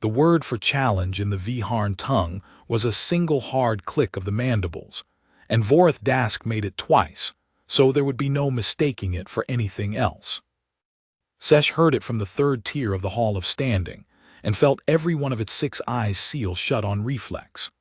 The word for challenge in the Viharn tongue was a single hard click of the mandibles, and Vorith Dask made it twice, so there would be no mistaking it for anything else. Sesh heard it from the third tier of the Hall of Standing, and felt every one of its 6 eyes seal shut on reflex.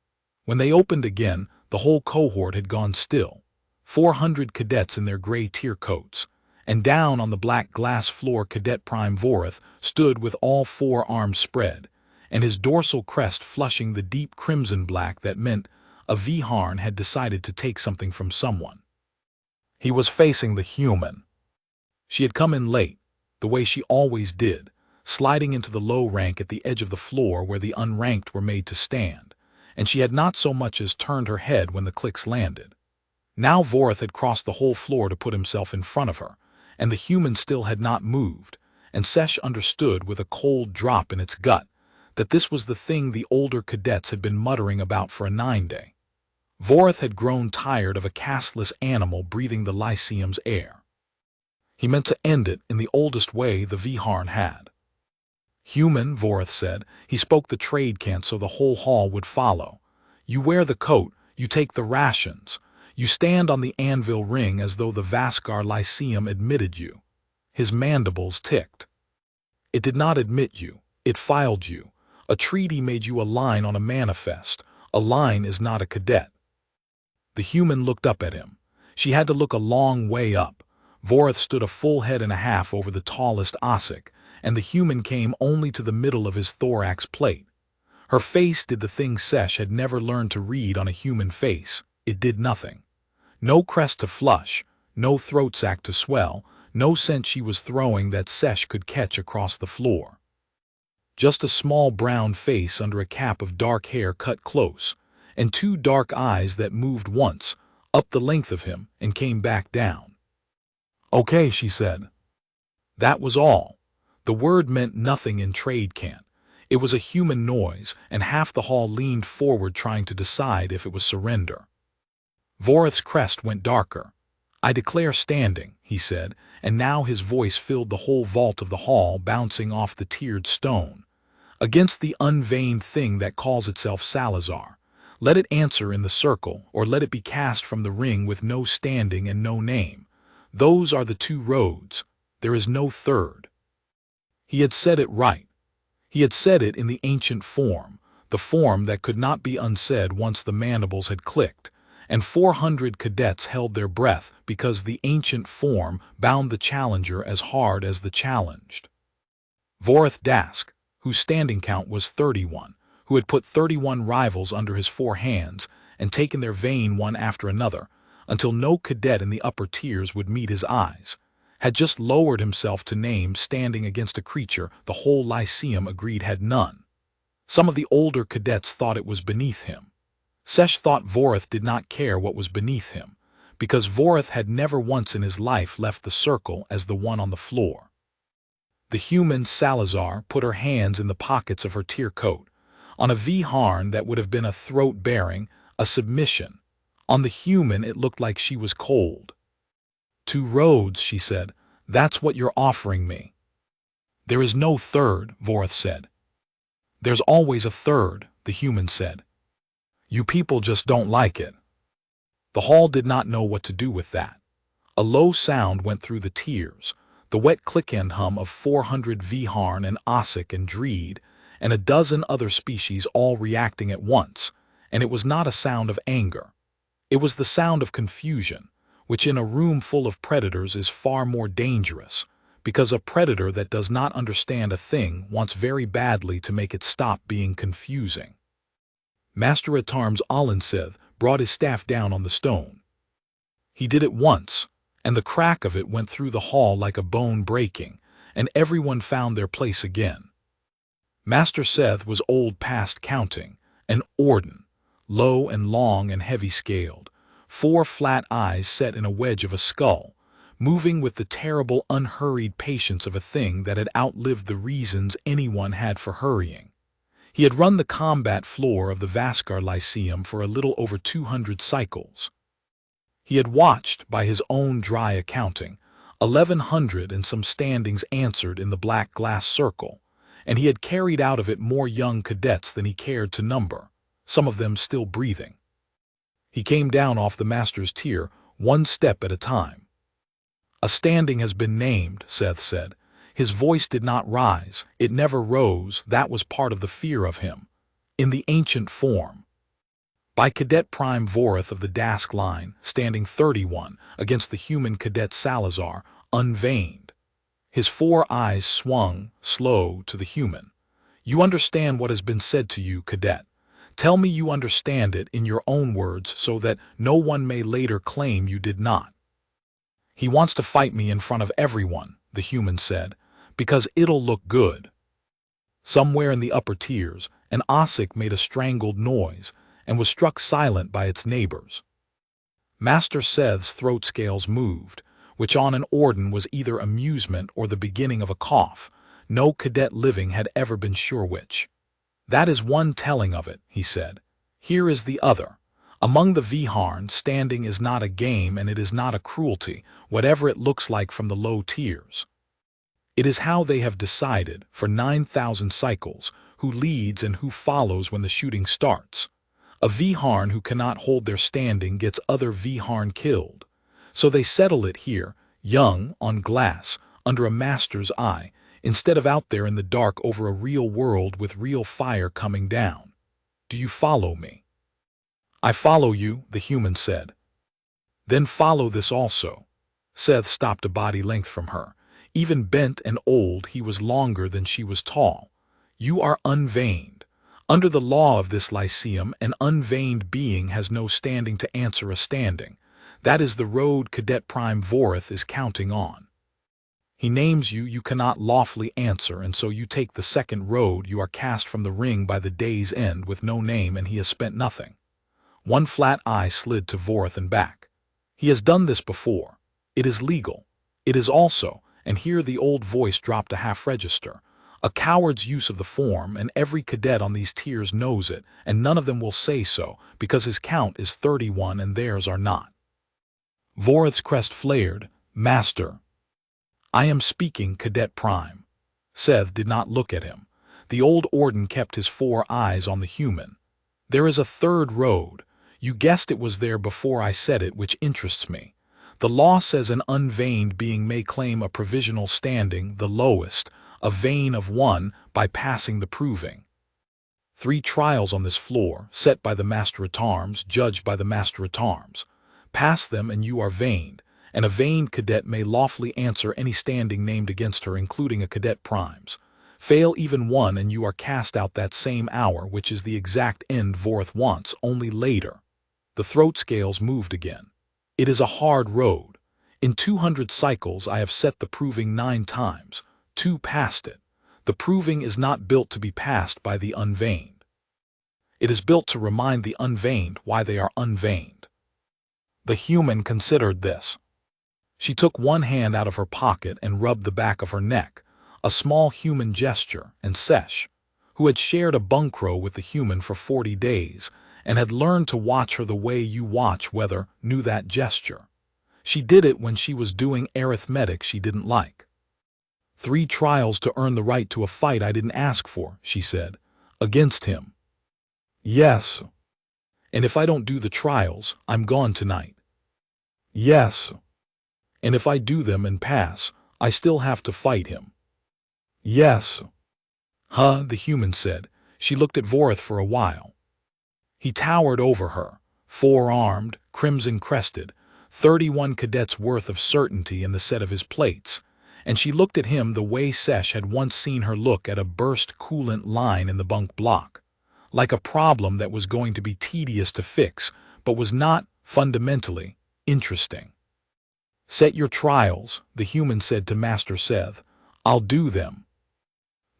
When they opened again, the whole cohort had gone still, 400 cadets in their gray tier coats, and down on the black glass floor Cadet Prime Vorith stood with all 4 arms spread, and his dorsal crest flushing the deep crimson black that meant a Viharn had decided to take something from someone. He was facing the human. She had come in late, the way she always did, sliding into the low rank at the edge of the floor where the unranked were made to stand, and she had not so much as turned her head when the clicks landed. Now Vorith had crossed the whole floor to put himself in front of her, and the human still had not moved, and Sesh understood with a cold drop in its gut that this was the thing the older cadets had been muttering about for a 9-day. Vorith had grown tired of a casteless animal breathing the Lyceum's air. He meant to end it in the oldest way the Viharn had. Human, Vorith said. He spoke the trade cant so the whole hall would follow. You wear the coat, you take the rations. You stand on the anvil ring as though the Vaskar Lyceum admitted you. His mandibles ticked. It did not admit you, it filed you. A treaty made you a line on a manifest. A line is not a cadet. The human looked up at him. She had to look a long way up. Vorith stood a full head and a half over the tallest Ossik, and the human came only to the middle of his thorax plate. Her face did the thing Sesh had never learned to read on a human face. It did nothing. No crest to flush, no throat sac to swell, no scent she was throwing that Sesh could catch across the floor. Just a small brown face under a cap of dark hair cut close, and 2 dark eyes that moved once, up the length of him, and came back down. Okay, she said. That was all. The word meant nothing in trade cant. It was a human noise, and half the hall leaned forward trying to decide if it was surrender. Vorith's crest went darker. I declare standing, he said, and now his voice filled the whole vault of the hall, bouncing off the tiered stone. Against the unveined thing that calls itself Salazar. Let it answer in the circle, or let it be cast from the ring with no standing and no name. Those are the 2 roads. There is no third. He had said it right. He had said it in the ancient form, the form that could not be unsaid once the mandibles had clicked, and 400 cadets held their breath because the ancient form bound the challenger as hard as the challenged. Vorith Dask, whose standing count was 31, who had put 31 rivals under his 4 hands and taken their vein one after another, until no cadet in the upper tiers would meet his eyes, had just lowered himself to name standing against a creature the whole Lyceum agreed had none. Some of the older cadets thought it was beneath him. Sesh thought Vorith did not care what was beneath him, because Vorith had never once in his life left the circle as the one on the floor. The human Salazar put her hands in the pockets of her tier coat, on a Viharn that would have been a throat-bearing, a submission. On the human it looked like she was cold. 2 roads, she said. That's what you're offering me. There is no third, Vorith said. There's always a third, the human said. You people just don't like it. The hall did not know what to do with that. A low sound went through the tiers, the wet click-end hum of 400 Viharn and Ossik and Dreed, and a dozen other species all reacting at once, and it was not a sound of anger. It was the sound of confusion, which in a room full of predators is far more dangerous, because a predator that does not understand a thing wants very badly to make it stop being confusing. Master at Arms Alinsith brought his staff down on the stone. He did it once, and the crack of it went through the hall like a bone breaking, and everyone found their place again. Master Seth was old past counting, an Orden, low and long and heavy-scaled, 4 flat eyes set in a wedge of a skull, moving with the terrible unhurried patience of a thing that had outlived the reasons anyone had for hurrying. He had run the combat floor of the Vaskar Lyceum for a little over 200 cycles. He had watched, by his own dry accounting, 1,100 and some standings answered in the black glass circle, and he had carried out of it more young cadets than he cared to number, some of them still breathing. He came down off the master's tier, one step at a time. "A standing has been named," Seth said. His voice did not rise, it never rose, that was part of the fear of him. In the ancient form. By Cadet Prime Vorith of the Dask line, standing 31, against the human Cadet Salazar, unveined. His 4 eyes swung, slow, to the human. "You understand what has been said to you, Cadet. Tell me you understand it in your own words so that no one may later claim you did not." "He wants to fight me in front of everyone," the human said, "because it'll look good." Somewhere in the upper tiers, an Ossic made a strangled noise and was struck silent by its neighbors. Master Seth's throat scales moved, which on an Orden was either amusement or the beginning of a cough. No cadet living had ever been sure which. "That is one telling of it," he said. "Here is the other. Among the Viharn, standing is not a game and it is not a cruelty, whatever it looks like from the low tiers. It is how they have decided, for 9,000 cycles, who leads and who follows when the shooting starts. A Viharn who cannot hold their standing gets other Viharn killed. So they settle it here, young, on glass, under a master's eye, instead of out there in the dark over a real world with real fire coming down. Do you follow me?" "I follow you," the human said. "Then follow this also." Seth stopped a body length from her. Even bent and old, he was longer than she was tall. "You are unveined. Under the law of this Lyceum, an unveined being has no standing to answer a standing. That is the road Cadet Prime Vorith is counting on. He names you, you cannot lawfully answer, and so you take the second road. You are cast from the ring by the day's end with no name, and he has spent nothing." One flat eye slid to Vorith and back. "He has done this before. It is legal. It is also," and here the old voice dropped a half-register, "a coward's use of the form, and every cadet on these tiers knows it, and none of them will say so, because his count is 31 and theirs are not." Vorith's crest flared. "Master." "I am speaking, Cadet Prime." Seth did not look at him. The old Orden kept his 4 eyes on the human. "There is a third road. You guessed it was there before I said it, which interests me. The law says an unveined being may claim a provisional standing, the lowest, a vein of 1, by passing the proving. 3 trials on this floor, set by the Master-at-Arms, judged by the Master-at-Arms. Pass them and you are veined, and a veined cadet may lawfully answer any standing named against her, including a Cadet Prime's. Fail even one and you are cast out that same hour, which is the exact end Vorith wants, only later." The throat scales moved again. "It is a hard road. In 200 cycles I have set the proving 9 times, 2 passed it. The proving is not built to be passed by the unveined. It is built to remind the unveined why they are unveined." The human considered this. She took one hand out of her pocket and rubbed the back of her neck, a small human gesture, and Sesh, who had shared a bunkro with the human for 40 days, and had learned to watch her the way you watch weather, knew that gesture. She did it when she was doing arithmetic she didn't like. 3 trials to earn the right to a fight I didn't ask for, she said. "Against him." "Yes." "And if I don't do the trials, I'm gone tonight." "Yes." "And if I do them and pass, I still have to fight him." "Yes." "Huh," the human said. She looked at Vorith for a while. He towered over her, 4-armed, crimson-crested, 31 cadets worth of certainty in the set of his plates, and she looked at him the way Sesh had once seen her look at a burst coolant line in the bunk block, like a problem that was going to be tedious to fix, but was not, fundamentally, interesting. "Set your trials," the human said to Master Seth. "I'll do them."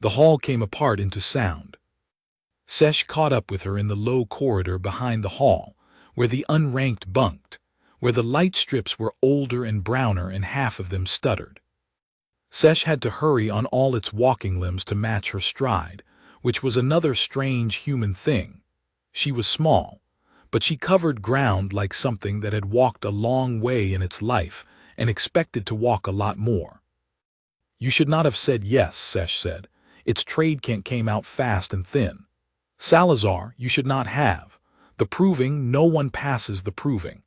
The hall came apart into sound. Sesh caught up with her in the low corridor behind the hall, where the unranked bunked, where the light strips were older and browner and half of them stuttered. Sesh had to hurry on all its walking limbs to match her stride, which was another strange human thing. She was small, but she covered ground like something that had walked a long way in its life and expected to walk a lot more. "You should not have said yes," Sesh said. Its trade kit came out fast and thin. Salazar, you should not have. The proving, no one passes the proving.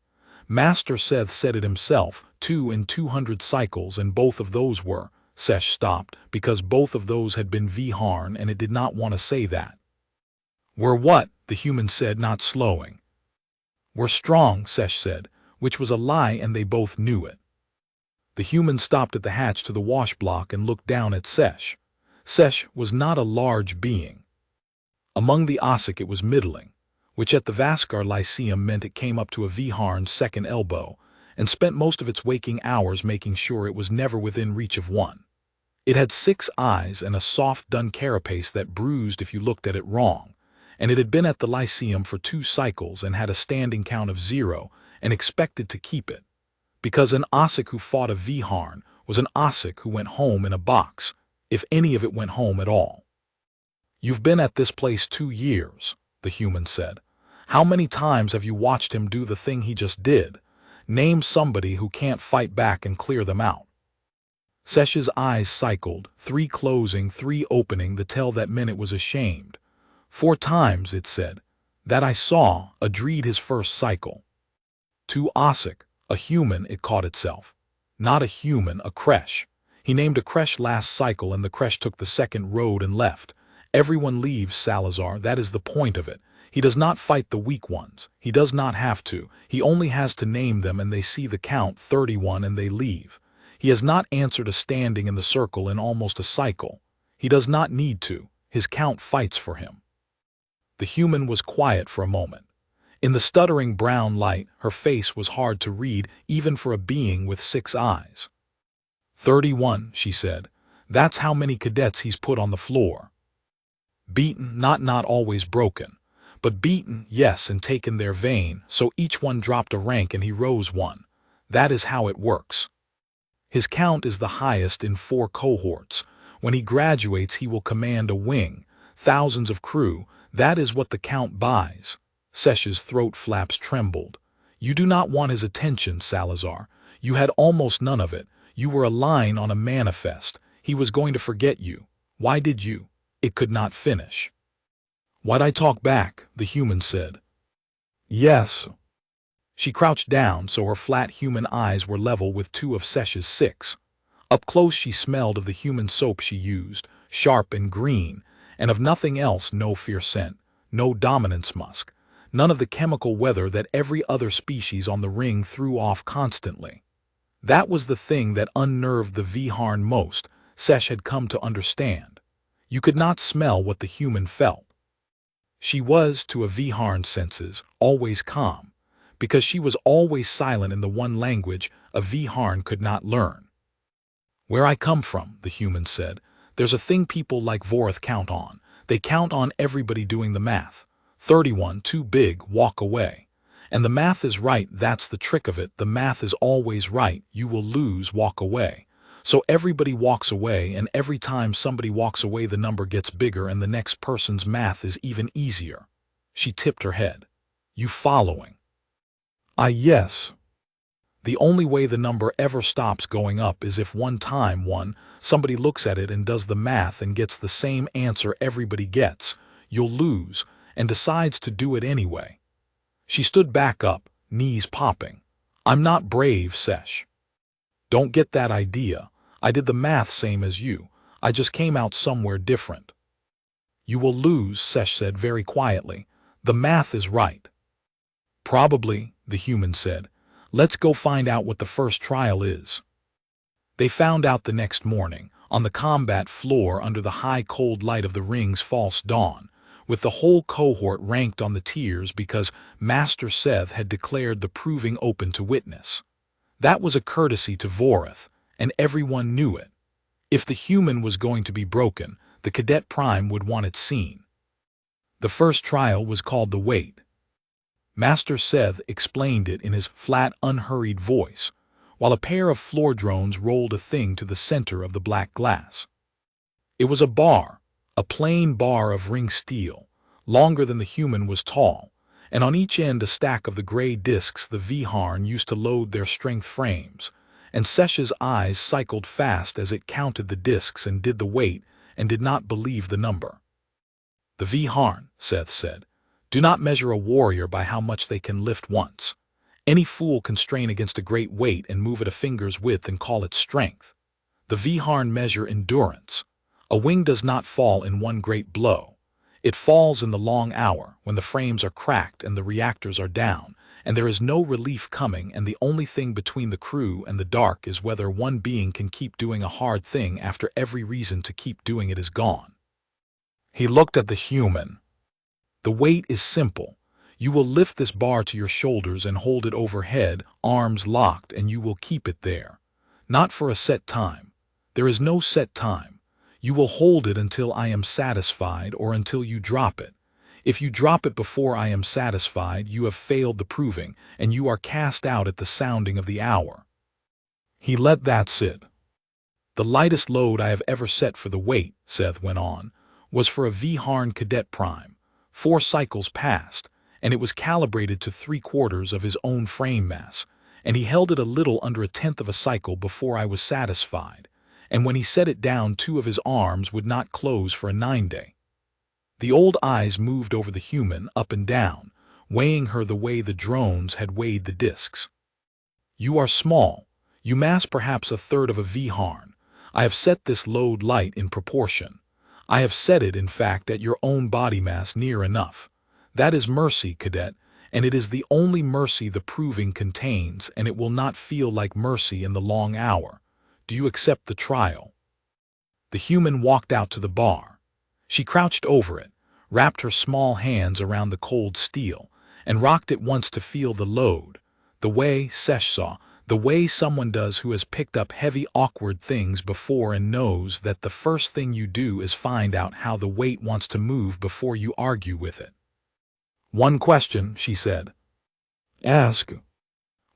Master Seth said it himself, 2 in 200 cycles, and both of those were. Sesh stopped, because both of those had been Viharn, and it did not want to say that. Were what? The human said, not slowing. We're strong, Sesh said, which was a lie, and they both knew it. The human stopped at the hatch to the wash block and looked down at Sesh. Sesh was not a large being. Among the Osik it was middling, which at the Vaskar Lyceum meant it came up to a Viharn's second elbow, and spent most of its waking hours making sure it was never within reach of one. It had 6 eyes and a soft dun carapace that bruised if you looked at it wrong, and it had been at the Lyceum for 2 cycles and had a standing count of 0 and expected to keep it, because an Osik who fought a Viharn was an Osik who went home in a box, if any of it went home at all. You've been at this place 2 years, the human said. How many times have you watched him do the thing he just did? Name somebody who can't fight back and clear them out. Sesh's eyes cycled, 3 closing, 3 opening, the tell that meant it was ashamed. 4 times, it said. That I saw, agreed his first cycle. 2 Osik, a human, it caught itself. Not a human, a creche. He named a creche last cycle, and the creche took the second road and left. Everyone leaves, Salazar, that is the point of it. He does not fight the weak ones. He does not have to. He only has to name them, and they see the count 31 and they leave. He has not answered a standing in the circle in almost a cycle. He does not need to. His count fights for him. The human was quiet for a moment. In the stuttering brown light, her face was hard to read, even for a being with 6 eyes. 31, she said. That's how many cadets he's put on the floor. Beaten, not always broken. But beaten, yes, and taken their vein, so each one dropped a rank and he rose 1. That is how it works. His count is the highest in 4 cohorts. When he graduates, he will command a wing, thousands of crew. That is what the count buys. Sesh's throat flaps trembled. You do not want his attention, Salazar. You had almost none of it. You were a line on a manifest. He was going to forget you. Why did you? It could not finish. Why'd I talk back? The human said. Yes. She crouched down so her flat human eyes were level with 2 of Sesh's 6. Up close she smelled of the human soap she used, sharp and green, and of nothing else, no fierce scent, no dominance musk, none of the chemical weather that every other species on the ring threw off constantly. That was the thing that unnerved the Viharn most, Sesh had come to understand. You could not smell what the human felt. She was, to a Viharn's senses, always calm, because she was always silent in the one language a Viharn could not learn. Where I come from, the human said, there's a thing people like Vorith count on. They count on everybody doing the math. 31, too big, walk away. And the math is right, that's the trick of it. The math is always right, you will lose, walk away. So everybody walks away, and every time somebody walks away the number gets bigger and the next person's math is even easier. She tipped her head. You following? Yes. The only way the number ever stops going up is if somebody looks at it and does the math and gets the same answer everybody gets, you'll lose, and decides to do it anyway. She stood back up, knees popping. I'm not brave, Sesh. Don't get that idea. I did the math same as you. I just came out somewhere different. You will lose, Sesh said very quietly. The math is right. Probably, the human said. Let's go find out what the first trial is. They found out the next morning, on the combat floor under the high cold light of the ring's false dawn, with the whole cohort ranked on the tiers because Master Seth had declared the proving open to witness. That was a courtesy to Vorith, and everyone knew it. If the human was going to be broken, the Cadet Prime would want it seen. The first trial was called the Wait. Master Seth explained it in his flat, unhurried voice, while a pair of floor drones rolled a thing to the center of the black glass. It was a bar, a plain bar of ring steel, longer than the human was tall, and on each end a stack of the gray discs the Viharn used to load their strength frames, and Sesh's eyes cycled fast as it counted the discs and did the weight, and did not believe the number. "The Viharn," Seth said, "do not measure a warrior by how much they can lift once. Any fool can strain against a great weight and move at a finger's width and call it strength. The Viharn measure endurance. A wing does not fall in one great blow. It falls in the long hour, when the frames are cracked and the reactors are down, and there is no relief coming, and the only thing between the crew and the dark is whether one being can keep doing a hard thing after every reason to keep doing it is gone." He looked at the human. "The weight is simple. You will lift this bar to your shoulders and hold it overhead, arms locked, and you will keep it there. Not for a set time. There is no set time. You will hold it until I am satisfied or until you drop it. If you drop it before I am satisfied, you have failed the proving, and you are cast out at the sounding of the hour." He let that sit. "The lightest load I have ever set for the weight," Seth went on, "was for a Viharn cadet prime, 4 cycles past, and it was calibrated to 3/4 of his own frame mass, and he held it a little under 1/10 of a cycle before I was satisfied, and when he set it down 2 of his arms would not close for a 9-day. The old eyes moved over the human, up and down, weighing her the way the drones had weighed the discs. "You are small. You mass perhaps 1/3 of a Viharn. I have set this load light in proportion. I have set it, in fact, at your own body mass near enough. That is mercy, cadet, and it is the only mercy the proving contains, and it will not feel like mercy in the long hour. Do you accept the trial?" The human walked out to the bar. She crouched over it, wrapped her small hands around the cold steel, and rocked it once to feel the load, the way Sesh saw, the way someone does who has picked up heavy, awkward things before and knows that the first thing you do is find out how the weight wants to move before you argue with it. "One question," she said. "Ask."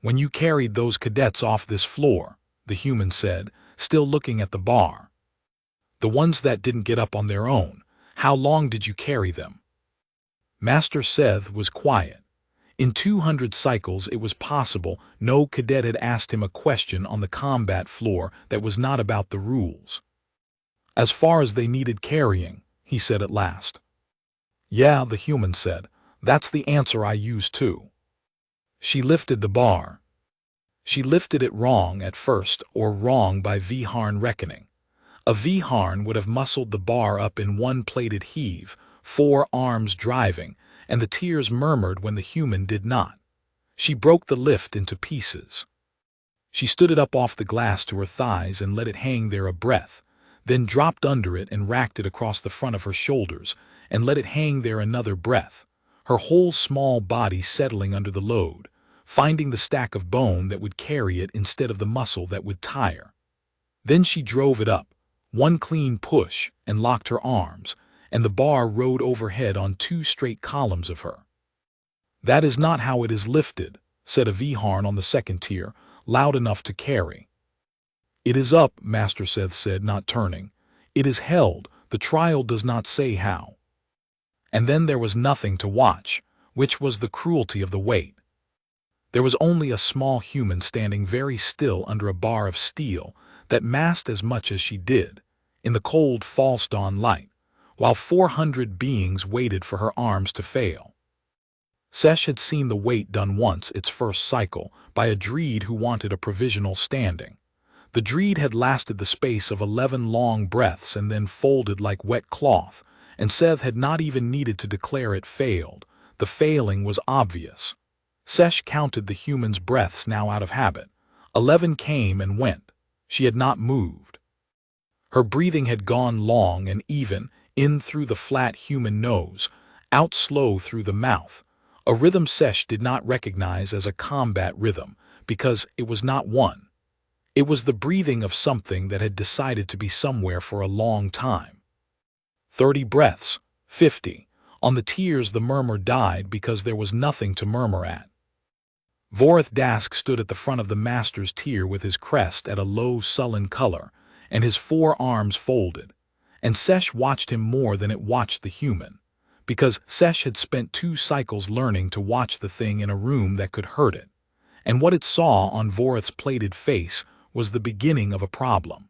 "When you carried those cadets off this floor," the human said, still looking at the bar. "The ones that didn't get up on their own, how long did you carry them?" Master Seth was quiet. In 200 cycles it was possible no cadet had asked him a question on the combat floor that was not about the rules. "As far as they needed carrying," he said at last. "Yeah," the human said. "That's the answer I use too." She lifted the bar. She lifted it wrong at first, or wrong by Viharn reckoning. A Viharn would have muscled the bar up in one plated heave, 4 arms driving, and the tears murmured when the human did not. She broke the lift into pieces. She stood it up off the glass to her thighs and let it hang there a breath, then dropped under it and racked it across the front of her shoulders and let it hang there another breath, her whole small body settling under the load, finding the stack of bone that would carry it instead of the muscle that would tire. Then she drove it up, one clean push, and locked her arms, and the bar rode overhead on 2 straight columns of her. "That is not how it is lifted," said a Viharn on the second tier, loud enough to carry. "It is up," Master Seth said, not turning. "It is held. The trial does not say how." And then there was nothing to watch, which was the cruelty of the weight. There was only a small human standing very still under a bar of steel that massed as much as she did, in the cold false dawn light, while 400 beings waited for her arms to fail. Sesh had seen the weight done once, its first cycle, by a dreed who wanted a provisional standing. The dreed had lasted the space of 11 long breaths and then folded like wet cloth, and Seth had not even needed to declare it failed. The failing was obvious. Sesh counted the human's breaths now out of habit. 11 came and went. She had not moved. Her breathing had gone long and even, in through the flat human nose, out slow through the mouth, a rhythm Sesh did not recognize as a combat rhythm, because it was not one. It was the breathing of something that had decided to be somewhere for a long time. 30 breaths, 50. On the tiers the murmur died because there was nothing to murmur at. Vorith Dask stood at the front of the master's tier with his crest at a low sullen color, and his 4 arms folded, and Sesh watched him more than it watched the human, because Sesh had spent 2 cycles learning to watch the thing in a room that could hurt it, and what it saw on Vorith's plated face was the beginning of a problem.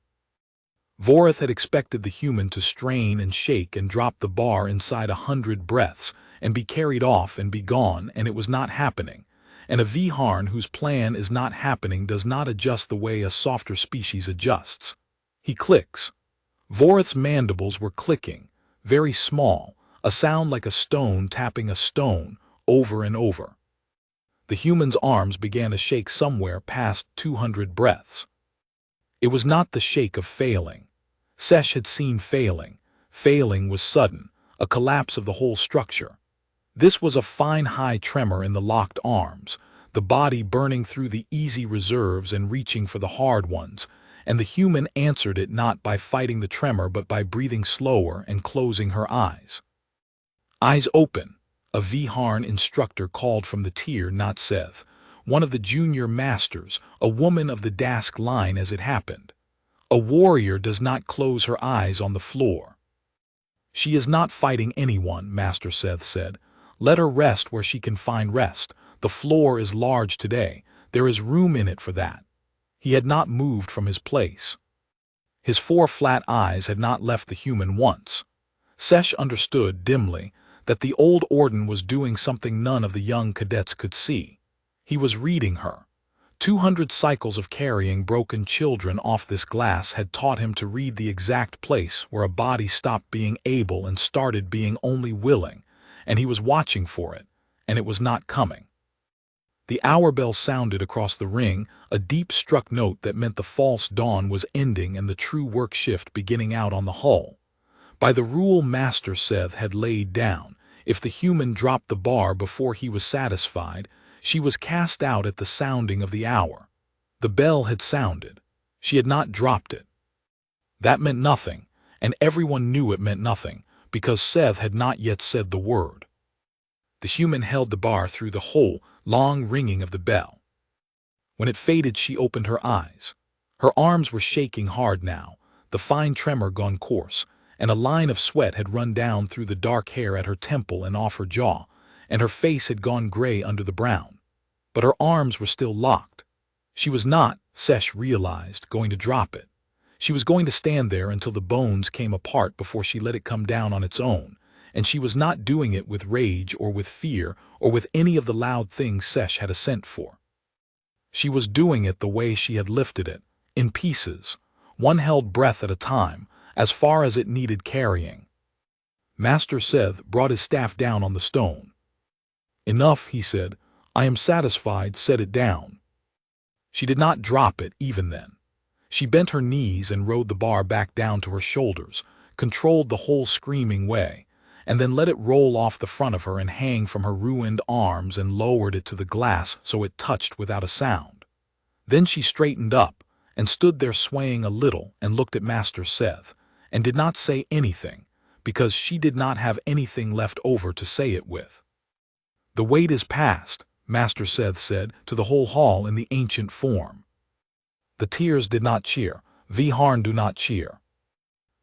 Vorith had expected the human to strain and shake and drop the bar inside 100 breaths and be carried off and be gone, and it was not happening. And a Viharn whose plan is not happening does not adjust the way a softer species adjusts. He clicks. Vorith's mandibles were clicking, very small, a sound like a stone tapping a stone, over and over. The human's arms began to shake somewhere past 200 breaths. It was not the shake of failing. Sesh had seen failing. Failing was sudden, a collapse of the whole structure. This was a fine high tremor in the locked arms, the body burning through the easy reserves and reaching for the hard ones, and the human answered it not by fighting the tremor but by breathing slower and closing her eyes. Eyes open, a Viharn instructor called from the tier, not Seth, one of the junior masters, a woman of the Dask line as it happened. A warrior does not close her eyes on the floor. She is not fighting anyone, Master Seth said. Let her rest where she can find rest. The floor is large today. There is room in it for that. He had not moved from his place. His 4 flat eyes had not left the human once. Sesh understood dimly that the old Orden was doing something none of the young cadets could see. He was reading her. 200 cycles of carrying broken children off this glass had taught him to read the exact place where a body stopped being able and started being only willing, and he was watching for it, and it was not coming. The hour bell sounded across the ring, a deep-struck note that meant the false dawn was ending and the true work shift beginning out on the hull. By the rule Master Seth had laid down, if the human dropped the bar before he was satisfied, she was cast out at the sounding of the hour. The bell had sounded. She had not dropped it. That meant nothing, and everyone knew it meant nothing, because Seth had not yet said the word. The human held the bar through the whole, long ringing of the bell. When it faded, she opened her eyes. Her arms were shaking hard now, the fine tremor gone coarse, and a line of sweat had run down through the dark hair at her temple and off her jaw, and her face had gone gray under the brown. But her arms were still locked. She was not, Sesh realized, going to drop it. She was going to stand there until the bones came apart before she let it come down on its own, and she was not doing it with rage or with fear or with any of the loud things Sesh had a scent for. She was doing it the way she had lifted it, in pieces, one held breath at a time, as far as it needed carrying. Master Seth brought his staff down on the stone. Enough, he said. I am satisfied, set it down. She did not drop it even then. She bent her knees and rode the bar back down to her shoulders, controlled the whole screaming way, and then let it roll off the front of her and hang from her ruined arms and lowered it to the glass so it touched without a sound. Then she straightened up and stood there swaying a little and looked at Master Seth, and did not say anything, because she did not have anything left over to say it with. The weight is past, Master Seth said to the whole hall in the ancient form. The tears did not cheer, Viharn do not cheer.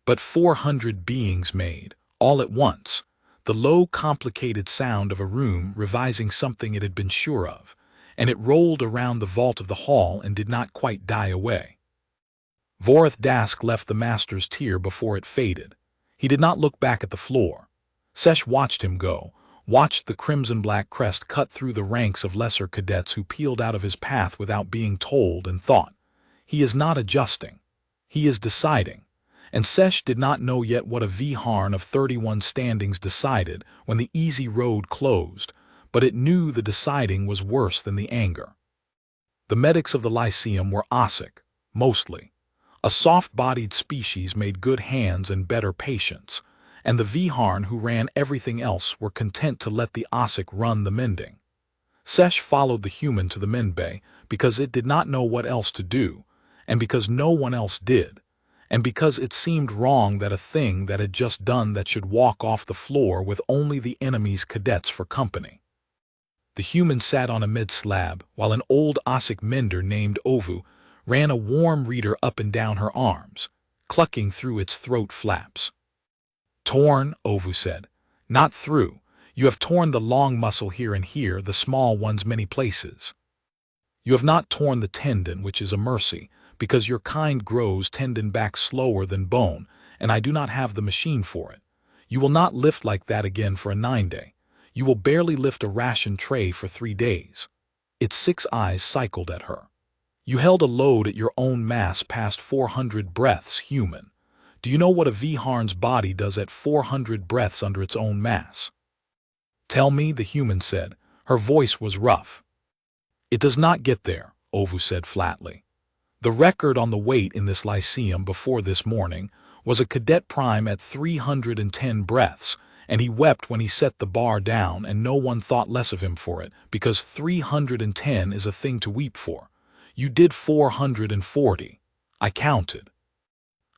But 400 beings made, all at once, the low complicated sound of a room revising something it had been sure of, and it rolled around the vault of the hall and did not quite die away. Vorith Dask left the master's tier before it faded. He did not look back at the floor. Sesh watched him go, watched the crimson-black crest cut through the ranks of lesser cadets who peeled out of his path without being told, and thought, he is not adjusting. He is deciding. And Sesh did not know yet what a Viharn of 31 standings decided when the easy road closed, but it knew the deciding was worse than the anger. The medics of the Lyceum were Ossic, mostly. A soft-bodied species made good hands and better patience, and the Viharn who ran everything else were content to let the Ossic run the mending. Sesh followed the human to the mendbay because it did not know what else to do, and because no one else did, and because it seemed wrong that a thing that had just done that should walk off the floor with only the enemy's cadets for company. The human sat on a mid-slab while an old Ossic mender named Ovu ran a warm reader up and down her arms, clucking through its throat flaps. Torn, Ovu said. Not through. You have torn the long muscle here and here, the small ones many places. You have not torn the tendon, which is a mercy, because your kind grows tendon back slower than bone, and I do not have the machine for it. You will not lift like that again for a 9-day. You will barely lift a ration tray for 3 days. Its 6 eyes cycled at her. You held a load at your own mass past 400 breaths, human. Do you know what a Viharn's body does at 400 breaths under its own mass? Tell me, the human said. Her voice was rough. It does not get there, Ovu said flatly. The record on the weight in this lyceum before this morning was a cadet prime at 310 breaths, and he wept when he set the bar down, and no one thought less of him for it, because 310 is a thing to weep for. You did 440. I counted.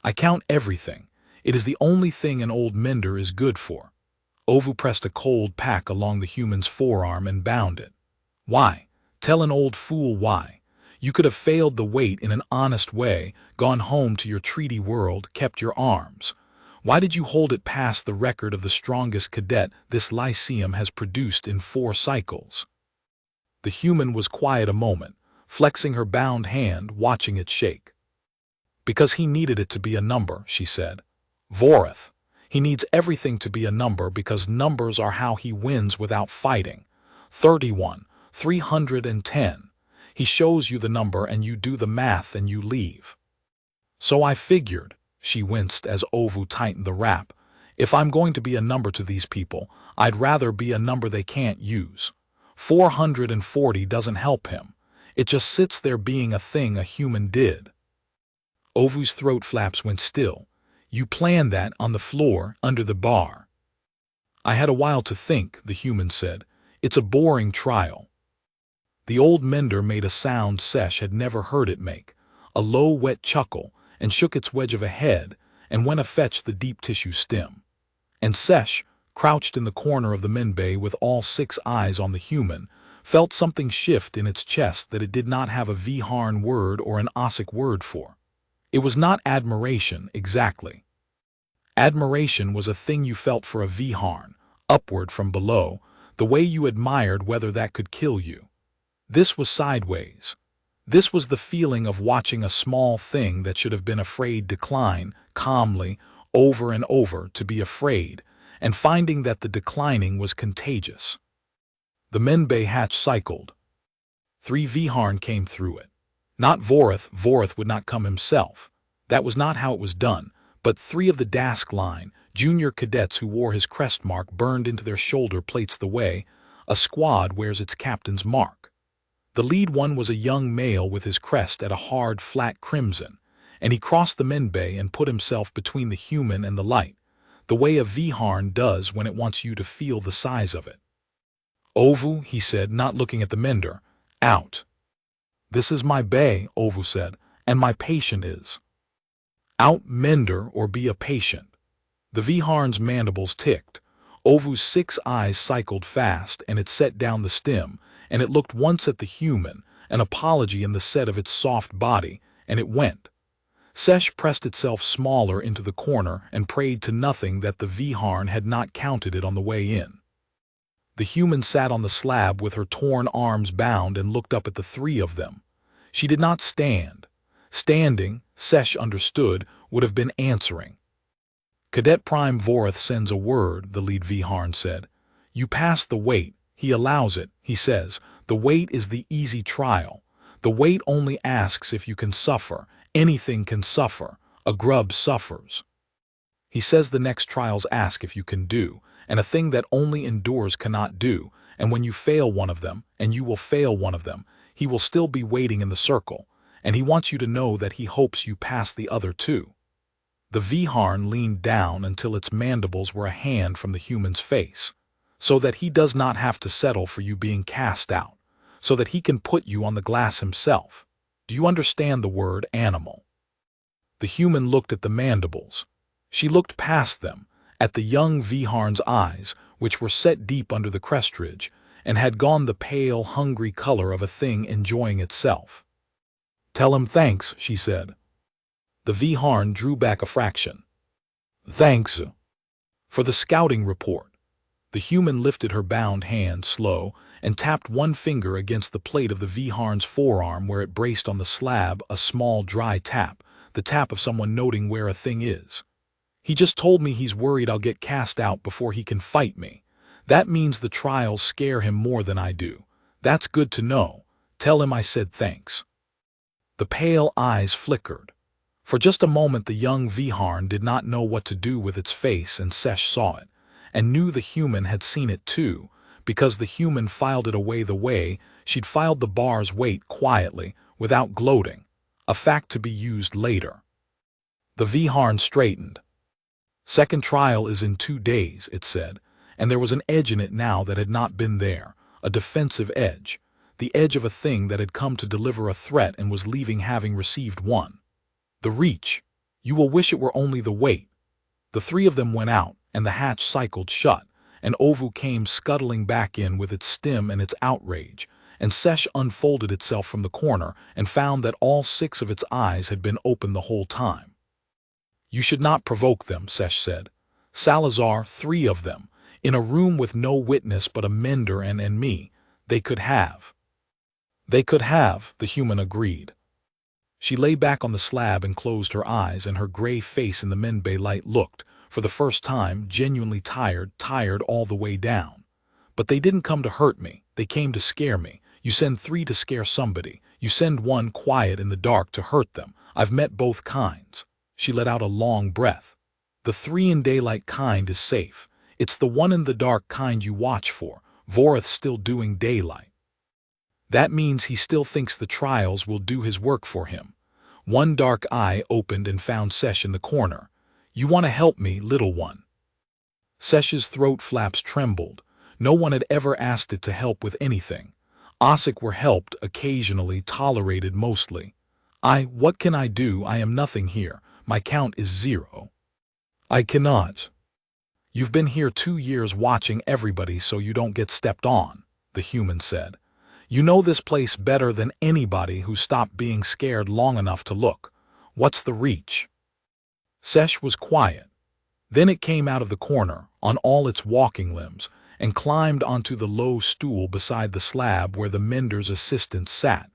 I count everything. It is the only thing an old mender is good for. Ovu pressed a cold pack along the human's forearm and bound it. Why? Tell an old fool why. You could have failed the weight in an honest way, gone home to your treaty world, kept your arms. Why did you hold it past the record of the strongest cadet this lyceum has produced in 4 cycles? The human was quiet a moment, flexing her bound hand, watching it shake. Because he needed it to be a number, she said. Voreth. He needs everything to be a number because numbers are how he wins without fighting. 31, 310. He shows you the number and you do the math and you leave. So I figured, she winced as Ovu tightened the wrap, if I'm going to be a number to these people, I'd rather be a number they can't use. 440 doesn't help him. It just sits there being a thing a human did. Ovu's throat flaps went still. You planned that on the floor, under the bar. I had a while to think, the human said. It's a boring trial. The old mender made a sound Sesh had never heard it make, a low, wet chuckle, and shook its wedge of a head, and went to fetch the deep tissue stem. And Sesh, crouched in the corner of the minbay with all 6 eyes on the human, felt something shift in its chest that it did not have a Viharn word or an Ossic word for. It was not admiration, exactly. Admiration was a thing you felt for a Viharn, upward from below, the way you admired whether that could kill you. This was sideways. This was the feeling of watching a small thing that should have been afraid decline, calmly, over and over, to be afraid, and finding that the declining was contagious. The minbay hatch cycled. 3 Viharn came through it. Not Voreth. Voreth would not come himself. That was not how it was done, but 3 of the Dask line, junior cadets who wore his crest mark burned into their shoulder plates the way a squad wears its captain's mark. The lead one was a young male with his crest at a hard, flat crimson, and he crossed the minbay and put himself between the human and the light, the way a Viharn does when it wants you to feel the size of it. Ovu, he said, not looking at the mender, out. This is my bay, Ovu said, and my patient is. Out, mender, or be a patient. The Viharn's mandibles ticked. Ovu's 6 eyes cycled fast, and it set down the stem, and it looked once at the human, an apology in the set of its soft body, and it went. Sesh pressed itself smaller into the corner and prayed to nothing that the Viharn had not counted it on the way in. The human sat on the slab with her torn arms bound and looked up at the 3 of them. She did not stand. Standing, Sesh understood, would have been answering. Cadet Prime Voreth sends a word, the lead Viharn said. You pass the weight. He allows it, he says. The weight is the easy trial. The weight only asks if you can suffer. Anything can suffer. A grub suffers. He says the next trials ask if you can do, and a thing that only endures cannot do, and when you fail one of them, and you will fail one of them, he will still be waiting in the circle, and he wants you to know that he hopes you pass the other 2. The Viharn leaned down until its mandibles were a hand from the human's face, so that he does not have to settle for you being cast out, so that he can put you on the glass himself. Do you understand the word animal? The human looked at the mandibles. She looked past them, at the young Viharn's eyes, which were set deep under the crest ridge, and had gone the pale, hungry color of a thing enjoying itself. Tell him thanks, she said. The Viharn drew back a fraction. Thanks. For the scouting report. The human lifted her bound hand slow and tapped one finger against the plate of the Viharn's forearm where it braced on the slab, a small dry tap, the tap of someone noting where a thing is. He just told me he's worried I'll get cast out before he can fight me. That means the trials scare him more than I do. That's good to know. Tell him I said thanks. The pale eyes flickered. For just a moment the young Viharn did not know what to do with its face, and Sesh saw it, and knew the human had seen it too, because the human filed it away the way she'd filed the bar's weight quietly, without gloating, a fact to be used later. The Viharn straightened. Second trial is in 2 days, it said, and there was an edge in it now that had not been there, a defensive edge, the edge of a thing that had come to deliver a threat and was leaving having received one. The reach. You will wish it were only the weight. The 3 of them went out, and the hatch cycled shut, and Ovu came scuttling back in with its stim and its outrage, and Sesh unfolded itself from the corner and found that all 6 of its eyes had been open the whole time. You should not provoke them, Sesh said. Salazar, 3 of them, in a room with no witness but a mender and me, they could have. They could have, the human agreed. She lay back on the slab and closed her eyes, and her gray face in the Menbei light looked, for the first time, genuinely tired all the way down. But they didn't come to hurt me, they came to scare me. You send 3 to scare somebody, you send 1 quiet in the dark to hurt them. I've met both kinds. She let out a long breath. The 3 in daylight kind is safe. It's the 1 in the dark kind you watch for. Voreth's still doing daylight. That means he still thinks the trials will do his work for him. One dark eye opened and found Sesh in the corner. You want to help me, little one? Sesh's throat flaps trembled. No one had ever asked it to help with anything. Ossic were helped, occasionally, tolerated mostly. What can I do? I am nothing here. My count is 0. I cannot. You've been here 2 years watching everybody so you don't get stepped on, the human said. You know this place better than anybody who stopped being scared long enough to look. What's the reach? Sesh was quiet. Then it came out of the corner, on all its walking limbs, and climbed onto the low stool beside the slab where the mender's assistant sat,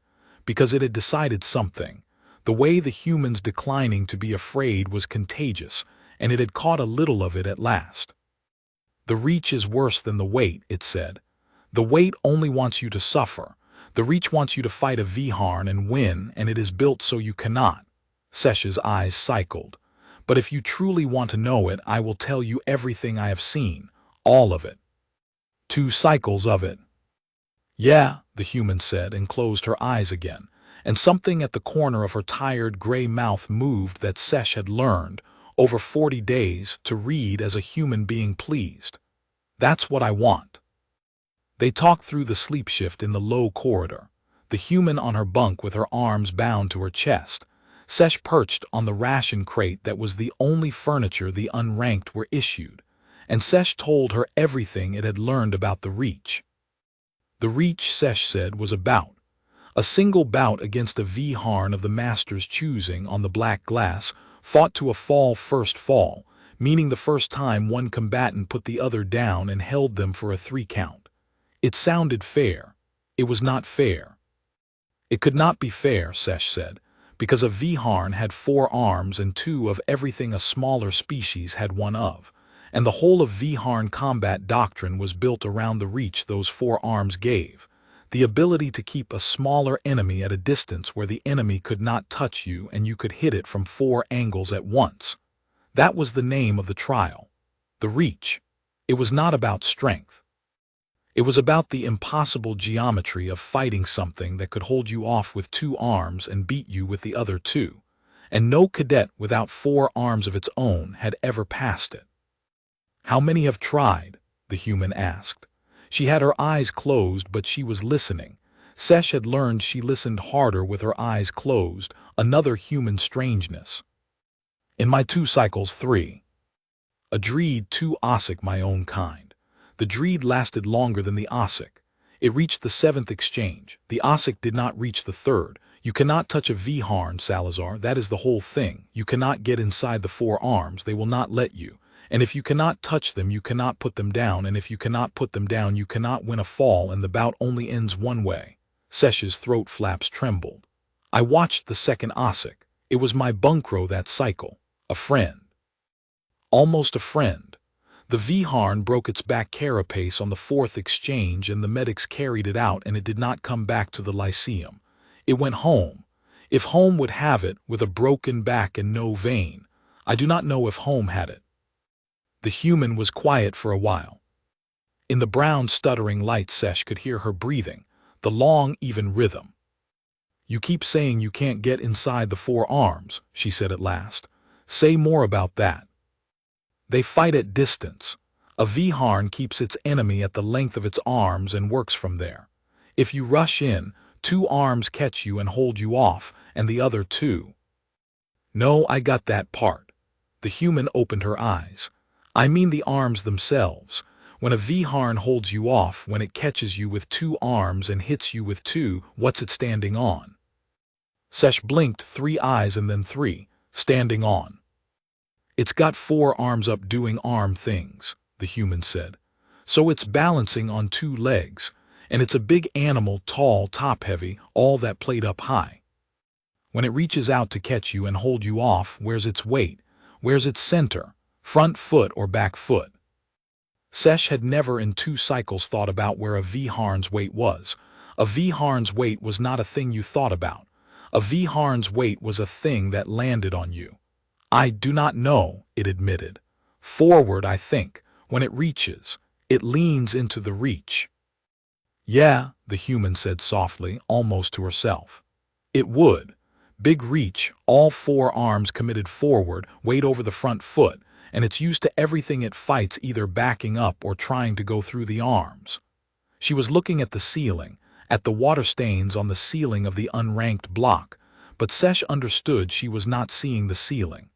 because it had decided something. The way the human's declining to be afraid was contagious, and it had caught a little of it at last. The reach is worse than the weight, it said. The weight only wants you to suffer. The reach wants you to fight a Viharn and win, and it is built so you cannot. Sesh's eyes cycled. But if you truly want to know it, I will tell you everything I have seen. All of it. 2 cycles of it. Yeah, the human said, and closed her eyes again, and something at the corner of her tired gray mouth moved that Sesh had learned, over 40 days, to read as a human being pleased. That's what I want. They talked through the sleep shift in the low corridor, the human on her bunk with her arms bound to her chest, Sesh perched on the ration crate that was the only furniture the unranked were issued, and Sesh told her everything it had learned about the reach. The reach, Sesh said, was a bout. A single bout against a Viharn of the master's choosing on the black glass, fought to a first fall, meaning the first time one combatant put the other down and held them for a 3 count. It sounded fair. It was not fair. It could not be fair, Sesh said, because a Viharn had 4 arms and 2 of everything a smaller species had 1 of, and the whole of Viharn combat doctrine was built around the reach those 4 arms gave, the ability to keep a smaller enemy at a distance where the enemy could not touch you and you could hit it from 4 angles at once. That was the name of the trial. The reach. It was not about strength. It was about the impossible geometry of fighting something that could hold you off with 2 arms and beat you with the other 2, and no cadet without 4 arms of its own had ever passed it. How many have tried? The human asked. She had her eyes closed, but she was listening. Sesh had learned she listened harder with her eyes closed, another human strangeness. In my 2 cycles, 3. A dreed 2 Ossic my own kind. The dreed lasted longer than the Ossic. It reached the 7th exchange. The Ossic did not reach the 3rd. You cannot touch a Viharn, Salazar. That is the whole thing. You cannot get inside the 4 arms. They will not let you. And if you cannot touch them, you cannot put them down, and if you cannot put them down, you cannot win a fall, and the bout only ends one way. Sesh's throat flaps trembled. I watched the second Ossic. It was my bunkro that cycle. A friend. Almost a friend. The Viharn broke its back carapace on the fourth exchange, and the medics carried it out, and it did not come back to the Lyceum. It went home. If home would have it, with a broken back and no vein. I do not know if home had it. The human was quiet for a while. In the brown, stuttering light, Sesh could hear her breathing, the long, even rhythm. You keep saying you can't get inside the four arms, she said at last. Say more about that. They fight at distance. A Viharn keeps its enemy at the length of its arms and works from there. If you rush in, two arms catch you and hold you off, and the other two. No, I got that part. The human opened her eyes. I mean the arms themselves. When a Viharn holds you off, when it catches you with two arms and hits you with two, what's it standing on? Sesh blinked 3 eyes and then 3, standing on. It's got 4 arms up doing arm things, the human said. So it's balancing on 2 legs, and it's a big animal, tall, top-heavy, all that played up high. When it reaches out to catch you and hold you off, where's its weight? Where's its center? Front foot or back foot? Sesh had never in 2 cycles thought about where a Viharn's weight was. A Viharn's weight was not a thing you thought about. A Viharn's weight was a thing that landed on you. I do not know, it admitted. Forward, I think. When it reaches, it leans into the reach. Yeah, the human said softly, almost to herself. It would. Big reach, all 4 arms committed forward, weight over the front foot, and it's used to everything it fights, either backing up or trying to go through the arms. She was looking at the ceiling, at the water stains on the ceiling of the unranked block, but Sesh understood she was not seeing the ceiling.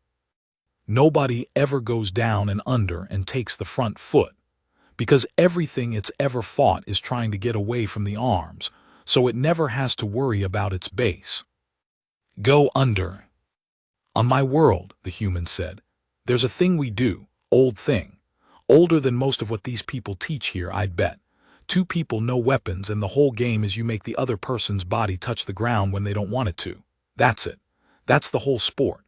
Nobody ever goes down and under and takes the front foot, because everything it's ever fought is trying to get away from the arms, so it never has to worry about its base. Go under. On my world, the human said, there's a thing we do, old thing. Older than most of what these people teach here, I'd bet. 2 people, no weapons, and the whole game is you make the other person's body touch the ground when they don't want it to. That's it. That's the whole sport.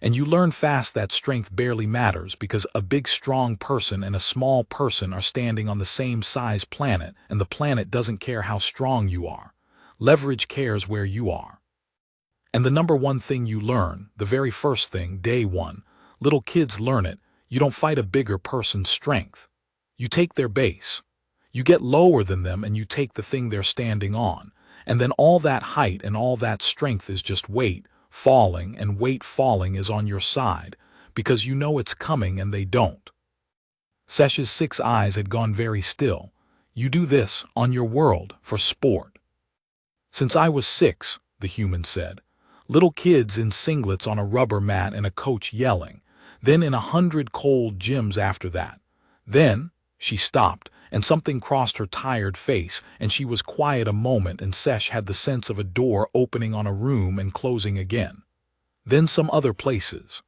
And you learn fast that strength barely matters, because a big strong person and a small person are standing on the same size planet, and the planet doesn't care how strong you are. Leverage cares where you are. And the number 1 thing you learn, the very first thing, day 1, little kids learn it, you don't fight a bigger person's strength. You take their base. You get lower than them and you take the thing they're standing on, and then all that height and all that strength is just weight falling, and weight falling is on your side, because you know it's coming and they don't. Sesh's 6 eyes had gone very still. You do this, on your world, for sport. Since I was 6, the human said. Little kids in singlets on a rubber mat and a coach yelling. Then in 100 cold gyms after that. Then, she stopped, and something crossed her tired face, and she was quiet a moment, and Sesh had the sense of a door opening on a room and closing again. Then some other places.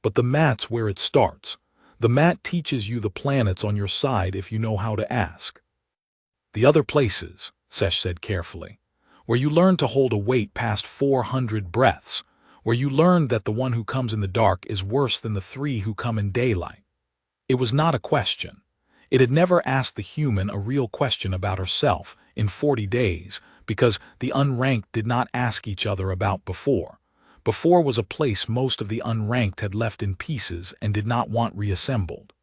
But the mat's where it starts. The mat teaches you the planets on your side if you know how to ask. The other places, Sesh said carefully, where you learn to hold a weight past 400 breaths, where you learn that the one who comes in the dark is worse than the 3 who come in daylight. It was not a question. It had never asked the human a real question about herself in 40 days, because the unranked did not ask each other about before. Before was a place most of the unranked had left in pieces and did not want reassembled.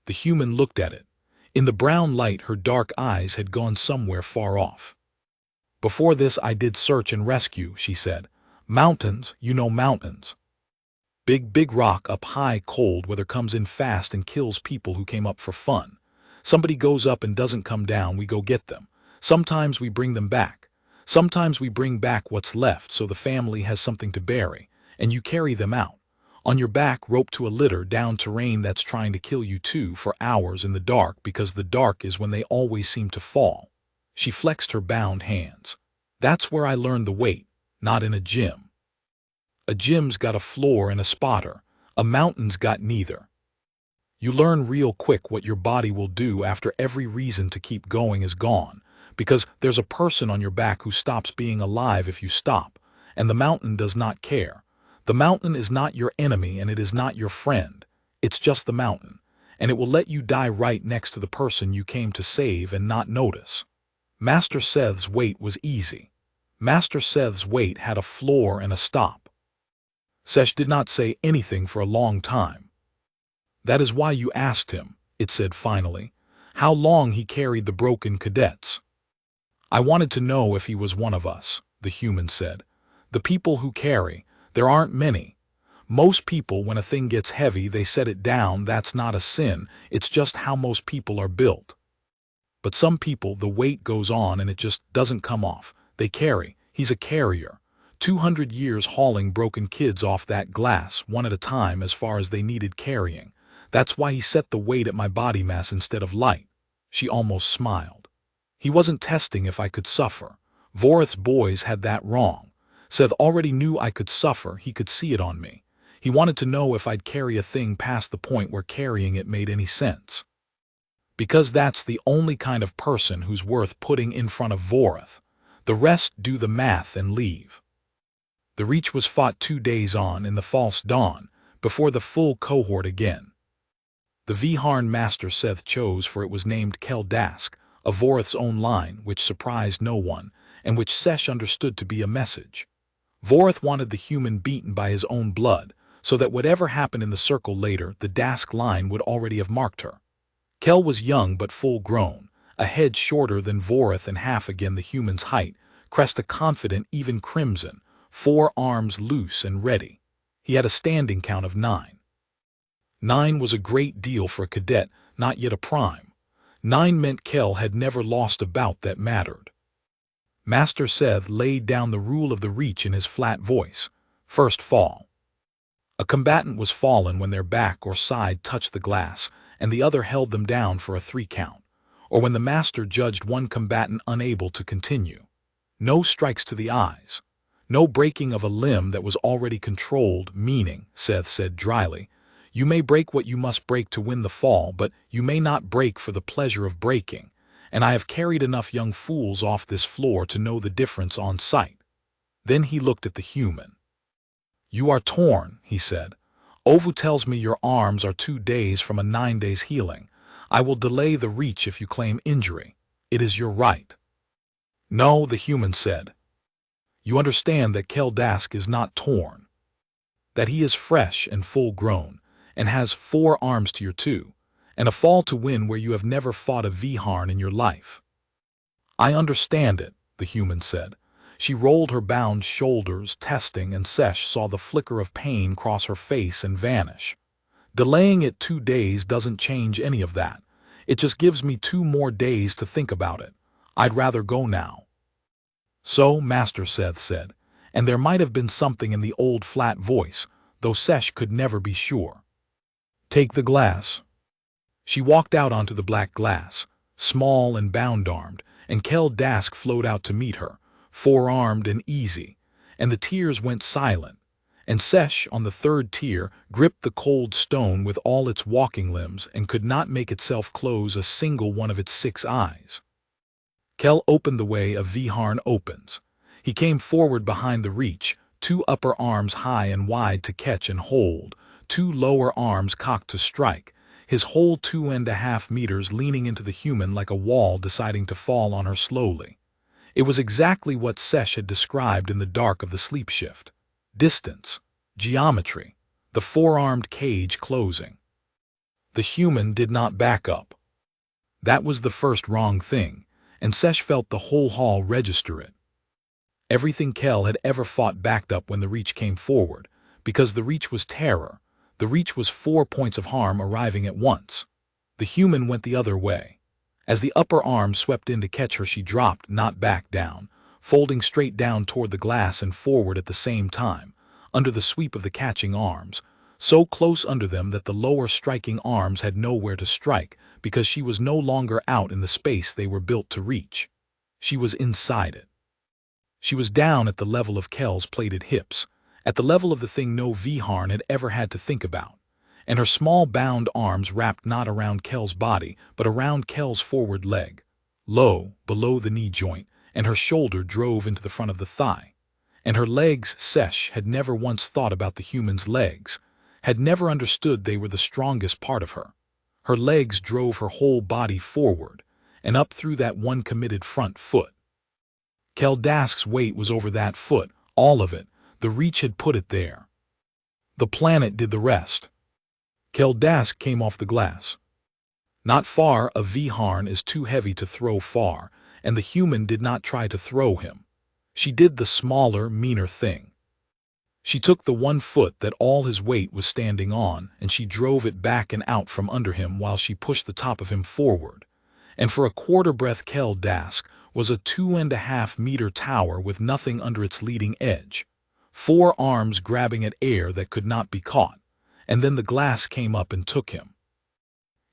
The human looked at it. In the brown light, her dark eyes had gone somewhere far off. Before this I did search and rescue, she said. Mountains, you know mountains. Big rock up high, cold weather comes in fast and kills people who came up for fun. Somebody goes up and doesn't come down, we go get them. Sometimes we bring them back. Sometimes we bring back what's left so the family has something to bury, and you carry them out. On your back, roped to a litter down terrain that's trying to kill you too for hours in the dark, because the dark is when they always seem to fall. She flexed her bound hands. That's where I learned the weight, not in a gym. A gym's got a floor and a spotter. A mountain's got neither. You learn real quick what your body will do after every reason to keep going is gone, because there's a person on your back who stops being alive if you stop, and the mountain does not care. The mountain is not your enemy and it is not your friend. It's just the mountain, and it will let you die right next to the person you came to save and not notice. Master Seth's wait was easy. Master Seth's wait had a floor and a stop. Sesh did not say anything for a long time. That is why you asked him, it said finally, how long he carried the broken cadets. I wanted to know if he was one of us, the human said. The people who carry, there aren't many. Most people, when a thing gets heavy, they set it down. That's not a sin, it's just how most people are built. But some people, the weight goes on and it just doesn't come off. They carry. He's a carrier. 200 years hauling broken kids off that glass, one at a time as far as they needed carrying. That's why he set the weight at my body mass instead of light. She almost smiled. He wasn't testing if I could suffer. Vorith's boys had that wrong. Seth already knew I could suffer, he could see it on me. He wanted to know if I'd carry a thing past the point where carrying it made any sense. Because that's the only kind of person who's worth putting in front of Vorith. The rest do the math and leave. The Reach was fought 2 days on in the false dawn, before the full cohort again. The Viharn Master Seth chose, for it was named Kel Dask, of Vorith's own line, which surprised no one, and which Sesh understood to be a message. Vorith wanted the human beaten by his own blood, so that whatever happened in the circle later, the Dask line would already have marked her. Kel was young but full-grown, a head shorter than Vorith and half again the human's height, crest a confident, even crimson, 4 arms loose and ready. He had a standing count of 9. 9 was a great deal for a cadet, not yet a prime. 9 meant Kel had never lost a bout that mattered. Master Seth laid down the rule of the Reach in his flat voice. First fall. A combatant was fallen when their back or side touched the glass, and the other held them down for a 3 count, or when the master judged one combatant unable to continue. No strikes to the eyes. No breaking of a limb that was already controlled, meaning, Seth said dryly, you may break what you must break to win the fall, but you may not break for the pleasure of breaking, and I have carried enough young fools off this floor to know the difference on sight. Then he looked at the human. You are torn, he said. Ovu tells me your arms are 2 days from a 9 days healing. I will delay the Reach if you claim injury. It is your right. No, the human said. You understand that Kel Dask is not torn. That he is fresh and full-grown, and has 4 arms to your 2, and a fall to win where you have never fought a Viharn in your life. I understand it, the human said. She rolled her bound shoulders, testing, and Sesh saw the flicker of pain cross her face and vanish. Delaying it 2 days doesn't change any of that. It just gives me 2 more days to think about it. I'd rather go now. So, Master Seth said, and there might have been something in the old flat voice, though Sesh could never be sure. Take the glass. She walked out onto the black glass, small and bound-armed, and Kel Dask flowed out to meet her, 4-armed and easy, and the tears went silent, and Sesh, on the 3rd tier, gripped the cold stone with all its walking limbs and could not make itself close a single one of its 6 eyes. Kel opened the way a Viharn opens. He came forward behind the Reach, 2 upper arms high and wide to catch and hold, 2 lower arms cocked to strike, his whole 2.5 meters leaning into the human like a wall deciding to fall on her slowly. It was exactly what Sesh had described in the dark of the sleep shift. Distance, geometry, the 4-armed cage closing. The human did not back up. That was the first wrong thing, and Sesh felt the whole hall register it. Everything Kel had ever fought backed up when the Reach came forward, because the Reach was terror. The Reach was 4 points of harm arriving at once. The human went the other way. As the upper arm swept in to catch her, she dropped, not back down, folding straight down toward the glass and forward at the same time, under the sweep of the catching arms, so close under them that the lower striking arms had nowhere to strike because she was no longer out in the space they were built to reach. She was inside it. She was down at the level of Kel's plated hips, at the level of the thing no Viharn had ever had to think about, and her small bound arms wrapped not around Kel's body, but around Kel's forward leg, low, below the knee joint, and her shoulder drove into the front of the thigh. And her legs, Sesh had never once thought about the human's legs, had never understood they were the strongest part of her. Her legs drove her whole body forward, and up through that one committed front foot. Keldask's weight was over that foot, all of it. The reach had put it there. The planet did the rest. Keldask came off the glass. Not far, a Viharn is too heavy to throw far, and the human did not try to throw him. She did the smaller, meaner thing. She took the one foot that all his weight was standing on, and she drove it back and out from under him while she pushed the top of him forward. And for a quarter breath Keldask was a 2.5-meter tower with nothing under its leading edge, 4 arms grabbing at air that could not be caught, and then the glass came up and took him.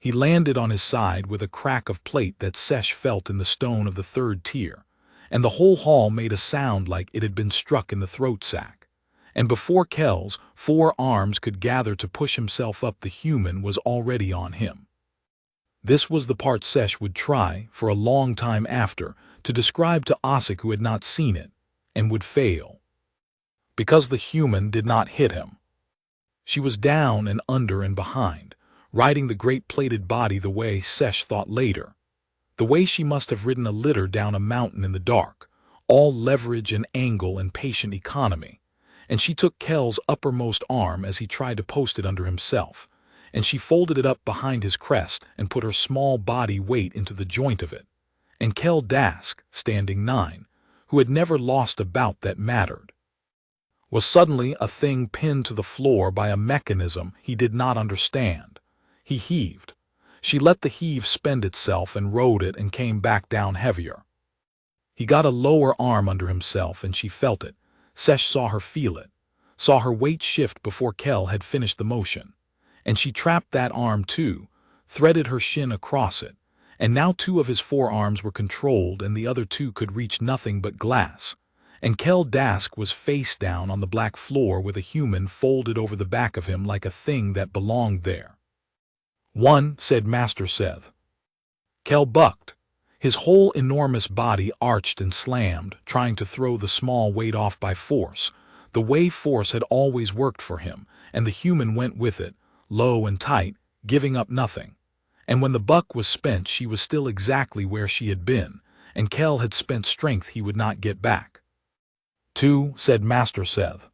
He landed on his side with a crack of plate that Sesh felt in the stone of the 3rd tier, and the whole hall made a sound like it had been struck in the throat sac. And before Kel's 4 arms could gather to push himself up, the human was already on him. This was the part Sesh would try, for a long time after, to describe to Osik, who had not seen it, and would fail. Because the human did not hit him. She was down and under and behind, riding the great plated body the way Sesh thought later. The way she must have ridden a litter down a mountain in the dark, all leverage and angle and patient economy. And she took Kel's uppermost arm as he tried to post it under himself, and she folded it up behind his crest and put her small body weight into the joint of it. And Keldask, standing 9, who had never lost a bout that mattered, was suddenly a thing pinned to the floor by a mechanism he did not understand. He heaved. She let the heave spend itself and rode it and came back down heavier. He got a lower arm under himself and she felt it. Sesh saw her feel it, saw her weight shift before Kel had finished the motion. And she trapped that arm too, threaded her shin across it, and now 2 of his forearms were controlled and the other 2 could reach nothing but glass. And Keldask was face down on the black floor with a human folded over the back of him like a thing that belonged there. "One," said Master Seth. Kel bucked. His whole enormous body arched and slammed, trying to throw the small weight off by force, the way force had always worked for him, and the human went with it, low and tight, giving up nothing. And when the buck was spent, she was still exactly where she had been, and Kel had spent strength he would not get back. "2," said Master Seth.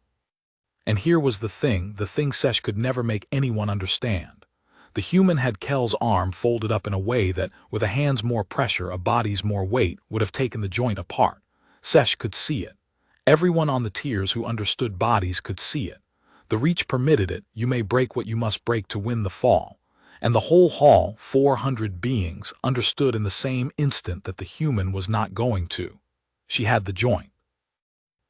And here was the thing Sesh could never make anyone understand. The human had Kel's arm folded up in a way that, with a hand's more pressure, a body's more weight, would have taken the joint apart. Sesh could see it. Everyone on the tiers who understood bodies could see it. The reach permitted it. You may break what you must break to win the fall. And the whole hall, 400 beings, understood in the same instant that the human was not going to. She had the joint.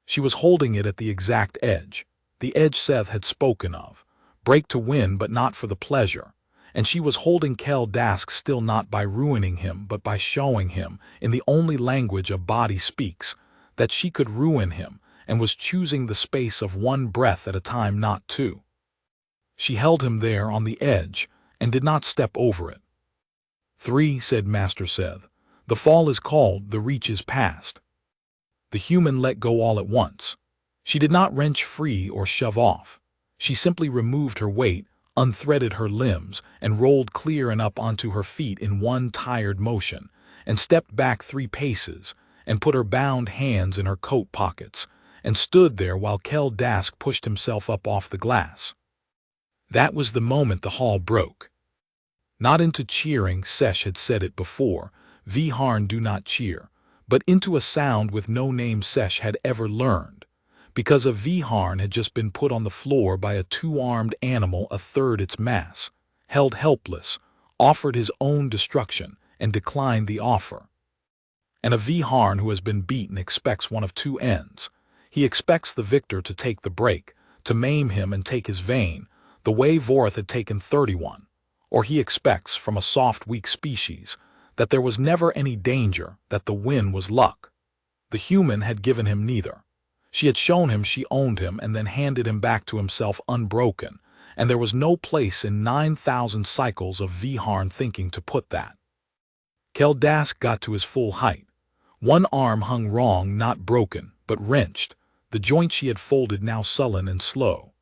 She was holding it at the exact edge. The edge Seth had spoken of. Break to win, but not for the pleasure. And she was holding Keldask still, not by ruining him, but by showing him, in the only language a body speaks, that she could ruin him, and was choosing the space of 1 breath at a time, not 2. She held him there on the edge, and did not step over it. 3, said Master Seth. The fall is called, the reach is past. The human let go all at once. She did not wrench free or shove off. She simply removed her weight, unthreaded her limbs, and rolled clear and up onto her feet in one tired motion, and stepped back 3 paces, and put her bound hands in her coat pockets, and stood there while Keldask pushed himself up off the glass. That was the moment the hall broke. Not into cheering, Sesh had said it before, Viharn do not cheer, but into a sound with no name Sesh had ever learned, because a Viharn had just been put on the floor by a 2-armed animal 1/3 its mass, held helpless, offered his own destruction, and declined the offer. And a Viharn who has been beaten expects one of 2 ends. He expects the victor to take the break, to maim him and take his vein, the way Vorth had taken 31, or he expects, from a soft, weak species, that there was never any danger, that the win was luck. The human had given him neither. She had shown him she owned him and then handed him back to himself unbroken, and there was no place in 9,000 cycles of Viharn thinking to put that. Keldask got to his full height. One arm hung wrong, not broken, but wrenched, the joint she had folded now sullen and slow.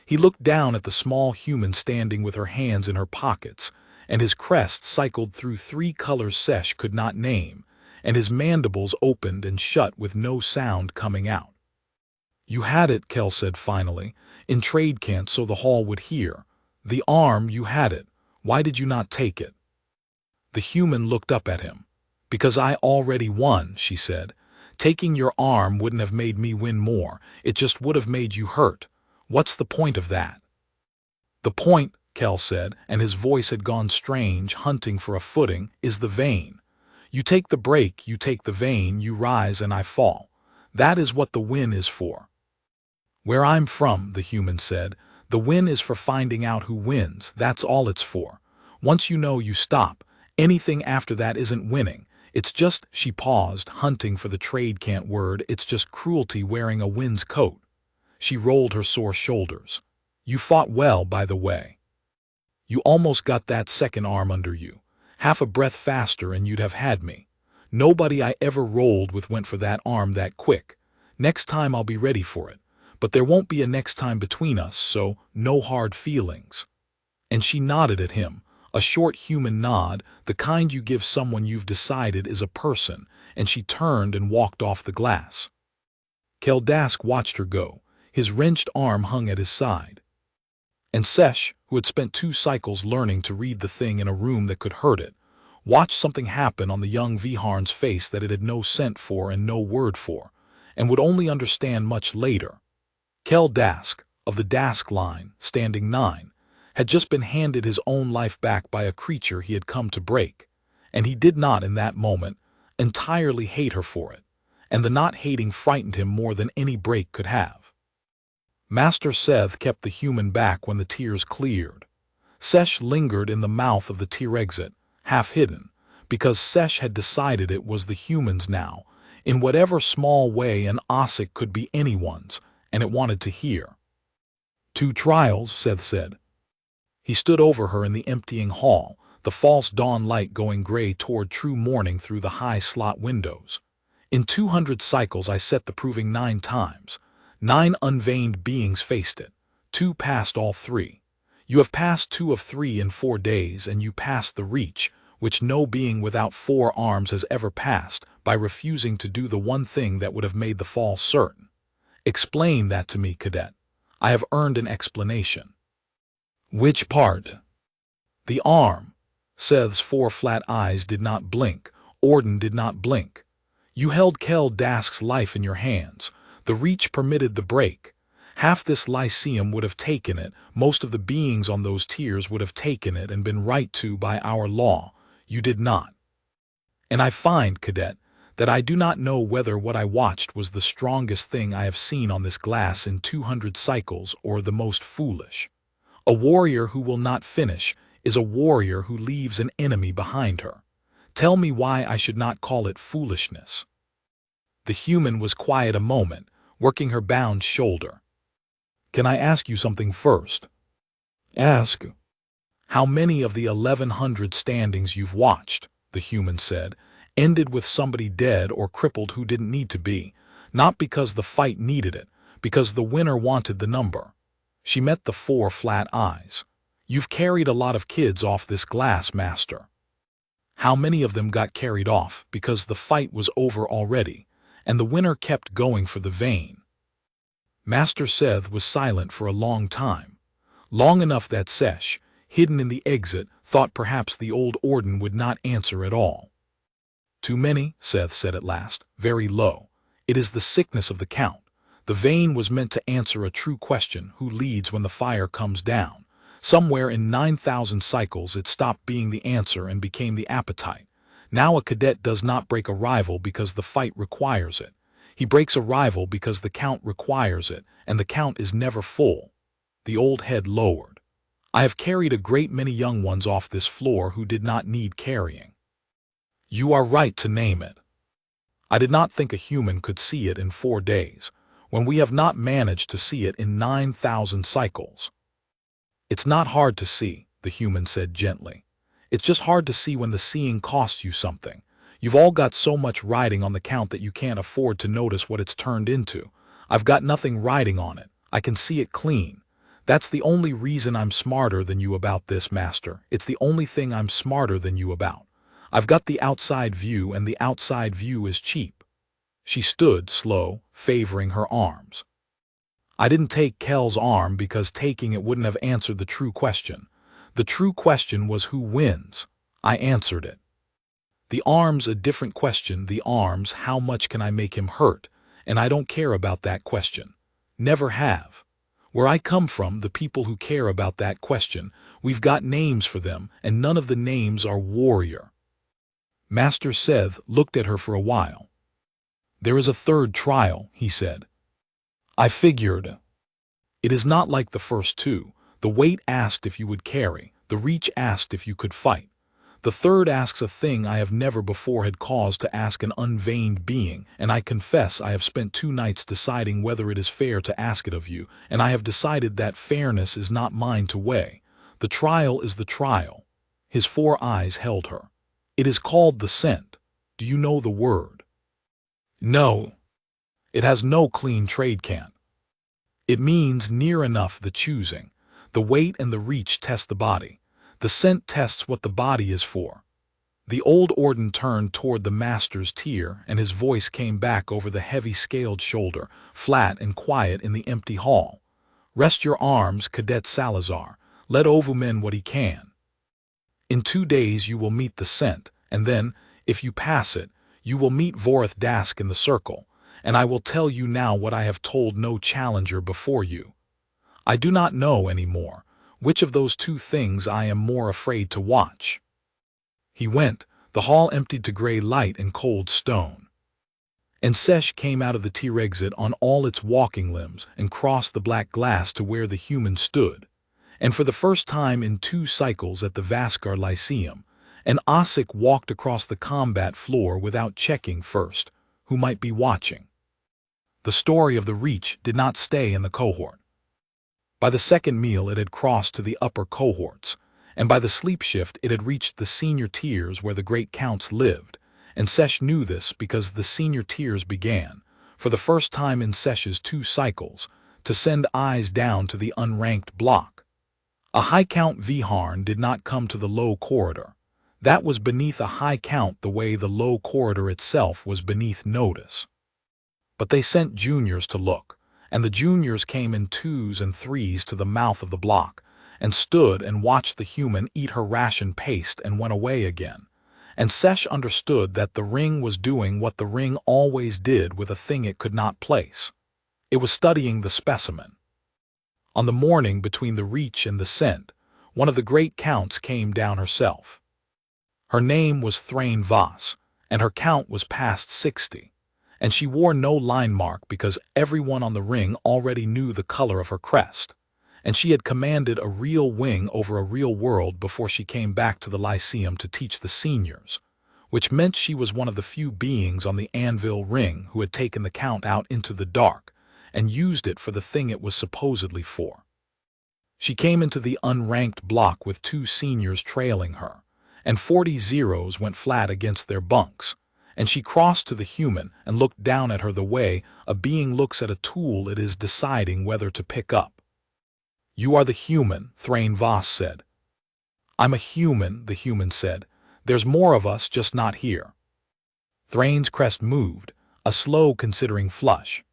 He looked down at the small human standing with her hands in her pockets, and his crest cycled through 3 colors Sesh could not name, and his mandibles opened and shut with no sound coming out. "You had it," Kel said finally, "in trade cant so the hall would hear. The arm, you had it. Why did you not take it?" The human looked up at him. "Because I already won," she said. "Taking your arm wouldn't have made me win more, it just would have made you hurt. What's the point of that?" "The point," Kel said, and his voice had gone strange, hunting for a footing, "is the vein. You take the break, you take the vein, you rise and I fall. That is what the win is for." "Where I'm from," the human said, "the win is for finding out who wins, that's all it's for. Once you know, you stop. Anything after that isn't winning. It's just," she paused, hunting for the trade cant word, "it's just cruelty wearing a wind's coat." She rolled her sore shoulders. "You fought well, by the way. You almost got that second arm under you. Half a breath faster and you'd have had me. Nobody I ever rolled with went for that arm that quick. Next time I'll be ready for it. But there won't be a next time between us, so no hard feelings." And she nodded at him, a short human nod, the kind you give someone you've decided is a person, and she turned and walked off the glass. Keldask watched her go. His wrenched arm hung at his side. And Sesh, who had spent 2 cycles learning to read the thing in a room that could hurt it, watched something happen on the young Viharn's face that it had no scent for and no word for, and would only understand much later. Keldask, of the Dask line, standing 9, had just been handed his own life back by a creature he had come to break, and he did not, in that moment, entirely hate her for it, and the not hating frightened him more than any break could have. Master Seth kept the human back when the tears cleared. Sesh lingered in the mouth of the tear exit, half hidden, because Sesh had decided it was the human's now, in whatever small way an Ossik could be anyone's, and it wanted to hear. "2 trials," Seth said. He stood over her in the emptying hall, the false dawn light going gray toward true morning through the high slot windows. "In 200 cycles I set the proving 9 times. 9 unveined beings faced it. 2 passed all 3. You have passed 2 of 3 in 4 days, and you passed the reach, which no being without 4 arms has ever passed, by refusing to do the one thing that would have made the fall certain. Explain that to me, cadet. I have earned an explanation." "Which part?" "The arm." Seth's 4 flat eyes did not blink. Orden did not blink. "You held Keldask's life in your hands. The reach permitted the break. Half this Lyceum would have taken it, most of the beings on those tiers would have taken it and been right to by our law. You did not. And I find, cadet, that I do not know whether what I watched was the strongest thing I have seen on this glass in 200 cycles or the most foolish. A warrior who will not finish is a warrior who leaves an enemy behind her. Tell me why I should not call it foolishness." The human was quiet a moment, working her bound shoulder. "Can I ask you something first?" "Ask." "How many of the 1,100 standings you've watched," the human said, "ended with somebody dead or crippled who didn't need to be, not because the fight needed it, because the winner wanted the number?" She met the 4 flat eyes. "You've carried a lot of kids off this glass, master. How many of them got carried off because the fight was over already, and the winner kept going for the vein?" Master Seth was silent for a long time, long enough that Sesh, hidden in the exit, thought perhaps the old Orden would not answer at all. "Too many," Seth said at last, very low. "It is the sickness of the count. The vein was meant to answer a true question, who leads when the fire comes down. Somewhere in 9,000 cycles it stopped being the answer and became the appetite. Now a cadet does not break a rival because the fight requires it. He breaks a rival because the count requires it, and the count is never full." The old head lowered. "I have carried a great many young ones off this floor who did not need carrying." "You are right to name it. I did not think a human could see it in 4 days, when we have not managed to see it in 9,000 cycles." It's not hard to see, the human said gently. It's just hard to see when the seeing costs you something. You've all got so much riding on the count that you can't afford to notice what it's turned into. I've got nothing riding on it. I can see it clean. That's the only reason I'm smarter than you about this, master. It's the only thing I'm smarter than you about. I've got the outside view, and the outside view is cheap. She stood, slow, favoring her arms. I didn't take Kel's arm because taking it wouldn't have answered the true question. The true question was who wins. I answered it. The arm's a different question. The arm's how much can I make him hurt, and I don't care about that question. Never have. Where I come from, the people who care about that question, we've got names for them, and none of the names are warrior. Master Seth looked at her for a while. There is a third trial, he said. I figured. It is not like the first two. The weight asked if you would carry. The reach asked if you could fight. The third asks a thing I have never before had cause to ask an unveined being, and I confess I have spent 2 nights deciding whether it is fair to ask it of you, and I have decided that fairness is not mine to weigh. The trial is the trial. His 4 eyes held her. It is called the scent. Do you know the word? No. It has no clean trade cant. It means near enough the choosing. The weight and the reach test the body. The scent tests what the body is for. The old Orden turned toward the master's tier, and his voice came back over the heavy-scaled shoulder, flat and quiet in the empty hall. Rest your arms, Cadet Salazar. Let Ovumen what he can. In 2 days you will meet the scent, and then, if you pass it, you will meet Vorith Dask in the circle, and I will tell you now what I have told no challenger before you. I do not know any more. Which of those 2 things I am more afraid to watch? He went. The hall emptied to gray light and cold stone. And Sesh came out of the tier exit on all its walking limbs and crossed the black glass to where the human stood. And for the first time in 2 cycles at the Vaskar Lyceum, an Ossic walked across the combat floor without checking first who might be watching. The story of the Reach did not stay in the cohort. By the second meal it had crossed to the upper cohorts, and by the sleep shift it had reached the senior tiers where the great counts lived, and Sesh knew this because the senior tiers began, for the first time in Sesh's 2 cycles, to send eyes down to the unranked block. A high count Viharn did not come to the low corridor. That was beneath a high count the way the low corridor itself was beneath notice. But they sent juniors to look, and the juniors came in 2s and 3s to the mouth of the block, and stood and watched the human eat her ration paste and went away again. And Sesh understood that the ring was doing what the ring always did with a thing it could not place. It was studying the specimen. On the morning between the Reach and the scent, one of the great counts came down herself. Her name was Thrain Voss, and her count was past 60, and she wore no line mark because everyone on the ring already knew the color of her crest, and she had commanded a real wing over a real world before she came back to the Lyceum to teach the seniors, which meant she was one of the few beings on the Anvil Ring who had taken the count out into the dark and used it for the thing it was supposedly for. She came into the unranked block with 2 seniors trailing her, and 40 zeros went flat against their bunks, and she crossed to the human and looked down at her the way a being looks at a tool it is deciding whether to pick up. You are the human, Thrain Voss said. I'm a human, the human said. There's more of us, just not here. Thrain's crest moved, a slow considering flush.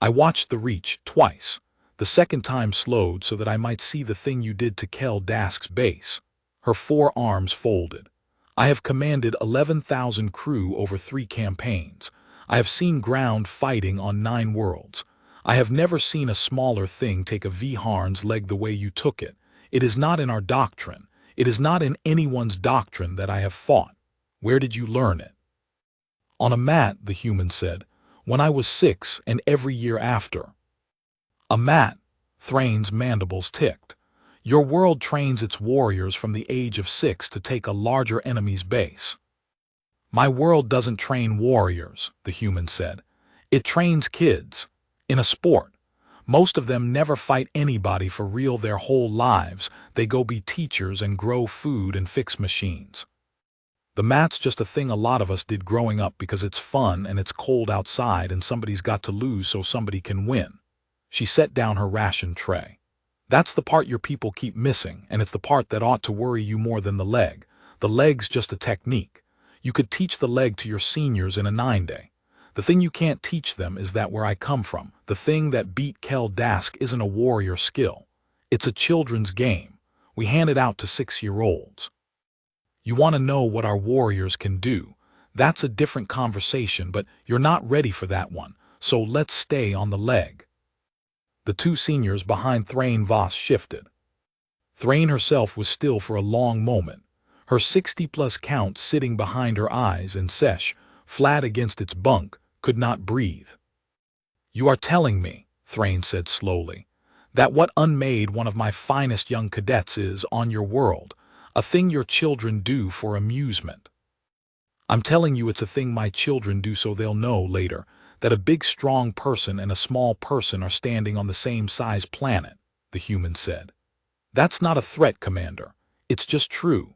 I watched the Reach twice. The second time slowed so that I might see the thing you did to Kel Dask's base. Her 4 arms folded. I have commanded 11,000 crew over 3 campaigns. I have seen ground fighting on 9 worlds. I have never seen a smaller thing take a Viharn's leg the way you took it. It is not in our doctrine. It is not in anyone's doctrine that I have fought. Where did you learn it? On a mat, the human said, when I was 6 and every year after. A mat, Thrain's mandibles ticked. Your world trains its warriors from the age of 6 to take a larger enemy's base. My world doesn't train warriors, the human said. It trains kids. In a sport. Most of them never fight anybody for real their whole lives. They go be teachers and grow food and fix machines. The mat's just a thing a lot of us did growing up because it's fun and it's cold outside and somebody's got to lose so somebody can win. She set down her ration tray. That's the part your people keep missing, and it's the part that ought to worry you more than the leg. The leg's just a technique. You could teach the leg to your seniors in a 9-day. The thing you can't teach them is that where I come from, the thing that beat Kel Dask isn't a warrior skill. It's a children's game. We hand it out to 6-year-olds. You want to know what our warriors can do. That's a different conversation, but you're not ready for that one, so let's stay on the leg. The two seniors behind Thrain Voss shifted. Thrain herself was still for a long moment, her 60-plus count sitting behind her eyes, and Sesh, flat against its bunk, could not breathe. "You are telling me," Thrain said slowly, "that what unmade one of my finest young cadets is on your world, a thing your children do for amusement." "I'm telling you it's a thing my children do so they'll know later that a big strong person and a small person are standing on the same size planet," the human said. "That's not a threat, Commander. It's just true.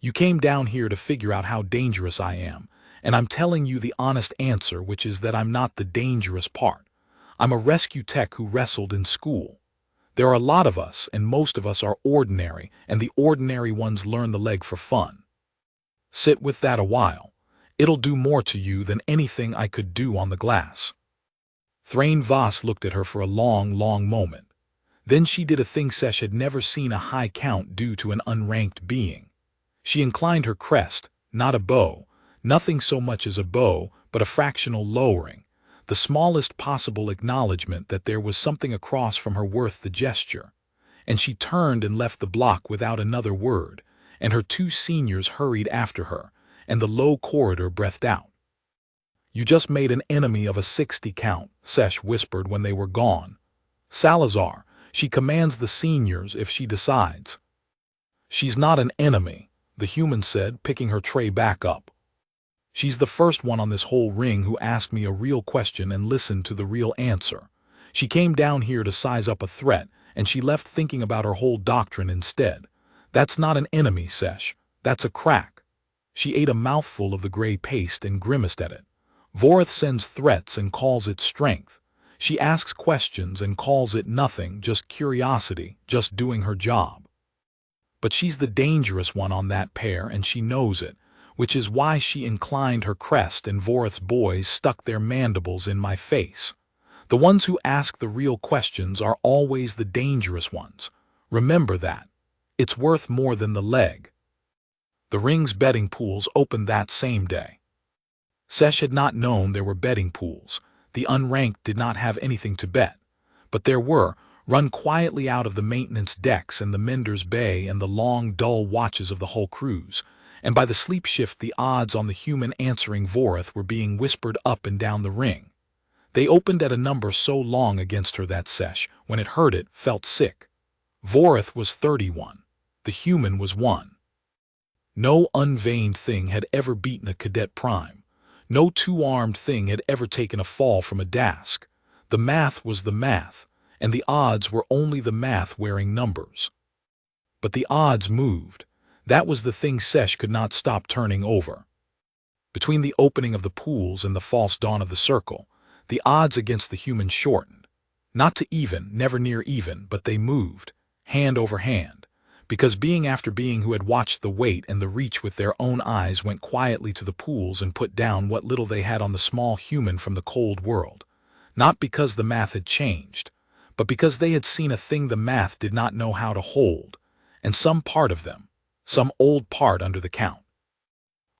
You came down here to figure out how dangerous I am, and I'm telling you the honest answer, which is that I'm not the dangerous part. I'm a rescue tech who wrestled in school. There are a lot of us, and most of us are ordinary, and the ordinary ones learn the leg for fun. Sit with that a while. It'll do more to you than anything I could do on the glass." Thrain Voss looked at her for a long, long moment. Then she did a thing Sesh had never seen a high count do to an unranked being. She inclined her crest, not a bow, nothing so much as a bow, but a fractional lowering, the smallest possible acknowledgement that there was something across from her worth the gesture. And she turned and left the block without another word, and her two seniors hurried after her, and the low corridor breathed out. "You just made an enemy of a 60 count, Sesh whispered when they were gone. "Salazar, she commands the seniors if she decides." "She's not an enemy," the human said, picking her tray back up. "She's the first one on this whole ring who asked me a real question and listened to the real answer. She came down here to size up a threat, and she left thinking about her whole doctrine instead. That's not an enemy, Sesh. That's a crack." She ate a mouthful of the gray paste and grimaced at it. "Vorth sends threats and calls it strength. She asks questions and calls it nothing, just curiosity, just doing her job. But she's the dangerous one on that pair, and she knows it, which is why she inclined her crest and Vorth's boys stuck their mandibles in my face. The ones who ask the real questions are always the dangerous ones. Remember that. It's worth more than the leg." The ring's betting pools opened that same day. Sesh had not known there were betting pools. The unranked did not have anything to bet. But there were, run quietly out of the maintenance decks and the mender's bay and the long, dull watches of the whole cruise, and by the sleep shift the odds on the human answering Vorth were being whispered up and down the ring. They opened at a number so long against her that Sesh, when it heard it, felt sick. Vorth was 31. The human was 1. No unveined thing had ever beaten a cadet prime. No two-armed thing had ever taken a fall from a Dask. The math was the math, and the odds were only the math wearing numbers. But the odds moved. That was the thing Sesh could not stop turning over. Between the opening of the pools and the false dawn of the circle, the odds against the human shortened. Not to even, never near even, but they moved, hand over hand. Because being after being who had watched the weight and the reach with their own eyes went quietly to the pools and put down what little they had on the small human from the cold world. Not because the math had changed, but because they had seen a thing the math did not know how to hold, and some part of them, some old part under the count,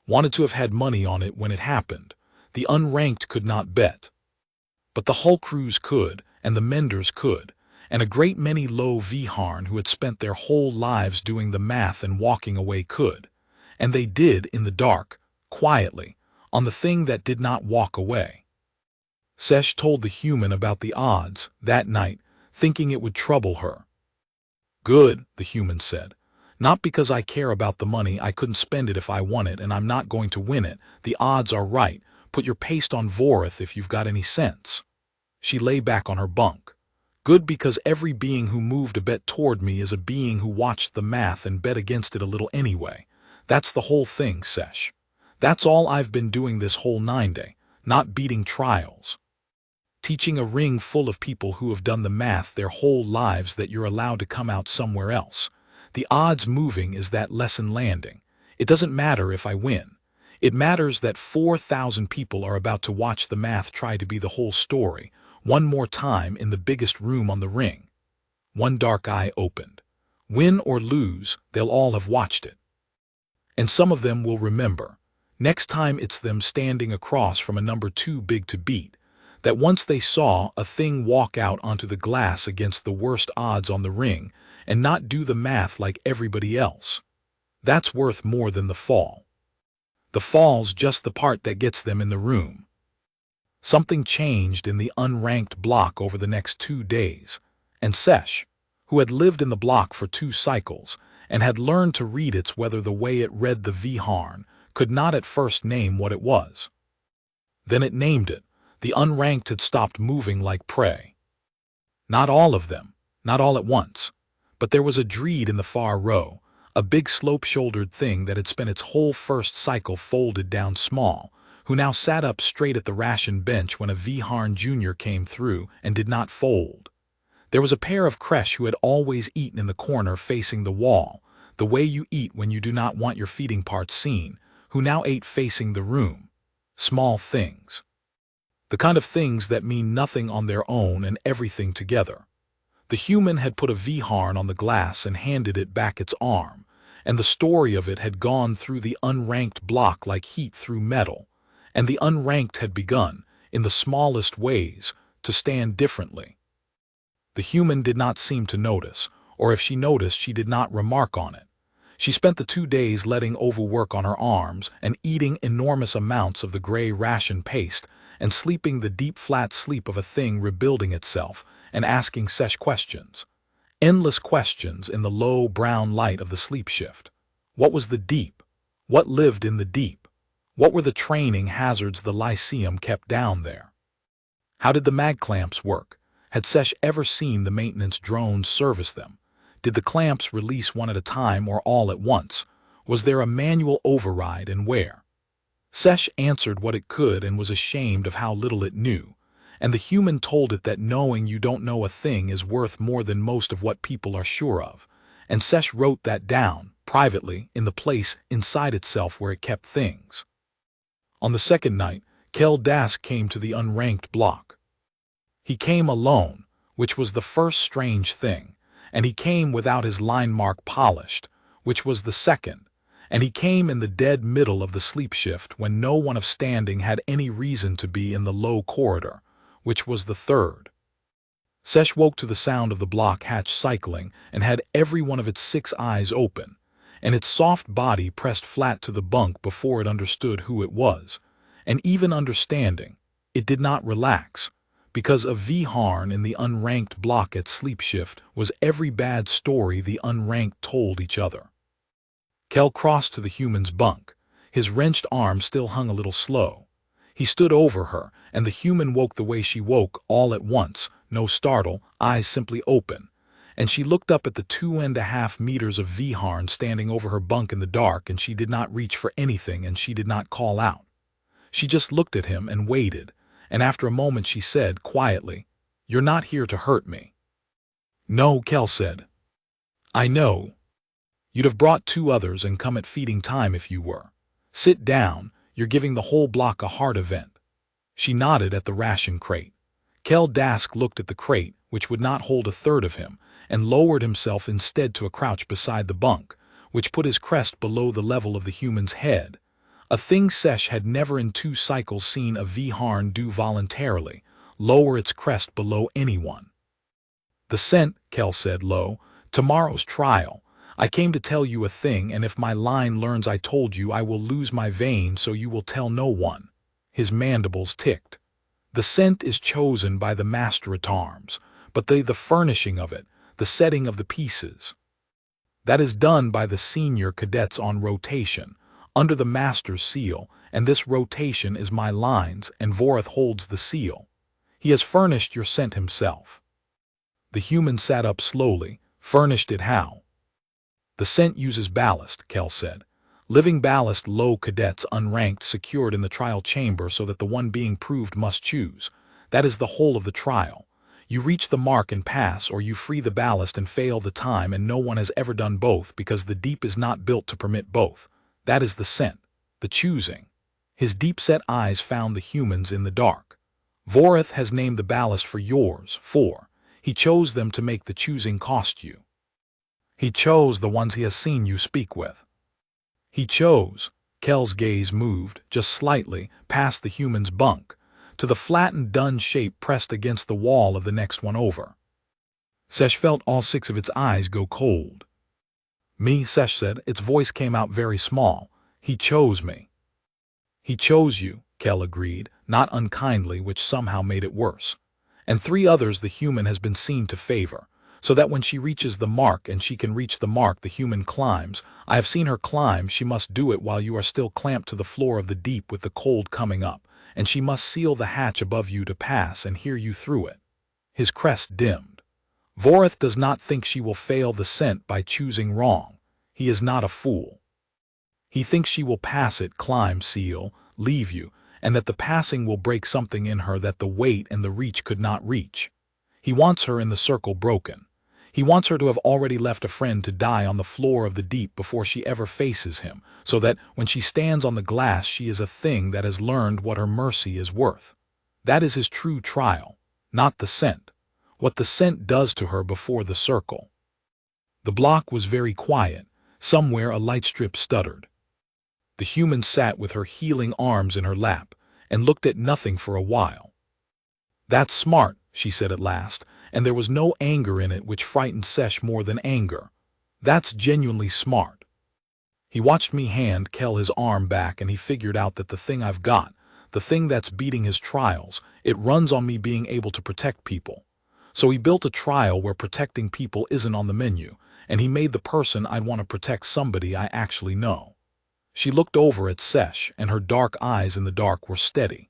wanted to have had money on it when it happened. The unranked could not bet. But the hull crews could, and the menders could, and a great many low Viharn who had spent their whole lives doing the math and walking away could. And they did in the dark, quietly, on the thing that did not walk away. Sesh told the human about the odds, that night, thinking it would trouble her. "Good," the human said. "Not because I care about the money, I couldn't spend it if I won it, and I'm not going to win it. The odds are right. Put your paste on Vorth if you've got any sense." She lay back on her bunk. Good because every being who moved a bet toward me is a being who watched the math and bet against it a little anyway. That's the whole thing, Sesh. That's all I've been doing this whole 9 day, not beating trials. Teaching a ring full of people who have done the math their whole lives that you're allowed to come out somewhere else. The odds moving is that lesson landing. It doesn't matter if I win. It matters that 4,000 people are about to watch the math try to be the whole story, one more time in the biggest room on the ring. One dark eye opened. Win or lose, they'll all have watched it. And some of them will remember. Next time it's them standing across from a number too big to beat, that once they saw a thing walk out onto the glass against the worst odds on the ring and not do the math like everybody else. That's worth more than the fall. The fall's just the part that gets them in the room. Something changed in the unranked block over the next 2 days, and Sesh, who had lived in the block for 2 cycles and had learned to read its weather the way it read the V-Harn, could not at first name what it was. Then it named it. The unranked had stopped moving like prey. Not all of them, not all at once, but there was a dreed in the far row, a big slope-shouldered thing that had spent its whole first cycle folded down small, who now sat up straight at the ration bench when a V-Harn Jr. came through and did not fold. There was a pair of Kresh who had always eaten in the corner facing the wall, the way you eat when you do not want your feeding parts seen, who now ate facing the room. Small things. The kind of things that mean nothing on their own and everything together. The human had put a V-Harn on the glass and handed it back its arm, and the story of it had gone through the unranked block like heat through metal, and the unranked had begun, in the smallest ways, to stand differently. The human did not seem to notice, or if she noticed she did not remark on it. She spent the 2 days letting overwork on her arms and eating enormous amounts of the gray ration paste and sleeping the deep flat sleep of a thing rebuilding itself and asking Sesh questions. Endless questions in the low brown light of the sleep shift. What was the deep? What lived in the deep? What were the training hazards the Lyceum kept down there? How did the mag clamps work? Had Sesh ever seen the maintenance drones service them? Did the clamps release one at a time or all at once? Was there a manual override and where? Sesh answered what it could and was ashamed of how little it knew, and the human told it that knowing you don't know a thing is worth more than most of what people are sure of, and Sesh wrote that down, privately, in the place inside itself where it kept things. On the second night, Kel Dask came to the unranked block. He came alone, which was the first strange thing, and he came without his line mark polished, which was the second, and he came in the dead middle of the sleep shift when no one of standing had any reason to be in the low corridor, which was the third. Sesh woke to the sound of the block hatch cycling and had every one of its 6 eyes open, and its soft body pressed flat to the bunk before it understood who it was, and even understanding, it did not relax, because a V-Harn in the unranked block at sleep shift was every bad story the unranked told each other. Kel crossed to the human's bunk. His wrenched arm still hung a little slow. He stood over her, and the human woke the way she woke all at once, no startle, eyes simply open, and she looked up at the 2.5 meters of V-Harn standing over her bunk in the dark, and she did not reach for anything and she did not call out. She just looked at him and waited, and after a moment she said quietly, "You're not here to hurt me." "No," Kel said. "I know. You'd have brought 2 others and come at feeding time if you were. Sit down, you're giving the whole block a heart event." She nodded at the ration crate. Kel Dask looked at the crate, which would not hold a third of him, and lowered himself instead to a crouch beside the bunk, which put his crest below the level of the human's head, a thing Sesh had never in 2 cycles seen a V-Harn do voluntarily, lower its crest below anyone. "The scent," Kel said low, "tomorrow's trial. I came to tell you a thing, and if my line learns I told you, I will lose my vein, so you will tell no one." His mandibles ticked. "The scent is chosen by the master-at-arms, but the furnishing of it, the setting of the pieces, that is done by the senior cadets on rotation, under the master's seal, and this rotation is my lines, and Vorith holds the seal. He has furnished your scent himself." The human sat up slowly. Furnished it how? The scent uses ballast, Kel said. Living ballast, low cadets unranked secured in the trial chamber so that the one being proved must choose. That is the whole of the trial. You reach the mark and pass, or you free the ballast and fail the time, and no one has ever done both because the deep is not built to permit both. That is the scent, the choosing. His deep-set eyes found the humans in the dark. Vorith has named the ballast for yours, for he chose them to make the choosing cost you. He chose the ones he has seen you speak with. He chose. Kel's gaze moved, just slightly, past the human's bunk, to the flattened dun shape pressed against the wall of the next one over. Sesh felt all 6 of its eyes go cold. Me, Sesh said. Its voice came out very small. He chose me. He chose you, Kel agreed, not unkindly, which somehow made it worse. And 3 others the human has been seen to favor, so that when she reaches the mark and she can reach the mark the human climbs, I have seen her climb, she must do it while you are still clamped to the floor of the deep with the cold coming up, and she must seal the hatch above you to pass and hear you through it. His crest dimmed. Vorith does not think she will fail the scent by choosing wrong. He is not a fool. He thinks she will pass it, climb, seal, leave you, and that the passing will break something in her that the weight and the reach could not reach. He wants her in the circle broken. He wants her to have already left a friend to die on the floor of the deep before she ever faces him, so that when she stands on the glass she is a thing that has learned what her mercy is worth. That is his true trial, not the scent. What the scent does to her before the circle. The block was very quiet. Somewhere a light strip stuttered. The human sat with her healing arms in her lap and looked at nothing for a while. "That's smart," she said at last, and there was no anger in it, which frightened Sesh more than anger. "That's genuinely smart." He watched me hand Kel his arm back, and he figured out that the thing I've got, the thing that's beating his trials, it runs on me being able to protect people. So he built a trial where protecting people isn't on the menu, and he made the person I'd want to protect somebody I actually know. She looked over at Sesh, and her dark eyes in the dark were steady.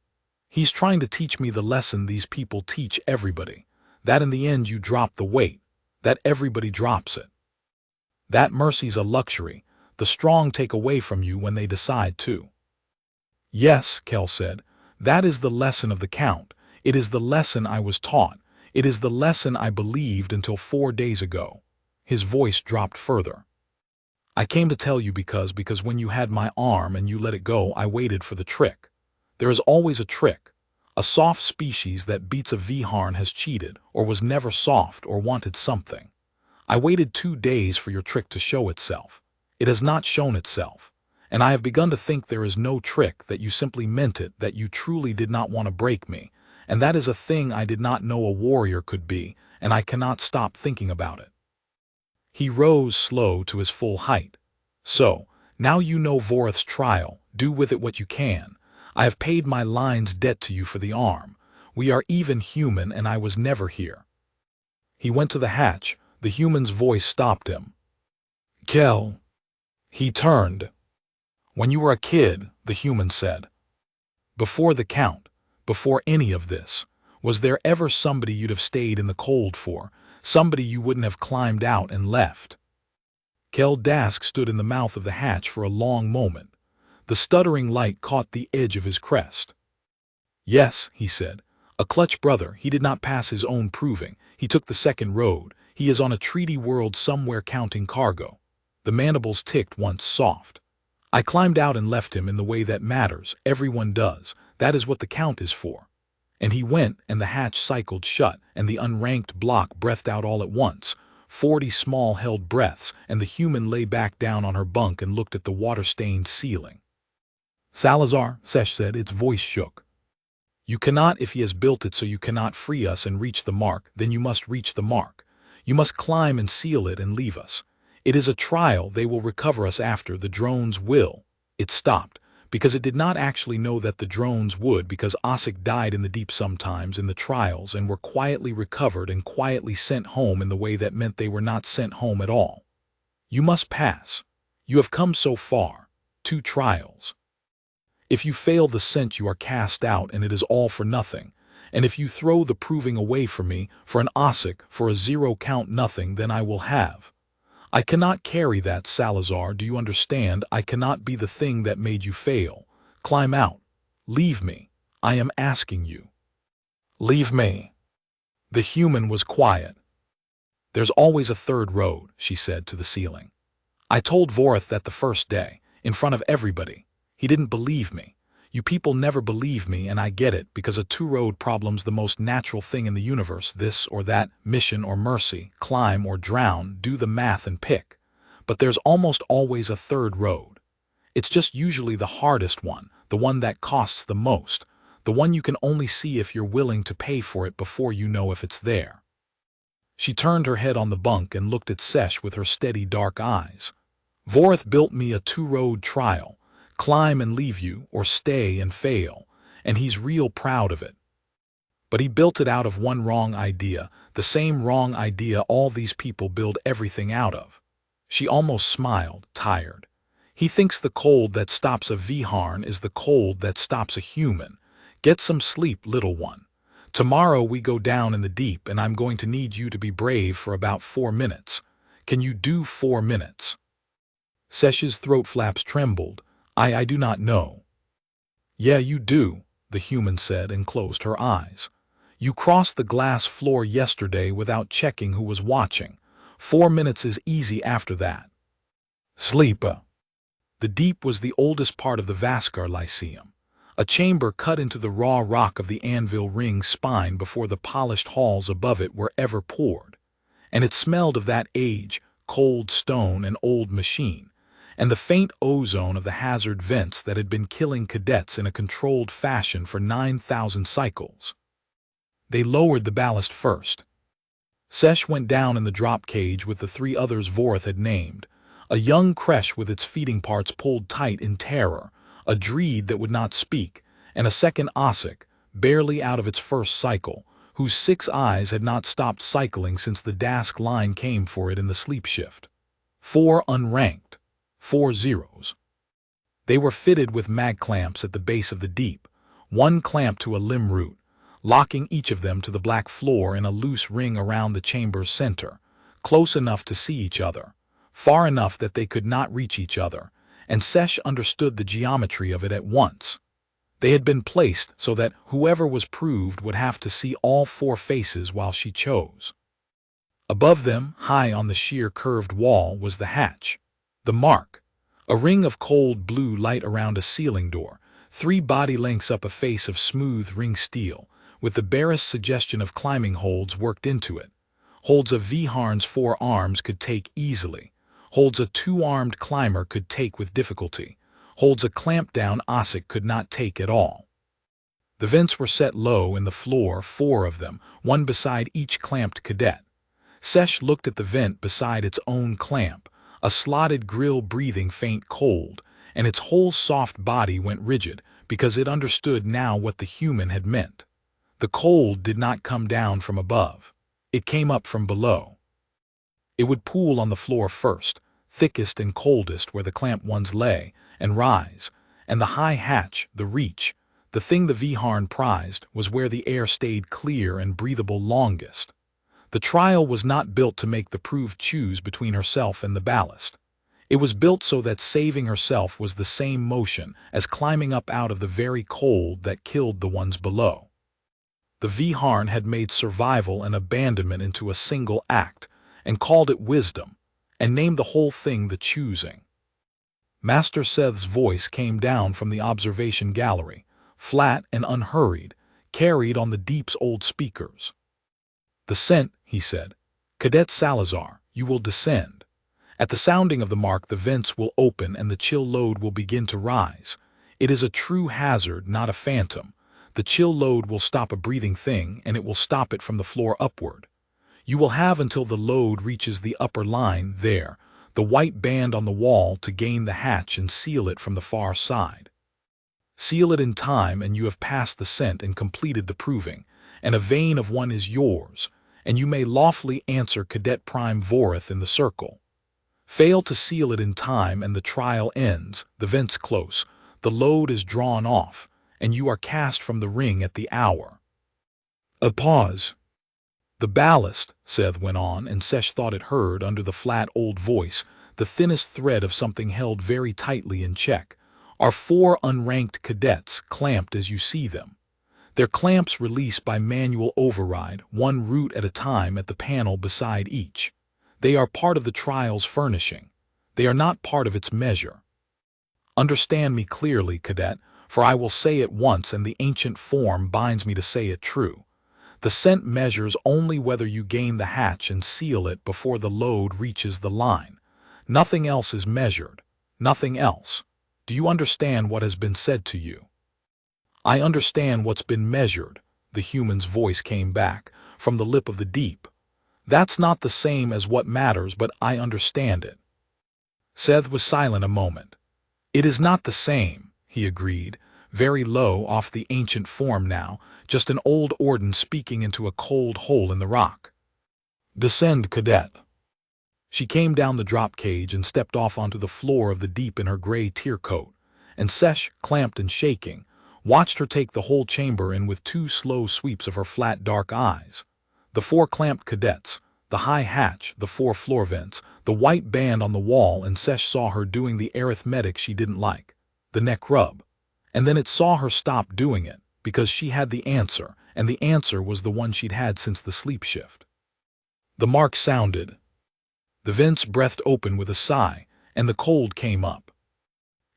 "He's trying to teach me the lesson these people teach everybody, that in the end you drop the weight, that everybody drops it. That mercy's a luxury, the strong take away from you when they decide to." "Yes," Kel said, "that is the lesson of the Count. It is the lesson I was taught. It is the lesson I believed until 4 days ago." His voice dropped further. "I came to tell you because when you had my arm and you let it go, I waited for the trick. There is always a trick. A soft species that beats a Viharn has cheated, or was never soft, or wanted something. I waited 2 days for your trick to show itself. It has not shown itself. And I have begun to think there is no trick, that you simply meant it, that you truly did not want to break me. And that is a thing I did not know a warrior could be, and I cannot stop thinking about it." He rose slow to his full height. "So, now you know Vorith's trial, do with it what you can. I have paid my line's debt to you for the arm. We are even human, and I was never here." He went to the hatch. The human's voice stopped him. "Kel." He turned. "When you were a kid," the human said. "Before the Count, before any of this, was there ever somebody you'd have stayed in the cold for? Somebody you wouldn't have climbed out and left?" Kel Dask stood in the mouth of the hatch for a long moment. The stuttering light caught the edge of his crest. "Yes," he said. "A clutch brother. He did not pass his own proving. He took the second road. He is on a treaty world somewhere counting cargo." The mandibles ticked once soft. "I climbed out and left him in the way that matters. Everyone does. That is what the Count is for." And he went, and the hatch cycled shut, and the unranked block breathed out all at once. 40 small held breaths, and the human lay back down on her bunk and looked at the water-stained ceiling. "Salazar," Sesh said, its voice shook. "You cannot, if he has built it so you cannot free us and reach the mark, then you must reach the mark. You must climb and seal it and leave us. It is a trial, they will recover us after, the drones will." It stopped, because it did not actually know that the drones would, because Osik died in the deep sometimes in the trials and were quietly recovered and quietly sent home in the way that meant they were not sent home at all. "You must pass. You have come so far. 2 trials. If you fail the scent you are cast out, and it is all for nothing. and if you throw the proving away from me for an Ossic for a 0 count nothing, then I will have. I cannot carry that, Salazar, do you understand? I cannot be the thing that made you fail. Climb out. Leave me. I am asking you. Leave me. The human was quiet. There's always a third road, she said to the ceiling. I told Vorth that the first day, in front of everybody. He didn't believe me. You people never believe me, and I get it, because a two-road problem's the most natural thing in the universe, this or that, mission or mercy, climb or drown, do the math and pick. But there's almost always a third road. It's just usually the hardest one, the one that costs the most, the one you can only see if you're willing to pay for it before you know if it's there. She turned her head on the bunk and looked at Sesh with her steady dark eyes. Vorth built me a two-road trial. Climb and leave you, or stay and fail, and he's real proud of it. But he built it out of one wrong idea, the same wrong idea all these people build everything out of. She almost smiled, tired. He thinks the cold that stops a Viharn is the cold that stops a human. Get some sleep, little one. Tomorrow we go down in the deep, and I'm going to need you to be brave for about 4 minutes. Can you do 4 minutes? Sesh's throat flaps trembled. I do not know. Yeah, you do, the human said and closed her eyes. You crossed the glass floor yesterday without checking who was watching. 4 minutes is easy after that. Sleepa. The deep was the oldest part of the Vaskar Lyceum, a chamber cut into the raw rock of the anvil ring spine before the polished halls above it were ever poured, and it smelled of that age, cold stone and old machine, and the faint ozone of the hazard vents that had been killing cadets in a controlled fashion for 9,000 cycles. They lowered the ballast first. Sesh went down in the drop cage with the 3 others Vorth had named, a young creche with its feeding parts pulled tight in terror, a dreed that would not speak, and a second Ossic, barely out of its first cycle, whose 6 eyes had not stopped cycling since the Dask line came for it in the sleep shift. 4 unranked. 4 zeros. They were fitted with mag clamps at the base of the deep, 1 clamp to a limb root, locking each of them to the black floor in a loose ring around the chamber's center, close enough to see each other, far enough that they could not reach each other, and Sesh understood the geometry of it at once. They had been placed so that whoever was proved would have to see all 4 faces while she chose. Above them, high on the sheer curved wall, was the hatch. The mark, a ring of cold blue light around a ceiling door, 3 body lengths up a face of smooth ring steel, with the barest suggestion of climbing holds worked into it. Holds a Viharn's 4 arms could take easily. Holds a 2-armed climber could take with difficulty. Holds a clamped-down Ossic could not take at all. The vents were set low in the floor, 4 of them, 1 beside each clamped cadet. Sesh looked at the vent beside its own clamp, a slotted grill breathing faint cold, and its whole soft body went rigid because it understood now what the human had meant. The cold did not come down from above. It came up from below. It would pool on the floor first, thickest and coldest where the clamped ones lay, and rise, and the high hatch, the reach, the thing the Viharn prized, was where the air stayed clear and breathable longest. The trial was not built to make the proved choose between herself and the ballast. It was built so that saving herself was the same motion as climbing up out of the very cold that killed the ones below. The Viharn had made survival and abandonment into a single act, and called it wisdom, and named the whole thing the choosing. Master Seth's voice came down from the observation gallery, flat and unhurried, carried on the deep's old speakers. The scent, he said. Cadet Salazar, you will descend. At the sounding of the mark, the vents will open and the chill load will begin to rise. It is a true hazard, not a phantom. The chill load will stop a breathing thing, and it will stop it from the floor upward. You will have until the load reaches the upper line there, the white band on the wall, to gain the hatch and seal it from the far side. Seal it in time, and you have passed the scent and completed the proving, and a vein of one is yours, and you may lawfully answer Cadet Prime Vorth in the circle. Fail to seal it in time and the trial ends, the vents close, the load is drawn off, and you are cast from the ring at the hour. A pause. The ballast, Seth went on, and Sesh thought it heard, under the flat old voice, the thinnest thread of something held very tightly in check, are 4 unranked cadets clamped as you see them. Their clamps release by manual override, 1 root at a time at the panel beside each. They are part of the trial's furnishing. They are not part of its measure. Understand me clearly, cadet, for I will say it once and the ancient form binds me to say it true. The scent measures only whether you gain the hatch and seal it before the load reaches the line. Nothing else is measured. Nothing else. Do you understand what has been said to you? I understand what's been measured, the human's voice came back, from the lip of the deep. That's not the same as what matters, but I understand it. Seth was silent a moment. It is not the same, he agreed, very low off the ancient form now, just an old Orden speaking into a cold hole in the rock. Descend, cadet. She came down the drop cage and stepped off onto the floor of the deep in her gray tier coat, and Sesh, clamped and shaking, watched her take the whole chamber in with 2 slow sweeps of her flat dark eyes. The 4 clamped cadets, the high hatch, the 4 floor vents, the white band on the wall, and Sesh saw her doing the arithmetic she didn't like, the neck rub. And then it saw her stop doing it, because she had the answer, and the answer was the one she'd had since the sleep shift. The mark sounded. The vents breathed open with a sigh, and the cold came up.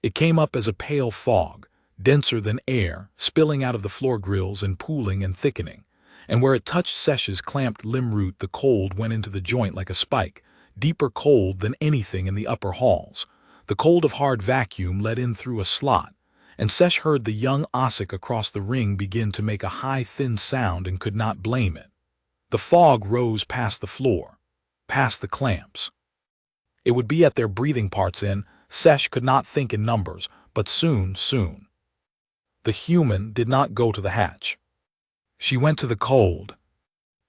It came up as a pale fog, denser than air, spilling out of the floor grills and pooling and thickening, and where it touched Sesh's clamped limb root the cold went into the joint like a spike, deeper cold than anything in the upper halls. The cold of hard vacuum let in through a slot, and Sesh heard the young Ossic across the ring begin to make a high thin sound and could not blame it. The fog rose past the floor, past the clamps. It would be at their breathing parts in, Sesh could not think in numbers, but soon. The human did not go to the hatch. She went to the cold.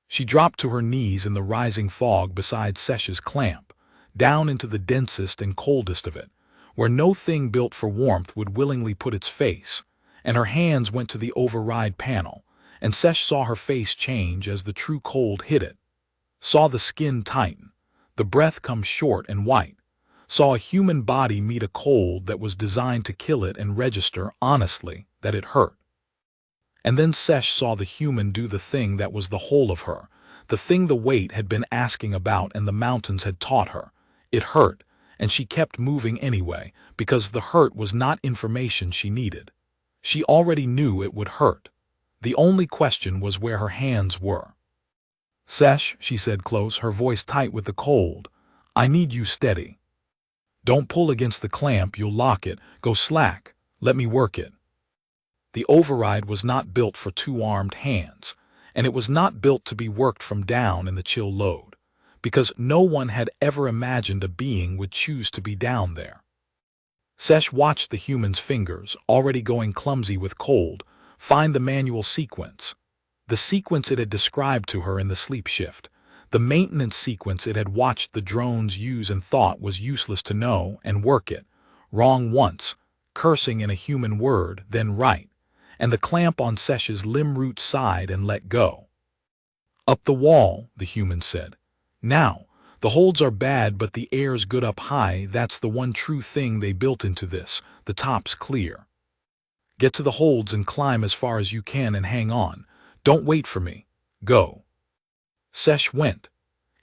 She dropped to her knees in the rising fog beside Sesh's clamp, down into the densest and coldest of it, where no thing built for warmth would willingly put its face, and her hands went to the override panel, and Sesh saw her face change as the true cold hit it, saw the skin tighten, the breath come short and white, saw a human body meet a cold that was designed to kill it and register, honestly, that it hurt. And then Sesh saw the human do the thing that was the whole of her, the thing the weight had been asking about and the mountains had taught her. It hurt, and she kept moving anyway, because the hurt was not information she needed. She already knew it would hurt. The only question was where her hands were. Sesh, she said close, her voice tight with the cold, I need you steady. Don't pull against the clamp, you'll lock it. Go slack. Let me work it. The override was not built for 2 armed hands, and it was not built to be worked from down in the chill load, because no one had ever imagined a being would choose to be down there. Sesh watched the human's fingers, already going clumsy with cold, find the manual sequence, the sequence it had described to her in the sleep shift, the maintenance sequence it had watched the drones use and thought was useless to know, and work it, wrong once, cursing in a human word, then right, and the clamp on Sesh's limb root side and let go. Up the wall, the human said. Now, the holds are bad but the air's good up high, that's the one true thing they built into this, the top's clear. Get to the holds and climb as far as you can and hang on. Don't wait for me. Go. Sesh went.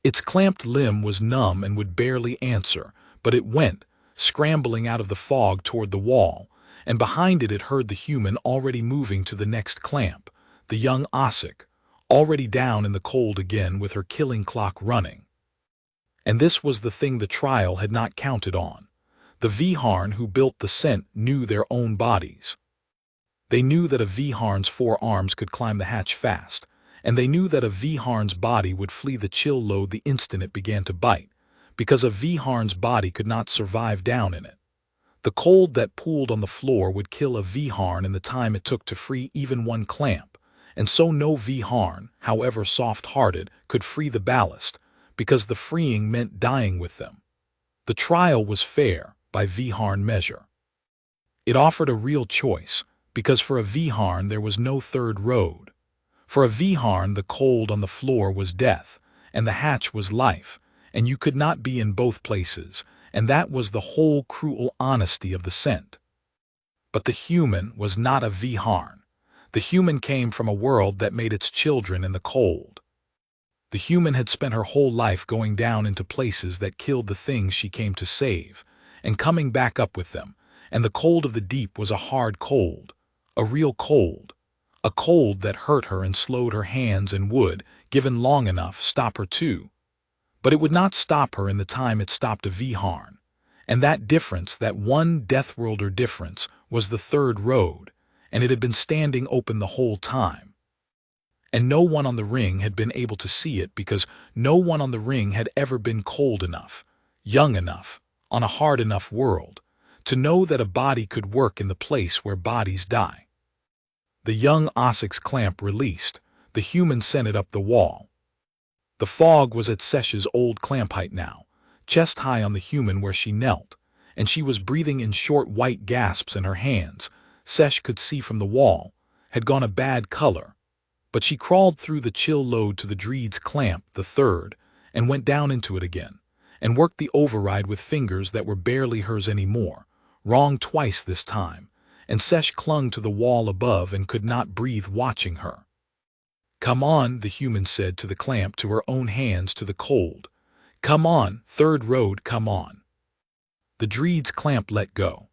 Its clamped limb was numb and would barely answer, but it went, scrambling out of the fog toward the wall, and behind it heard the human already moving to the next clamp, the young Ossic, already down in the cold again with her killing clock running. And this was the thing the trial had not counted on. The Viharn who built the scent knew their own bodies. They knew that a Viharn's 4 arms could climb the hatch fast, and they knew that a Viharn's body would flee the chill load the instant it began to bite, because a Viharn's body could not survive down in it. The cold that pooled on the floor would kill a Viharn in the time it took to free even 1 clamp, and so no Viharn, however soft-hearted, could free the ballast, because the freeing meant dying with them. The trial was fair, by Viharn measure. It offered a real choice, because for a Viharn there was no third road. For a Viharn, the cold on the floor was death, and the hatch was life, and you could not be in both places, and that was the whole cruel honesty of the scent. But the human was not a Viharn. The human came from a world that made its children in the cold. The human had spent her whole life going down into places that killed the things she came to save, and coming back up with them, and the cold of the deep was a hard cold, a real cold, a cold that hurt her and slowed her hands and would, given long enough, stop her too. But it would not stop her in the time it stopped a Viharn, and that difference, that one Deathworlder difference, was the third road, and it had been standing open the whole time. And no one on the ring had been able to see it because no one on the ring had ever been cold enough, young enough, on a hard enough world, to know that a body could work in the place where bodies die. The young Ossic's clamp released, the human sent it up the wall. The fog was at Sesh's old clamp height now, chest high on the human where she knelt, and she was breathing in short white gasps, and her hands, Sesh could see from the wall, had gone a bad color. But she crawled through the chill load to the Dreed's clamp, the third, and went down into it again, and worked the override with fingers that were barely hers anymore, wrong twice this time, and Sesh clung to the wall above and could not breathe watching her. "Come on," the human said to the clamp, to her own hands, to the cold. "Come on, third road, come on." The Dreed's clamp let go.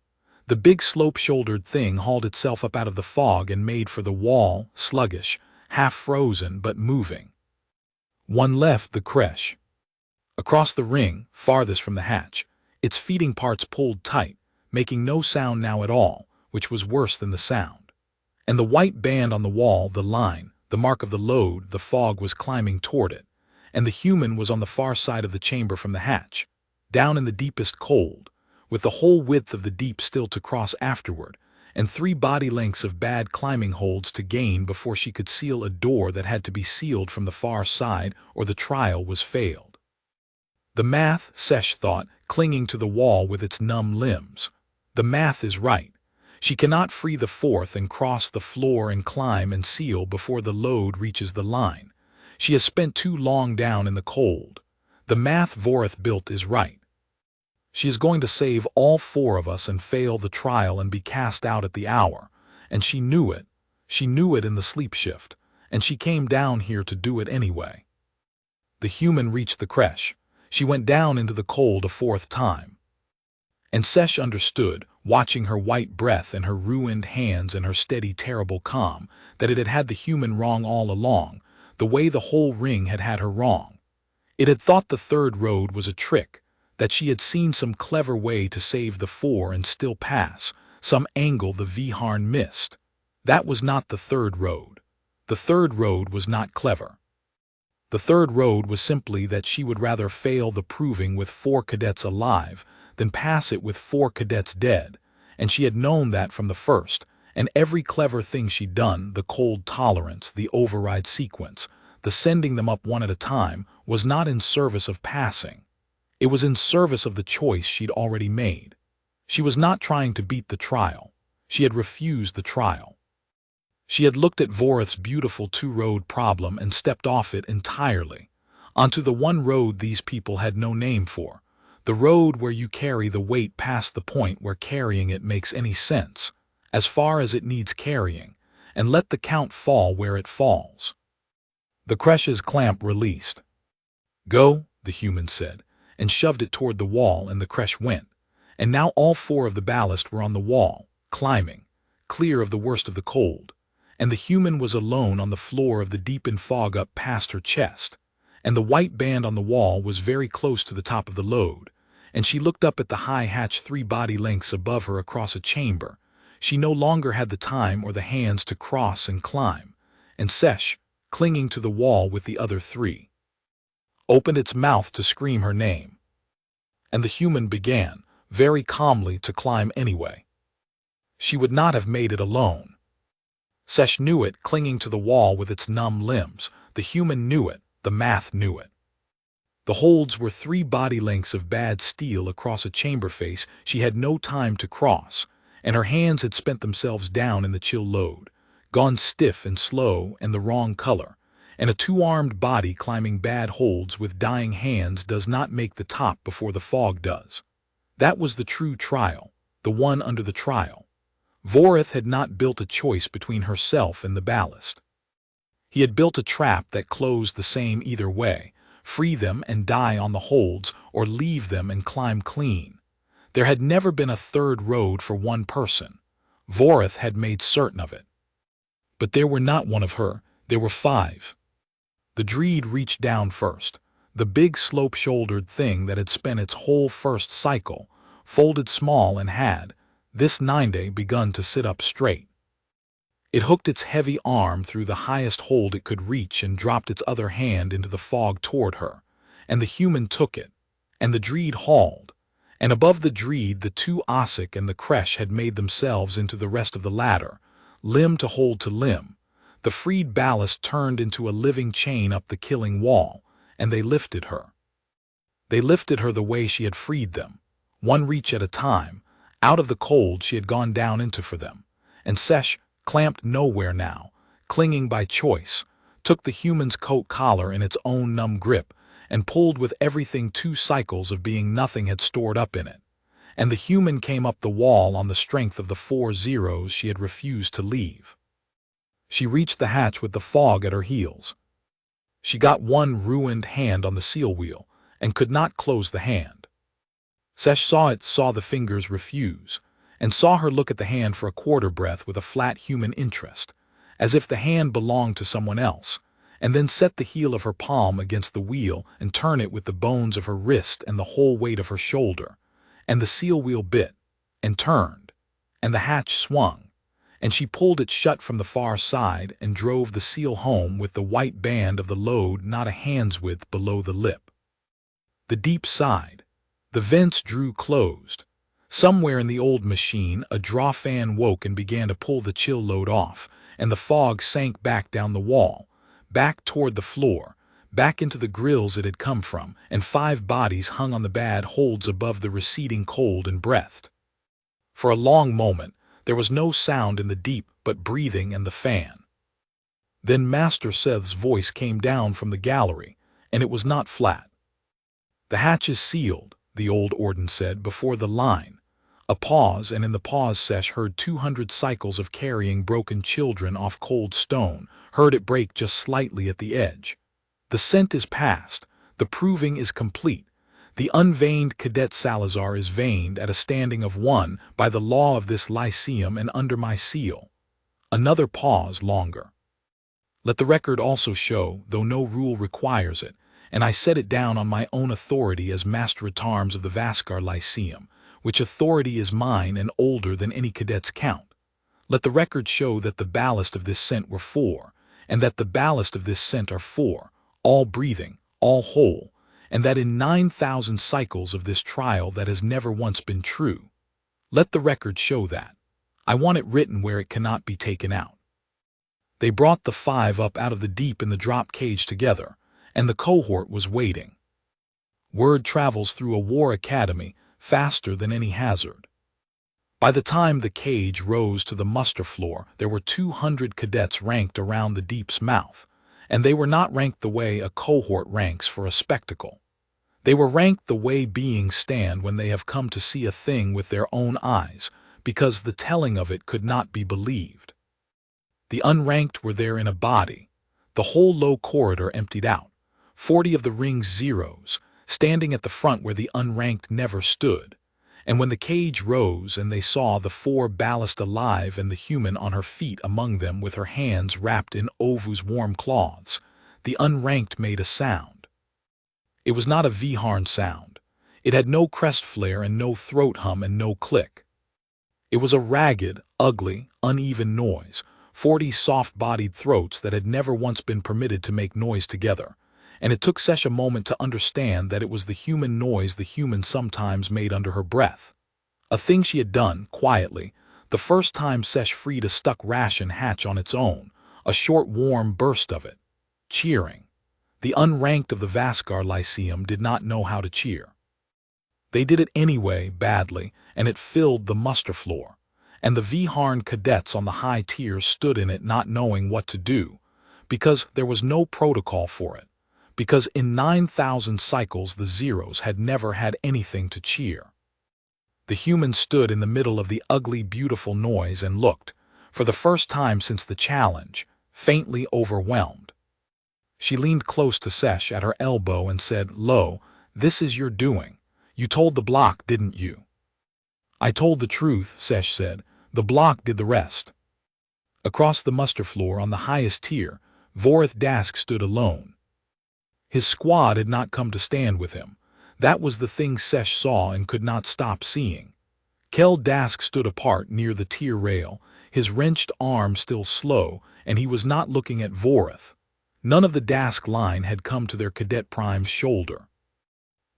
The big slope-shouldered thing hauled itself up out of the fog and made for the wall, sluggish, half-frozen but moving. One left the creche. Across the ring, farthest from the hatch, its feeding parts pulled tight, making no sound now at all, which was worse than the sound. And the white band on the wall, the line, the mark of the load, the fog was climbing toward it, and the human was on the far side of the chamber from the hatch, down in the deepest cold, with the whole width of the deep still to cross afterward, and 3 body lengths of bad climbing holds to gain before she could seal a door that had to be sealed from the far side or the trial was failed. The math, Sesh thought, clinging to the wall with its numb limbs. The math is right. She cannot free the fourth and cross the floor and climb and seal before the load reaches the line. She has spent too long down in the cold. The math Vorith built is right. She is going to save all 4 of us and fail the trial and be cast out at the hour, and she knew it. She knew it in the sleep shift, and she came down here to do it anyway. The human reached the creche. She went down into the cold a 4th time. And Sesh understood, watching her white breath and her ruined hands and her steady, terrible calm, that it had had the human wrong all along, the way the whole ring had had her wrong. It had thought the third road was a trick, that she had seen some clever way to save the 4 and still pass, some angle the Viharn missed. That was not the third road. The third road was not clever. The third road was simply that she would rather fail the proving with 4 cadets alive than pass it with 4 cadets dead, and she had known that from the first, and every clever thing she'd done, the cold tolerance, the override sequence, the sending them up one at a time, was not in service of passing. It was in service of the choice she'd already made. She was not trying to beat the trial. She had refused the trial. She had looked at Vorith's beautiful 2-road problem and stepped off it entirely, onto the one road these people had no name for, the road where you carry the weight past the point where carrying it makes any sense, as far as it needs carrying, and let the count fall where it falls. The creche's clamp released. "Go," the human said, and shoved it toward the wall, and the creche went, and now all 4 of the ballast were on the wall, climbing, clear of the worst of the cold, and the human was alone on the floor of the deepened fog up past her chest, and the white band on the wall was very close to the top of the load, and she looked up at the high hatch 3 body lengths above her across a chamber. She no longer had the time or the hands to cross and climb, and Sesh, clinging to the wall with the other 3, opened its mouth to scream her name. And the human began, very calmly, to climb anyway. She would not have made it alone. Sesh knew it, clinging to the wall with its numb limbs. The human knew it, the math knew it. The holds were 3 body lengths of bad steel across a chamber face she had no time to cross, and her hands had spent themselves down in the chill load, gone stiff and slow and the wrong color, and a two-armed body climbing bad holds with dying hands does not make the top before the fog does. That was the true trial, the one under the trial. Vorith had not built a choice between herself and the ballast. He had built a trap that closed the same either way, free them and die on the holds, or leave them and climb clean. There had never been a third road for one person. Vorith had made certain of it. But there were not one of her, there were 5. The dreed reached down first, the big slope-shouldered thing that had spent its whole first cycle, folded small and had, this 9-day, begun to sit up straight. It hooked its heavy arm through the highest hold it could reach and dropped its other hand into the fog toward her, and the human took it, and the dreed hauled, and above the dreed the 2 Ossic and the Kresh had made themselves into the rest of the ladder, limb to hold to limb. The freed ballast turned into a living chain up the killing wall, and they lifted her. They lifted her the way she had freed them, one reach at a time, out of the cold she had gone down into for them, and Sesh, clamped nowhere now, clinging by choice, took the human's coat collar in its own numb grip and pulled with everything 2 cycles of being nothing had stored up in it, and the human came up the wall on the strength of the 4 zeros she had refused to leave. She reached the hatch with the fog at her heels. She got one ruined hand on the seal wheel and could not close the hand. Sesh saw the fingers refuse, and saw her look at the hand for a quarter breath with a flat human interest, as if the hand belonged to someone else, and then set the heel of her palm against the wheel and turn it with the bones of her wrist and the whole weight of her shoulder, and the seal wheel bit, and turned, and the hatch swung, and she pulled it shut from the far side and drove the seal home with the white band of the load not a hand's width below the lip. The deep sighed. The vents drew closed. Somewhere in the old machine a draw fan woke and began to pull the chill load off, and the fog sank back down the wall, back toward the floor, back into the grills it had come from, and 5 bodies hung on the bad holds above the receding cold and breathed. For a long moment there was no sound in the deep but breathing and the fan. Then Master Seth's voice came down from the gallery, and it was not flat. "The hatch is sealed," the old Orden said before the line. A pause, and in the pause Sesh heard 200 cycles of carrying broken children off cold stone, heard it break just slightly at the edge. "The scent is past, the proving is complete. The unveined cadet Salazar is veined at a standing of 1 by the law of this Lyceum and under my seal." Another pause longer. "Let the record also show, though no rule requires it, and I set it down on my own authority as Master-at-Arms of the Vaskar Lyceum, which authority is mine and older than any cadet's count. Let the record show that the ballast of this scent were 4, and that the ballast of this scent are 4, all breathing, all whole, and that in 9,000 cycles of this trial that has never once been true. Let the record show that. I want it written where it cannot be taken out." They brought the 5 up out of the deep in the drop cage together, and the cohort was waiting. Word travels through a war academy faster than any hazard. By the time the cage rose to the muster floor, there were 200 cadets ranked around the deep's mouth, and they were not ranked the way a cohort ranks for a spectacle. They were ranked the way beings stand when they have come to see a thing with their own eyes, because the telling of it could not be believed. The unranked were there in a body. The whole low corridor emptied out, 40 of the ring's zeros, standing at the front where the unranked never stood, and when the cage rose and they saw the 4 ballast alive and the human on her feet among them with her hands wrapped in Ovu's warm cloths, the unranked made a sound. It was not a Viharn sound. It had no crest flare and no throat hum and no click. It was a ragged, ugly, uneven noise, 40 soft-bodied throats that had never once been permitted to make noise together, and it took Sesh a moment to understand that it was the human noise the human sometimes made under her breath. A thing she had done, quietly, the first time Sesh freed a stuck ration hatch on its own, a short warm burst of it. Cheering. The unranked of the Vaskar Lyceum did not know how to cheer. They did it anyway, badly, and it filled the muster floor, and the Viharn cadets on the high tiers stood in it not knowing what to do, because there was no protocol for it, because in 9,000 cycles the zeros had never had anything to cheer. The human stood in the middle of the ugly, beautiful noise and looked, for the first time since the challenge, faintly overwhelmed. She leaned close to Sesh at her elbow and said, "Lo, this is your doing. You told the block, didn't you?" "I told the truth," Sesh said. "The block did the rest." Across the muster floor on the highest tier, Vorith Dask stood alone. His squad had not come to stand with him. That was the thing Sesh saw and could not stop seeing. Kel Dask stood apart near the tier rail, his wrenched arm still slow, and he was not looking at Vorith. None of the Dask line had come to their cadet prime's shoulder.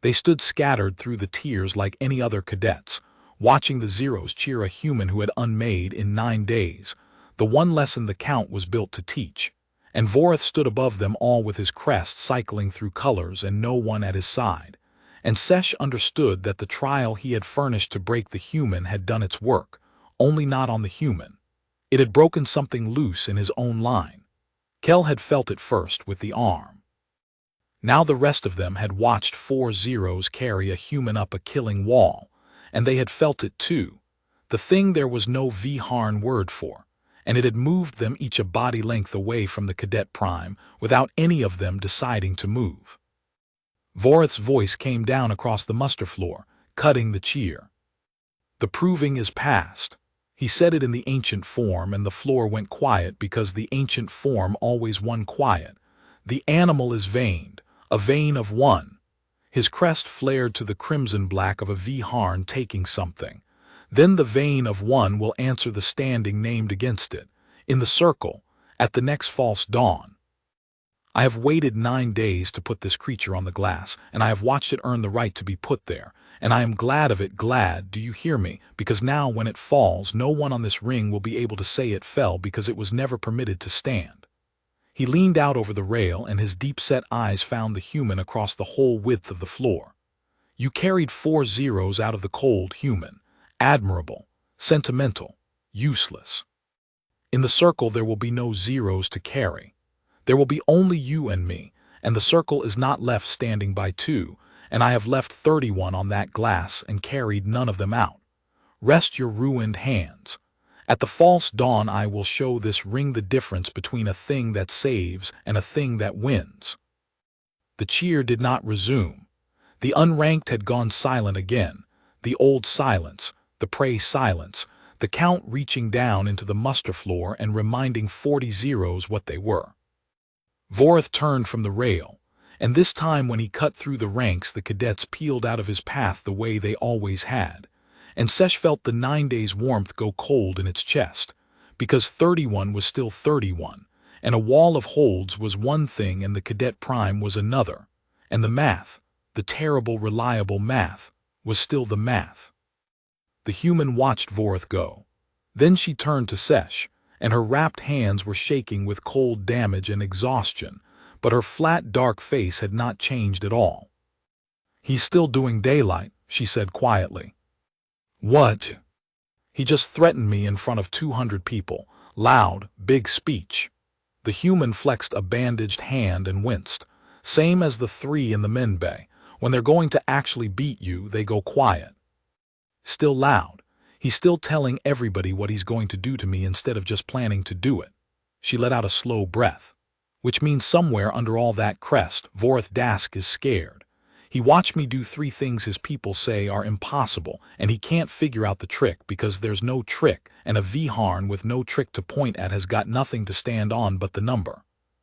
They stood scattered through the tiers like any other cadets, watching the zeros cheer a human who had unmade in 9 days, the one lesson the Count was built to teach. And Vorith stood above them all with his crest cycling through colors and no one at his side. And Sesh understood that the trial he had furnished to break the human had done its work, only not on the human. It had broken something loose in his own line. Kel had felt it first with the arm. Now the rest of them had watched 4 zeros carry a human up a killing wall, and they had felt it too, the thing there was no Viharn word for, and it had moved them each a body length away from the cadet prime without any of them deciding to move. Vorith's voice came down across the muster floor, cutting the cheer. "The proving is past." He said it in the ancient form, and the floor went quiet because the ancient form always won quiet. "The animal is veined, a vein of one." His crest flared to the crimson black of a Viharn taking something. Then the vein of one will answer the standing named against it, in the circle, at the next false dawn. I have waited 9 days to put this creature on the glass, and I have watched it earn the right to be put there, and I am glad of it, glad, do you hear me, because now when it falls no one on this ring will be able to say it fell because it was never permitted to stand. He leaned out over the rail and his deep-set eyes found the human across the whole width of the floor. You carried 4 zeros out of the cold, human. Admirable, sentimental, useless. In the circle there will be no zeros to carry. There will be only you and me, and the circle is not left standing by 2, and I have left 31 on that glass and carried none of them out. Rest your ruined hands. At the false dawn I will show this ring the difference between a thing that saves and a thing that wins. The cheer did not resume. The unranked had gone silent again, the old silence, the prey silence, the Count reaching down into the muster floor and reminding 40 zeros what they were. Vorith turned from the rail, and this time when he cut through the ranks the cadets peeled out of his path the way they always had, and Sesh felt the 9 days' warmth go cold in its chest, because 31 was still 31, and a wall of holds was one thing and the cadet prime was another, and the math, the terrible reliable math, was still the math. The human watched Vorith go. Then she turned to Sesh, and her wrapped hands were shaking with cold damage and exhaustion, but her flat dark face had not changed at all. "He's still doing daylight," she said quietly. "What?" "He just threatened me in front of 200 people. Loud, big speech." The human flexed a bandaged hand and winced. "Same as the 3 in the men bay. When they're going to actually beat you, they go quiet." "Still loud. He's still telling everybody what he's going to do to me instead of just planning to do it." She let out a slow breath. "Which means somewhere under all that crest, Vorith Dask is scared. He watched me do 3 things his people say are impossible, and he can't figure out the trick because there's no trick, and a Viharn with no trick to point at has got nothing to stand on but the number.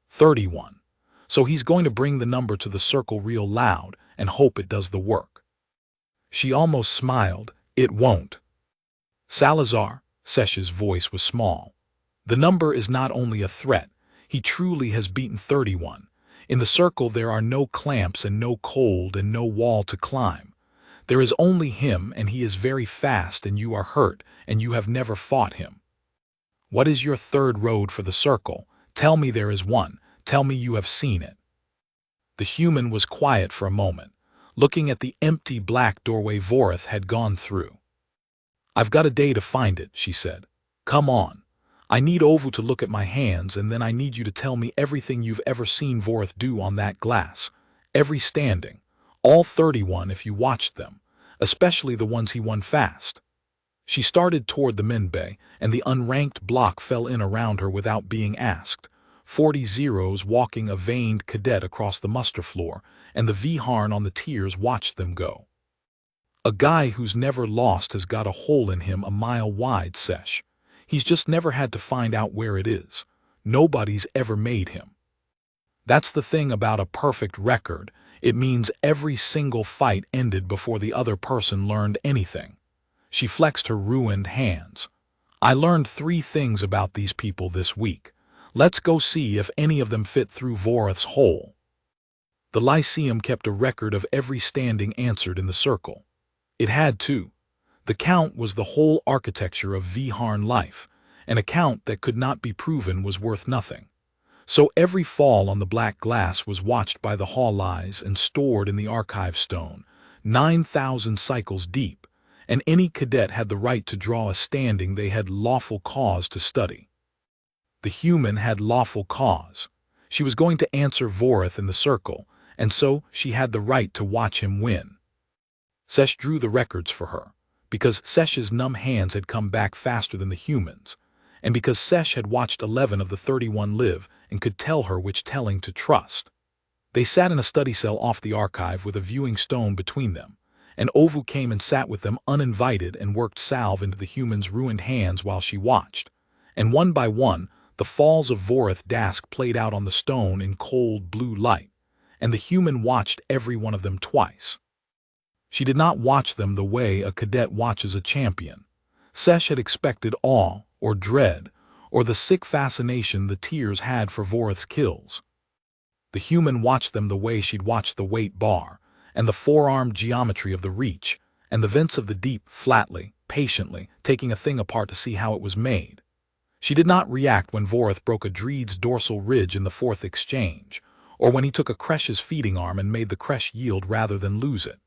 31. So he's going to bring the number to the circle real loud and hope it does the work." She almost smiled. "It won't." "Salazar," Sesh's voice was small. "The number is not only a threat. He truly has beaten 31. In the circle there are no clamps and no cold and no wall to climb. There is only him, and he is very fast, and you are hurt, and you have never fought him. What is your third road for the circle? Tell me there is one. Tell me you have seen it." The human was quiet for a moment, looking at the empty black doorway Vorith had gone through. I've got a day to find it, she said. Come on. I need Ovu to look at my hands, and then I need you to tell me everything you've ever seen Vorth do on that glass. Every standing. All 31 if you watched them, especially the ones he won fast. She started toward the Minbei, and the unranked block fell in around her without being asked. 40 zeros walking a veined cadet across the muster floor, and the Viharn on the tiers watched them go. A guy who's never lost has got a hole in him a mile wide, Sesh. He's just never had to find out where it is. Nobody's ever made him. That's the thing about a perfect record. It means every single fight ended before the other person learned anything. She flexed her ruined hands. I learned 3 things about these people this week. Let's go see if any of them fit through Vorth's hole. The Lyceum kept a record of every standing answered in the circle. It had to. The count was the whole architecture of Viharn life. An account that could not be proven was worth nothing. So every fall on the black glass was watched by the Hall-Eyes and stored in the archive stone, 9,000 cycles deep, and any cadet had the right to draw a standing they had lawful cause to study. The human had lawful cause. She was going to answer Vorth in the circle, and so she had the right to watch him win. Sesh drew the records for her, because Sesh's numb hands had come back faster than the humans, and because Sesh had watched 11 of the 31 live and could tell her which telling to trust. They sat in a study cell off the archive with a viewing stone between them, and Ovu came and sat with them uninvited and worked salve into the human's ruined hands while she watched, and one by one, the falls of Vorth Dask played out on the stone in cold blue light, and the human watched every one of them twice. She did not watch them the way a cadet watches a champion. Sesh had expected awe, or dread, or the sick fascination the tears had for Vorth's kills. The human watched them the way she'd watched the weight bar, and the forearm geometry of the reach, and the vents of the deep, flatly, patiently, taking a thing apart to see how it was made. She did not react when Vorth broke a Dreed's dorsal ridge in the 4th exchange, or when he took a Kresh's feeding arm and made the Kresh yield rather than lose it.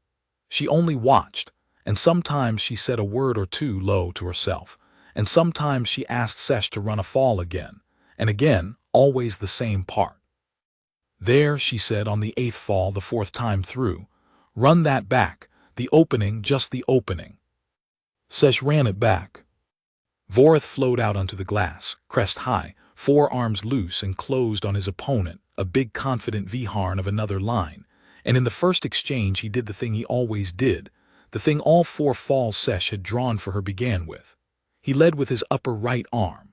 She only watched, and sometimes she said a word or two low to herself, and sometimes she asked Sesh to run a fall again, and again, always the same part. There, she said on the 8th fall the 4th time through, run that back, the opening, just the opening. Sesh ran it back. Vorth flowed out onto the glass, crest high, forearms loose and closed on his opponent, a big confident Viharn of another line, and in the first exchange he did the thing he always did, the thing all 4 falls Sesh had drawn for her began with. He led with his upper right arm.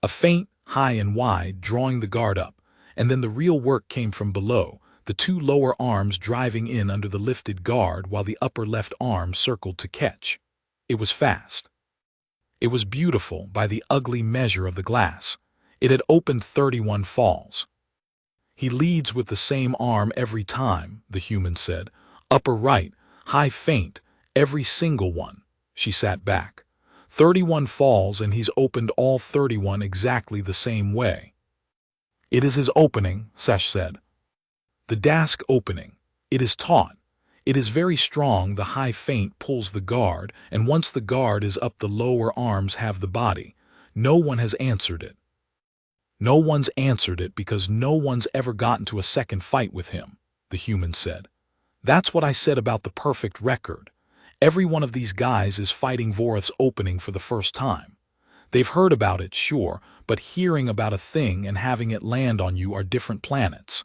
A feint, high and wide, drawing the guard up, and then the real work came from below, the 2 lower arms driving in under the lifted guard while the upper left arm circled to catch. It was fast. It was beautiful by the ugly measure of the glass. It had opened 31 falls. He leads with the same arm every time, the human said. Upper right, high feint, every single one. She sat back. 31 falls and he's opened all 31 exactly the same way. It is his opening, Sesh said. The Dask opening. It is taut. It is very strong. The high feint pulls the guard, and once the guard is up the lower arms have the body. No one has answered it. No one's answered it because no one's ever gotten to a second fight with him, the human said. That's what I said about the perfect record. Every one of these guys is fighting Vorth's opening for the first time. They've heard about it, sure, but hearing about a thing and having it land on you are different planets.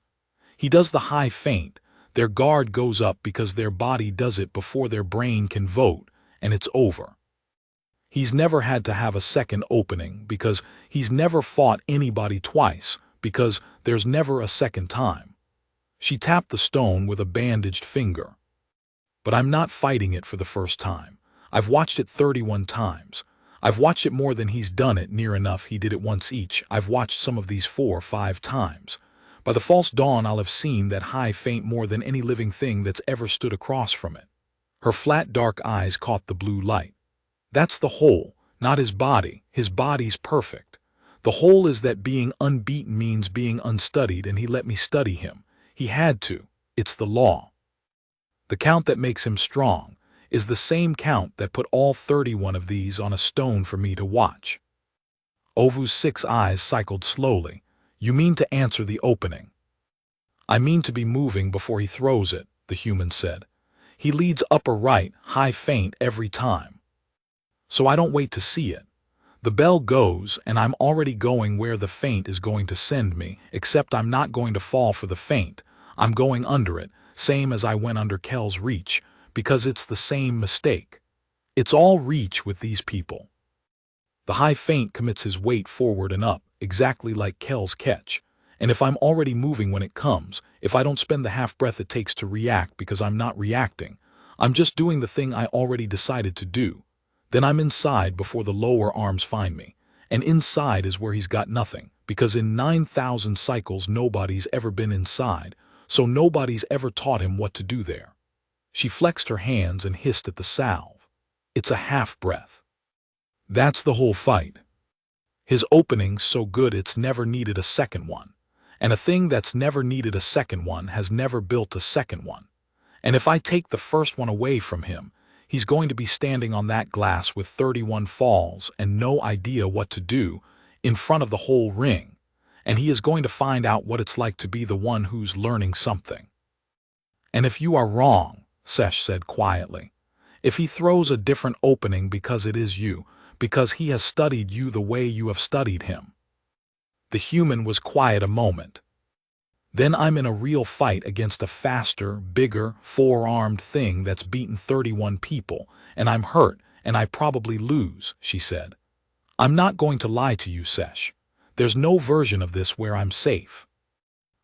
He does the high feint. Their guard goes up because their body does it before their brain can vote, and it's over. He's never had to have a second opening because he's never fought anybody twice because there's never a second time. She tapped the stone with a bandaged finger. But I'm not fighting it for the first time. I've watched it 31 times. I've watched it more than he's done it, near enough he did it once each. I've watched some of these 4 or 5 times. By the false dawn I'll have seen that high feint more than any living thing that's ever stood across from it. Her flat dark eyes caught the blue light. That's the whole, not his body. His body's perfect. The whole is that being unbeaten means being unstudied, and he let me study him. He had to. It's the law. The count that makes him strong. is the same count that put all 31 of these on a stone for me to watch. Ovu's 6 eyes cycled slowly. You mean to answer the opening? I mean to be moving before he throws it, the human said. He leads upper right, high feint every time. So I don't wait to see it. The bell goes, and I'm already going where the feint is going to send me, except I'm not going to fall for the feint. I'm going under it, same as I went under Kell's reach, because it's the same mistake. It's all reach with these people. The high feint commits his weight forward and up, exactly like Kell's catch. And if I'm already moving when it comes, if I don't spend the half-breath it takes to react because I'm not reacting, I'm just doing the thing I already decided to do. Then I'm inside before the lower arms find me. And inside is where he's got nothing, because in 9,000 cycles nobody's ever been inside, so nobody's ever taught him what to do there. She flexed her hands and hissed at the salve. It's a half-breath. That's the whole fight. His opening's so good it's never needed a second one. And a thing that's never needed a second one has never built a second one. And if I take the first one away from him, he's going to be standing on that glass with 31 falls and no idea what to do in front of the whole ring, and he is going to find out what it's like to be the one who's learning something. And if you are wrong, Sesh said quietly, if he throws a different opening because it is you, because he has studied you the way you have studied him. The human was quiet a moment. Then I'm in a real fight against a faster, bigger, four-armed thing that's beaten 31 people, and I'm hurt, and I probably lose, she said. I'm not going to lie to you, Sesh. There's no version of this where I'm safe.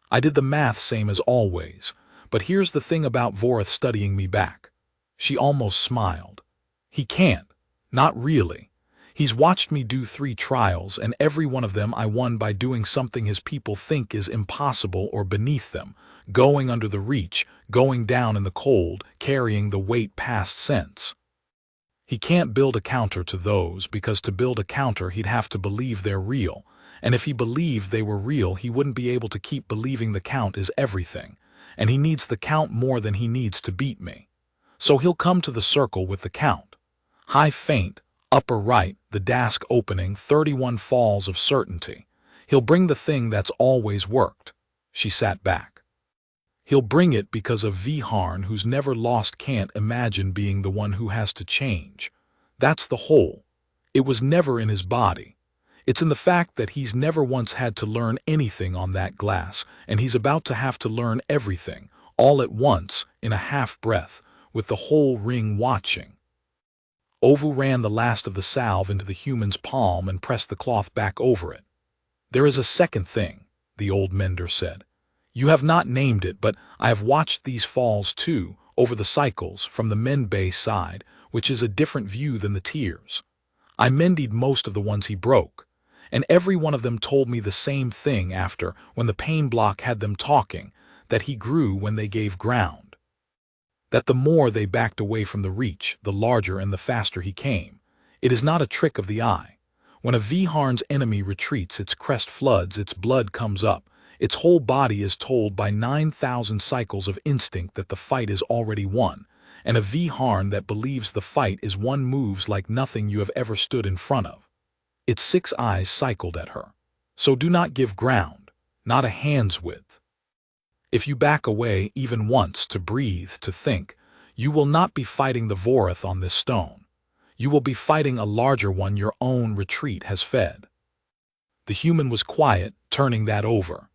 I did the math same as always, but here's the thing about Vorith studying me back. She almost smiled. He can't. Not really. He's watched me do 3 trials, and every one of them I won by doing something his people think is impossible or beneath them, going under the reach, going down in the cold, carrying the weight past sense. He can't build a counter to those, because to build a counter he'd have to believe they're real, and if he believed they were real he wouldn't be able to keep believing the count is everything, and he needs the count more than he needs to beat me. So he'll come to the circle with the count. High feint, upper right, the dask opening, 31 falls of certainty. He'll bring the thing that's always worked. She sat back. He'll bring it because of Viharn, who's never lost, can't imagine being the one who has to change. That's the whole. It was never in his body. It's in the fact that he's never once had to learn anything on that glass, and he's about to have to learn everything, all at once, in a half-breath, with the whole ring watching. Ovu ran the last of the salve into the human's palm and pressed the cloth back over it. There is a second thing, the old mender said. You have not named it, but I have watched these falls too, over the cycles, from the Menbei side, which is a different view than the tears. I mended most of the ones he broke, and every one of them told me the same thing after, when the pain block had them talking, that he grew when they gave ground. That the more they backed away from the reach, the larger and the faster he came. It is not a trick of the eye. When a Viharn's enemy retreats, its crest floods, its blood comes up, its whole body is told by 9,000 cycles of instinct that the fight is already won, and a Viharn that believes the fight is won moves like nothing you have ever stood in front of. Its 6 eyes cycled at her. So do not give ground, not a hand's width. If you back away even once to breathe, to think, you will not be fighting the Vorith on this stone. You will be fighting a larger one your own retreat has fed. The human was quiet, turning that over.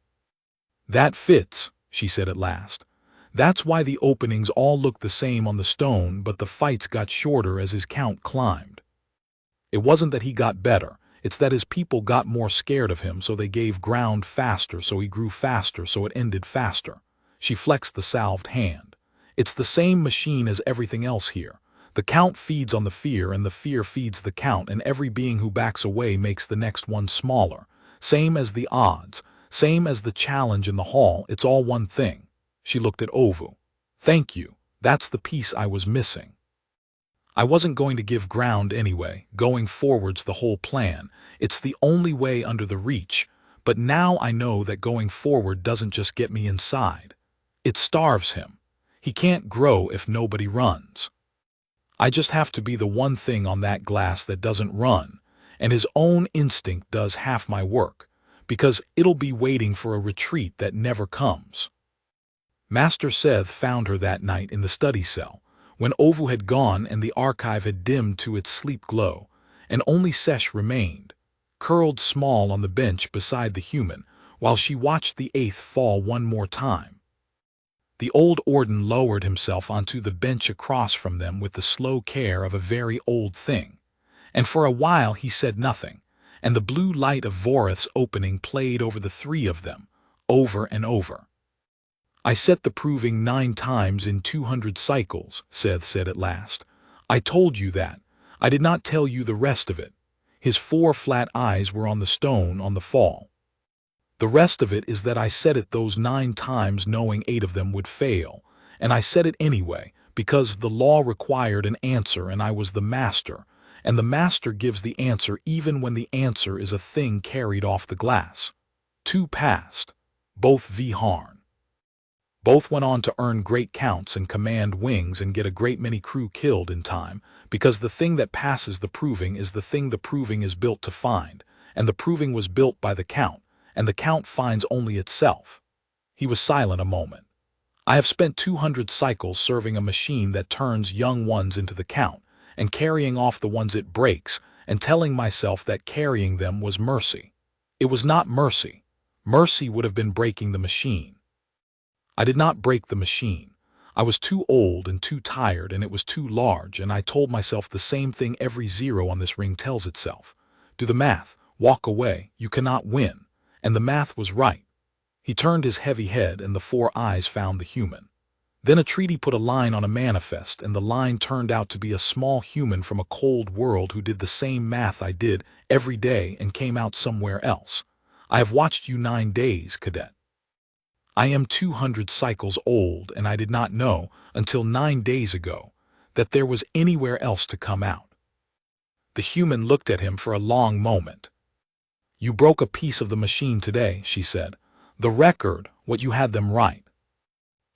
That fits, she said at last. That's why the openings all look the same on the stone, but the fights got shorter as his count climbed. It wasn't that he got better. It's that his people got more scared of him, so they gave ground faster, so he grew faster, so it ended faster. She flexed the salved hand. It's the same machine as everything else here. The count feeds on the fear, and the fear feeds the count, and every being who backs away makes the next one smaller. Same as the odds, same as the challenge in the hall, it's all one thing. She looked at Ovu. Thank you, that's the piece I was missing. I wasn't going to give ground anyway, going forward's the whole plan. It's the only way under the reach, but now I know that going forward doesn't just get me inside. It starves him. He can't grow if nobody runs. I just have to be the one thing on that glass that doesn't run, and his own instinct does half my work, because it'll be waiting for a retreat that never comes. Master Seth found her that night in the study cell, when Ovu had gone and the archive had dimmed to its sleep glow, and only Sesh remained, curled small on the bench beside the human, while she watched the eighth fall one more time. The old Orden lowered himself onto the bench across from them with the slow care of a very old thing, and for a while he said nothing, and the blue light of Vorith's opening played over the three of them, over and over. I set the proving 9 times in 200 cycles, Seth said at last. I told you that. I did not tell you the rest of it. His 4 flat eyes were on the stone on the fall. The rest of it is that I said it those 9 times knowing 8 of them would fail, and I said it anyway, because the law required an answer and I was the master, and the master gives the answer even when the answer is a thing carried off the glass. 2 passed, both Viharn. Both went on to earn great counts and command wings and get a great many crew killed in time, because the thing that passes the proving is the thing the proving is built to find, and the proving was built by the count, and the count finds only itself. He was silent a moment. I have spent 200 cycles serving a machine that turns young ones into the count, and carrying off the ones it breaks, and telling myself that carrying them was mercy. It was not mercy. Mercy would have been breaking the machine. I did not break the machine. I was too old and too tired, and it was too large, and I told myself the same thing every 0 on this ring tells itself. Do the math, walk away, you cannot win. And the math was right. He turned his heavy head, and the 4 eyes found the human. Then a treaty put a line on a manifest, and the line turned out to be a small human from a cold world who did the same math I did every day and came out somewhere else. I have watched you 9 days, cadet. I am 200 cycles old, and I did not know, until 9 days ago, that there was anywhere else to come out. The human looked at him for a long moment. You broke a piece of the machine today, she said. The record, what you had them write.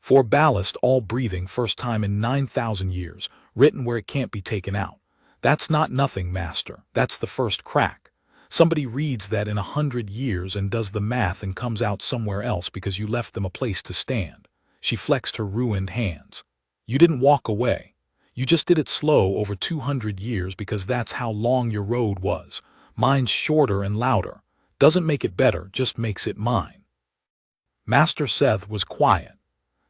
4 ballast, all breathing, first time in 9,000 years, written where it can't be taken out. That's not nothing, master. That's the first crack. Somebody reads that in 100 years and does the math and comes out somewhere else because you left them a place to stand. She flexed her ruined hands. You didn't walk away. You just did it slow over 200 years because that's how long your road was. Mine's shorter and louder. Doesn't make it better, just makes it mine. Master Seth was quiet.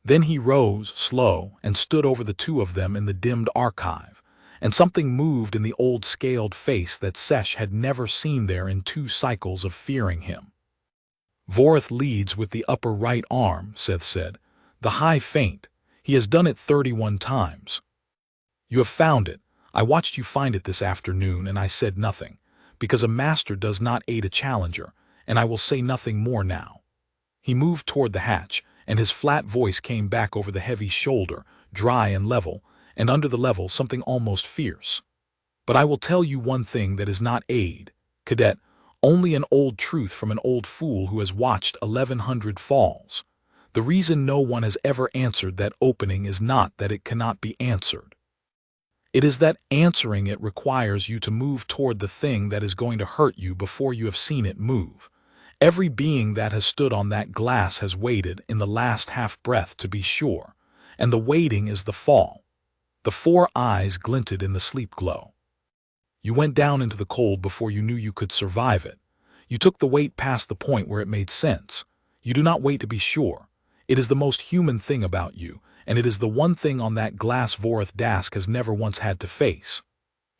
Then he rose, slow, and stood over the 2 of them in the dimmed archive, and something moved in the old scaled face that Sesh had never seen there in 2 cycles of fearing him. Vorith leads with the upper right arm, Seth said. The high feint. He has done it 31 times. You have found it. I watched you find it this afternoon, and I said nothing, because a master does not aid a challenger, and I will say nothing more now. He moved toward the hatch, and his flat voice came back over the heavy shoulder, dry and level, and under the level something almost fierce. But I will tell you one thing that is not aid, cadet, only an old truth from an old fool who has watched 1100 falls. The reason no one has ever answered that opening is not that it cannot be answered. It is that answering it requires you to move toward the thing that is going to hurt you before you have seen it move. Every being that has stood on that glass has waited in the last half-breath to be sure, and the waiting is the fall. The 4 eyes glinted in the sleep glow. You went down into the cold before you knew you could survive it. You took the wait past the point where it made sense. You do not wait to be sure. It is the most human thing about you, and it is the one thing on that glass Vorith Dask has never once had to face.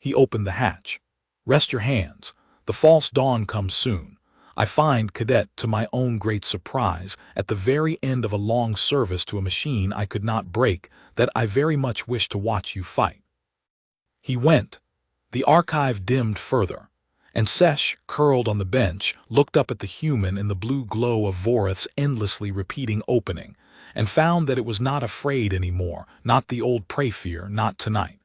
He opened the hatch. Rest your hands. The false dawn comes soon. I find, cadet, to my own great surprise, at the very end of a long service to a machine I could not break, that I very much wish to watch you fight. He went. The archive dimmed further, and Sesh, curled on the bench, looked up at the human in the blue glow of Vorith's endlessly repeating opening, and found that it was not afraid anymore, not the old prey-fear, not tonight.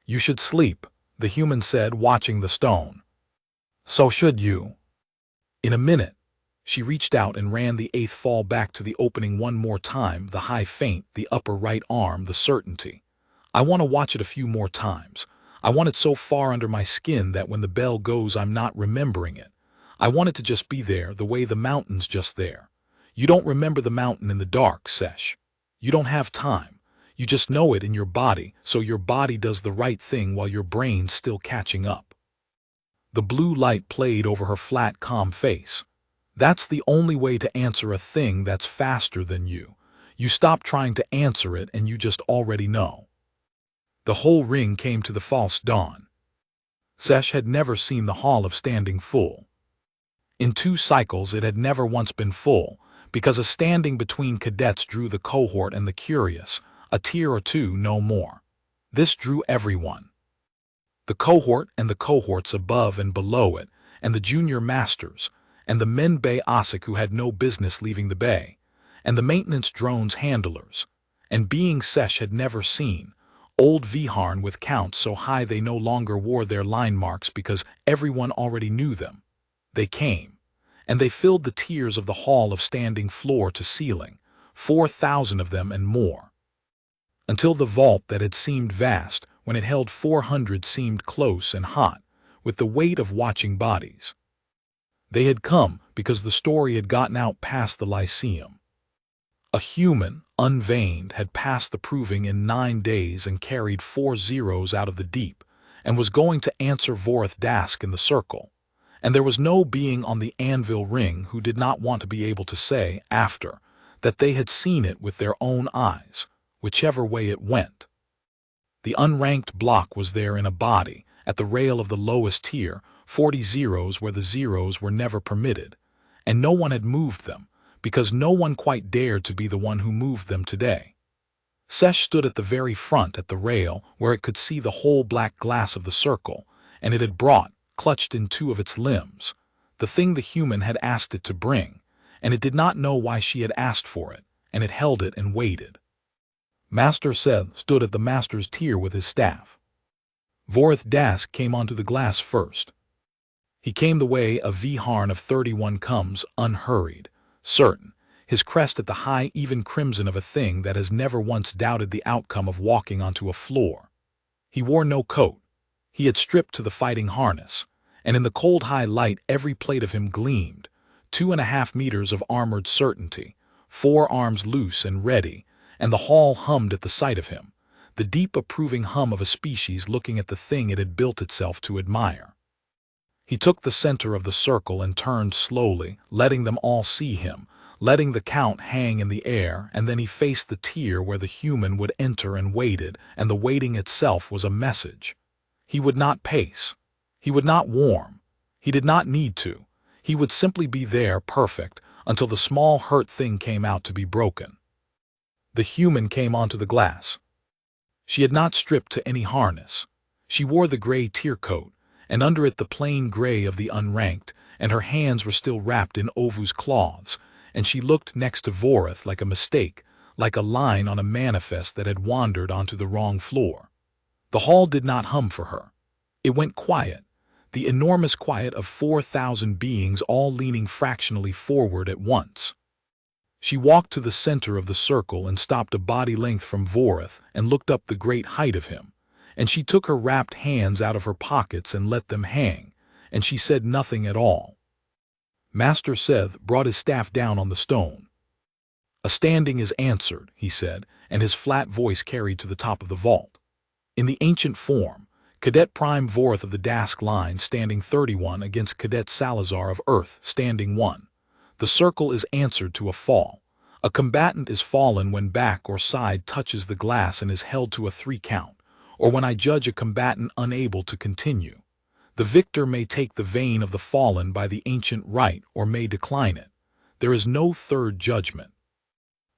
You should sleep, the human said, watching the stone. So should you. In a minute, she reached out and ran the 8th fall back to the opening one more time, the high feint, the upper right arm, the certainty. I want to watch it a few more times. I want it so far under my skin that when the bell goes I'm not remembering it. I want it to just be there, the way the mountain's just there. You don't remember the mountain in the dark, Sesh. You don't have time. You just know it in your body, so your body does the right thing while your brain's still catching up. The blue light played over her flat, calm face. That's the only way to answer a thing that's faster than you. You stop trying to answer it and you just already know. The whole ring came to the false dawn. Sesh had never seen the Hall of Standing full. In 2 cycles it had never once been full, because a standing between cadets drew the cohort and the curious, a tier or 2 no more. This drew everyone. The cohort and the cohorts above and below it, and the junior masters, and the men bay Osik who had no business leaving the bay, and the maintenance drones handlers, and beings Sesh had never seen, old Viharn with counts so high they no longer wore their line marks because everyone already knew them. They came, and they filled the tiers of the Hall of Standing floor to ceiling, 4,000 of them and more. Until the vault that had seemed vast when it held 400 seemed close and hot, with the weight of watching bodies. They had come because the story had gotten out past the Lyceum. A human, unveined, had passed the proving in 9 days and carried 4 zeros out of the deep, and was going to answer Vorth Dask in the circle. And there was no being on the anvil ring who did not want to be able to say, after, that they had seen it with their own eyes, whichever way it went. The unranked block was there in a body, at the rail of the lowest tier, 40 zeros where the zeros were never permitted, and no one had moved them, because no one quite dared to be the one who moved them today. Sesh stood at the very front at the rail where it could see the whole black glass of the circle, and it had brought, clutched in 2 of its limbs, the thing the human had asked it to bring, and it did not know why she had asked for it, and it held it and waited. Master Seth stood at the master's tier with his staff. Vorth Dask came onto the glass first. He came the way a Viharn of 31 comes, unhurried, certain, his crest at the high even crimson of a thing that has never once doubted the outcome of walking onto a floor. He wore no coat. He had stripped to the fighting harness, and in the cold high light every plate of him gleamed, 2.5 meters of armored certainty, 4 arms loose and ready, and the hall hummed at the sight of him, the deep approving hum of a species looking at the thing it had built itself to admire. He took the center of the circle and turned slowly, letting them all see him, letting the count hang in the air, and then he faced the tier where the human would enter and waited, and the waiting itself was a message. He would not pace. He would not warm. He did not need to. He would simply be there, perfect, until the small hurt thing came out to be broken. The human came onto the glass. She had not stripped to any harness. She wore the gray tier coat, and under it the plain gray of the unranked, and her hands were still wrapped in Ovu's cloths, and she looked next to Vorth like a mistake, like a line on a manifest that had wandered onto the wrong floor. The hall did not hum for her. It went quiet, the enormous quiet of 4,000 beings all leaning fractionally forward at once. She walked to the center of the circle and stopped a body length from Vorth and looked up the great height of him, and she took her wrapped hands out of her pockets and let them hang, and she said nothing at all. Master Seth brought his staff down on the stone. A standing is answered, he said, and his flat voice carried to the top of the vault. In the ancient form, Cadet Prime Vorth of the Dask line standing 31 against Cadet Salazar of Earth standing 1. The circle is answered to a fall. A combatant is fallen when back or side touches the glass and is held to a 3 count, or when I judge a combatant unable to continue. The victor may take the vein of the fallen by the ancient right or may decline it. There is no third judgment.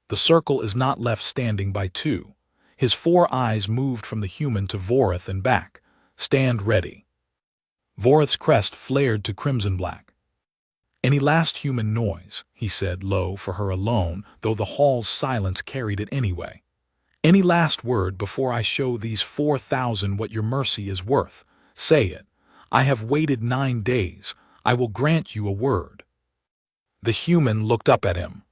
The circle is not left standing by 2. His 4 eyes moved from the human to Vorth and back. Stand ready. Vorth's crest flared to crimson black. Any last human noise, he said low for her alone, though the hall's silence carried it anyway. Any last word before I show these 4,000 what your mercy is worth? Say it. I have waited 9 days. I will grant you a word. The human looked up at him.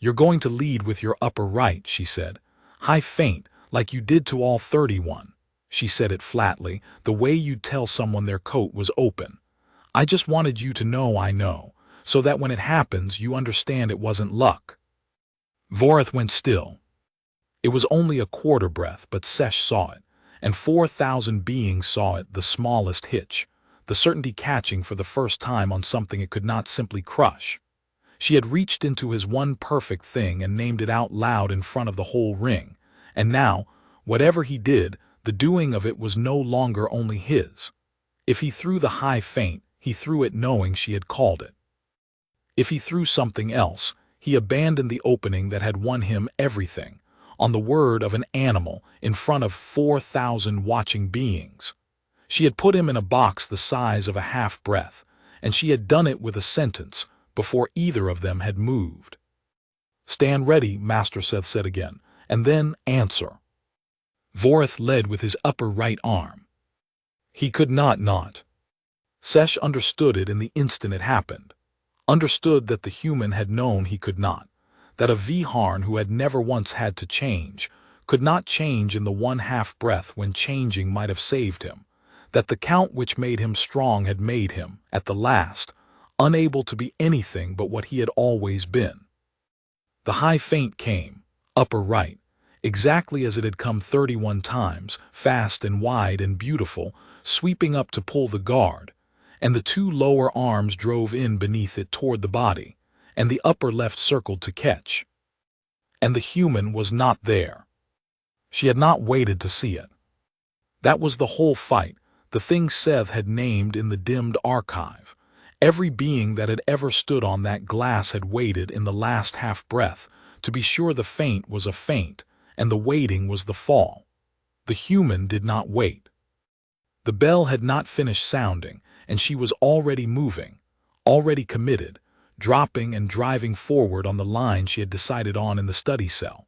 You're going to lead with your upper right, she said. High faint, Like you did to all 31. She said it flatly, the way you'd tell someone their coat was open. I just wanted you to know I know, so that when it happens you understand it wasn't luck. Vorith went still. It was only a quarter breath, but Sesh saw it, and 4,000 beings saw it, the smallest hitch, the certainty catching for the first time on something it could not simply crush. She had reached into his one perfect thing and named it out loud in front of the whole ring, and now, whatever he did, the doing of it was no longer only his. If he threw the high feint, he threw it knowing she had called it. If he threw something else, he abandoned the opening that had won him everything, on the word of an animal in front of 4,000 watching beings. She had put him in a box the size of a half-breath, and she had done it with a sentence, before either of them had moved. "Stand ready," Master Seth said again, "and then answer." Vorith led with his upper right arm. He could not. Sesh understood it in the instant it happened. Understood that the human had known he could not, that a Viharn who had never once had to change, could not change in the one half-breath when changing might have saved him, that the count which made him strong had made him, at the last, unable to be anything but what he had always been. The high feint came, upper right, exactly as it had come 31 times, fast and wide and beautiful, sweeping up to pull the guard, and the two lower arms drove in beneath it toward the body, and the upper left circled to catch. And the human was not there. She had not waited to see it. That was the whole fight, the thing Seth had named in the dimmed archive. Every being that had ever stood on that glass had waited in the last half-breath to be sure the feint was a feint, and the waiting was the fall. The human did not wait. The bell had not finished sounding, and she was already moving, already committed, dropping and driving forward on the line she had decided on in the study cell,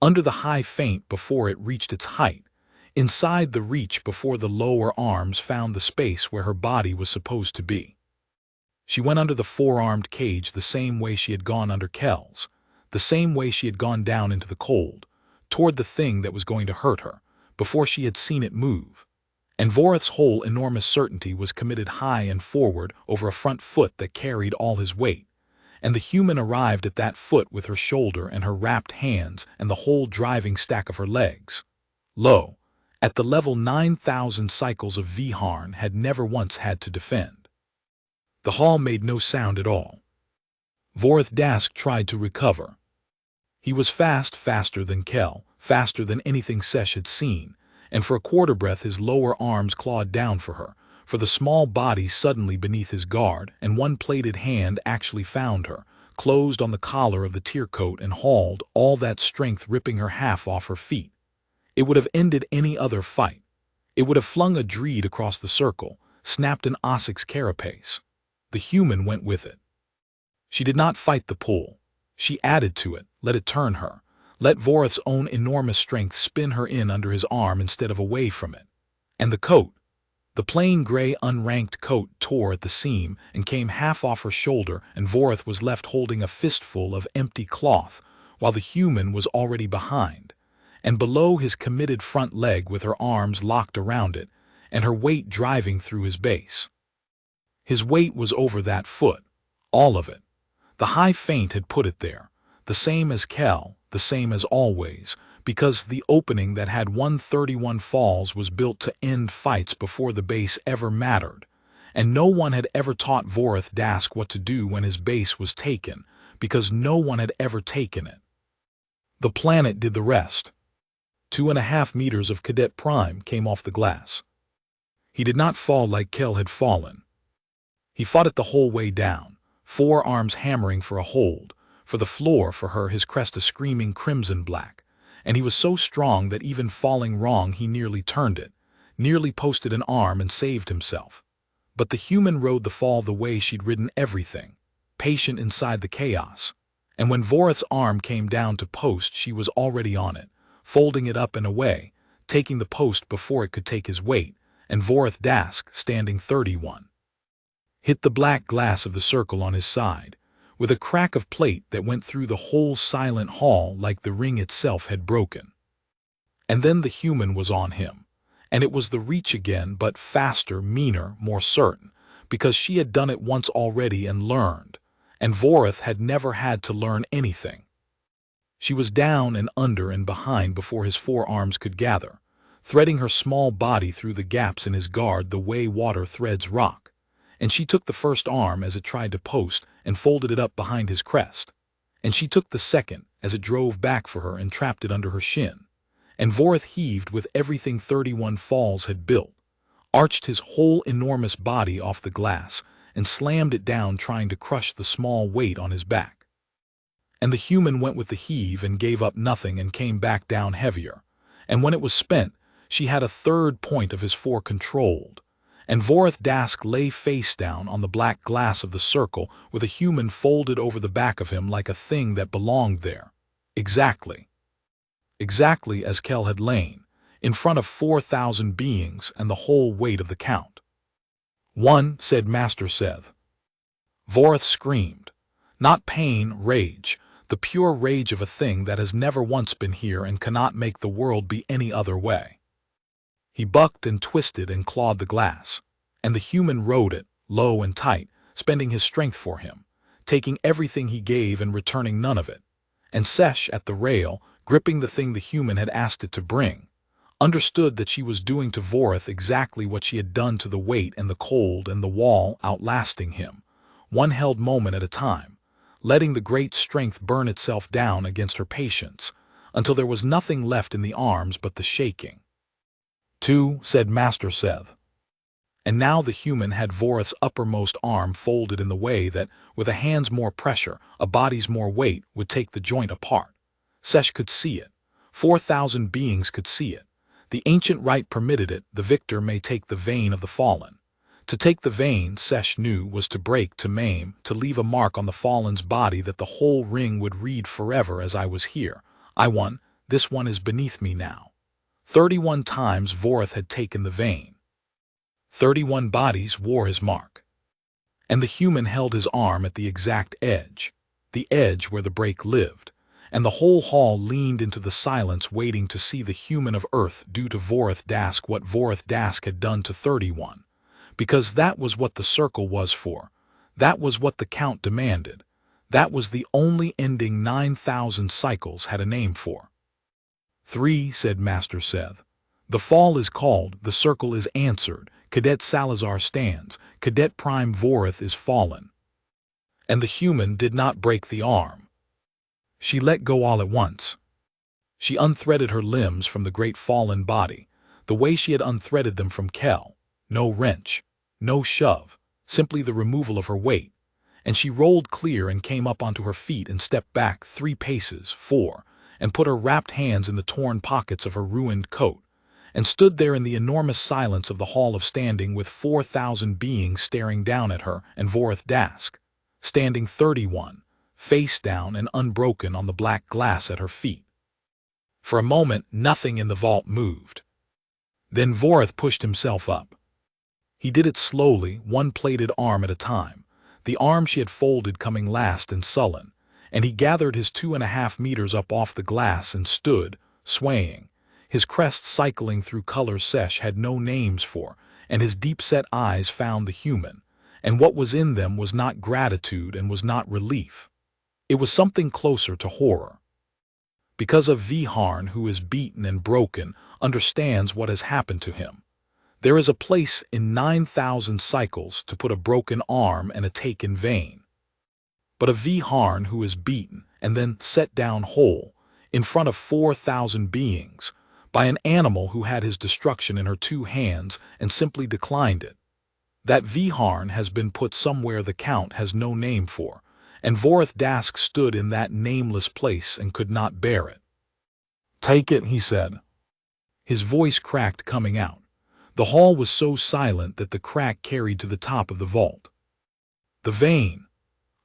under the high feint before it reached its height, inside the reach before the lower arms found the space where her body was supposed to be. She went under the four-armed cage the same way she had gone under Kel's, the same way she had gone down into the cold, toward the thing that was going to hurt her, before she had seen it move. And Vorith's whole enormous certainty was committed high and forward over a front foot that carried all his weight, and the human arrived at that foot with her shoulder and her wrapped hands and the whole driving stack of her legs. Lo, at the level 9,000 cycles of Viharn had never once had to defend. The hall made no sound at all. Vorith Dask tried to recover. He was faster than Kel, faster than anything Sesh had seen, and for a quarter breath his lower arms clawed down for her, for the small body suddenly beneath his guard, and one plated hand actually found her, closed on the collar of the tier coat and hauled, all that strength ripping her half off her feet. It would have ended any other fight. It would have flung a dreed across the circle, snapped an Ossic's carapace. The human went with it. She did not fight the pull. She added to it, let it turn her, let Vorith's own enormous strength spin her in under his arm instead of away from it. And the coat, the plain gray unranked coat, tore at the seam and came half off her shoulder, and Vorith was left holding a fistful of empty cloth, while the human was already behind, and below his committed front leg with her arms locked around it, and her weight driving through his base. His weight was over that foot, all of it. The high feint had put it there, the same as Kel, the same as always, because the opening that had 131 falls was built to end fights before the base ever mattered, and no one had ever taught Vorith Dask what to do when his base was taken, because no one had ever taken it. The planet did the rest. 2.5 meters of Cadet Prime came off the glass. He did not fall like Kel had fallen. He fought it the whole way down, four arms hammering for a hold, for the floor for her, his crest a screaming crimson black, and he was so strong that even falling wrong he nearly turned it, nearly posted an arm and saved himself. But the human rode the fall the way she'd ridden everything, patient inside the chaos, and when Vorith's arm came down to post she was already on it, folding it up and away, taking the post before it could take his weight, and Vorith Dask, standing 31. Hit the black glass of the circle on his side, with a crack of plate that went through the whole silent hall like the ring itself had broken. And then the human was on him. And it was the reach again, but faster, meaner, more certain, because she had done it once already and learned, and Vorith had never had to learn anything. She was down and under and behind before his forearms could gather, threading her small body through the gaps in his guard the way water threads rock, and she took the first arm as it tried to post and folded it up behind his crest, and she took the second as it drove back for her and trapped it under her shin, and Vorith heaved with everything 31 Falls had built, arched his whole enormous body off the glass, and slammed it down trying to crush the small weight on his back. And the human went with the heave and gave up nothing and came back down heavier, and when it was spent, she had a third point of his four controlled, and Vorith Dask lay face down on the black glass of the circle with a human folded over the back of him like a thing that belonged there. Exactly as Kel had lain, in front of 4,000 beings and the whole weight of the count. "One," said Master Seth. Vorith screamed. Not pain, rage, the pure rage of a thing that has never once been here and cannot make the world be any other way. He bucked and twisted and clawed the glass, and the human rode it, low and tight, spending his strength for him, taking everything he gave and returning none of it, and Sesh at the rail, gripping the thing the human had asked it to bring, understood that she was doing to Vorith exactly what she had done to the weight and the cold and the wall, outlasting him, one held moment at a time, letting the great strength burn itself down against her patience, until there was nothing left in the arms but the shaking. "Two," said Master Seth. And now the human had Vorith's uppermost arm folded in the way that, with a hand's more pressure, a body's more weight, would take the joint apart. Sesh could see it. 4,000 beings could see it. The ancient rite permitted it. The victor may take the vein of the fallen. To take the vein, Sesh knew, was to break, to maim, to leave a mark on the fallen's body that the whole ring would read forever as I was here. I won. This one is beneath me now. 31 times Vorith had taken the vein. 31 bodies wore his mark. And the human held his arm at the exact edge, the edge where the break lived, and the whole hall leaned into the silence waiting to see the human of Earth do to Vorith Dask what Vorith Dask had done to 31. Because that was what the circle was for. That was what the count demanded. That was the only ending 9,000 cycles had a name for. 3, said Master Seth. The fall is called, the circle is answered, Cadet Salazar stands, Cadet Prime Vorith is fallen. And the human did not break the arm. She let go all at once. She unthreaded her limbs from the great fallen body, the way she had unthreaded them from Kel. No wrench, no shove, simply the removal of her weight, and she rolled clear and came up onto her feet and stepped back 3 paces, 4, and put her wrapped hands in the torn pockets of her ruined coat, and stood there in the enormous silence of the Hall of Standing with 4,000 beings staring down at her and Vorith Dask, standing 31, face down and unbroken on the black glass at her feet. For a moment, nothing in the vault moved. Then Vorith pushed himself up. He did it slowly, one plaited arm at a time, the arm she had folded coming last and sullen, and he gathered his 2.5 meters up off the glass and stood, swaying, his crest cycling through colors Sesh had no names for, and his deep-set eyes found the human, and what was in them was not gratitude and was not relief. It was something closer to horror. Because of Viharn, who is beaten and broken, understands what has happened to him. There is a place in 9,000 cycles to put a broken arm and a taken vein. But a Viharn who is beaten and then set down whole, in front of 4,000 beings, by an animal who had his destruction in her 2 hands and simply declined it. That Viharn has been put somewhere the Count has no name for, and Vorith Dask stood in that nameless place and could not bear it. "Take it," he said. His voice cracked coming out. The hall was so silent that the crack carried to the top of the vault. The vein.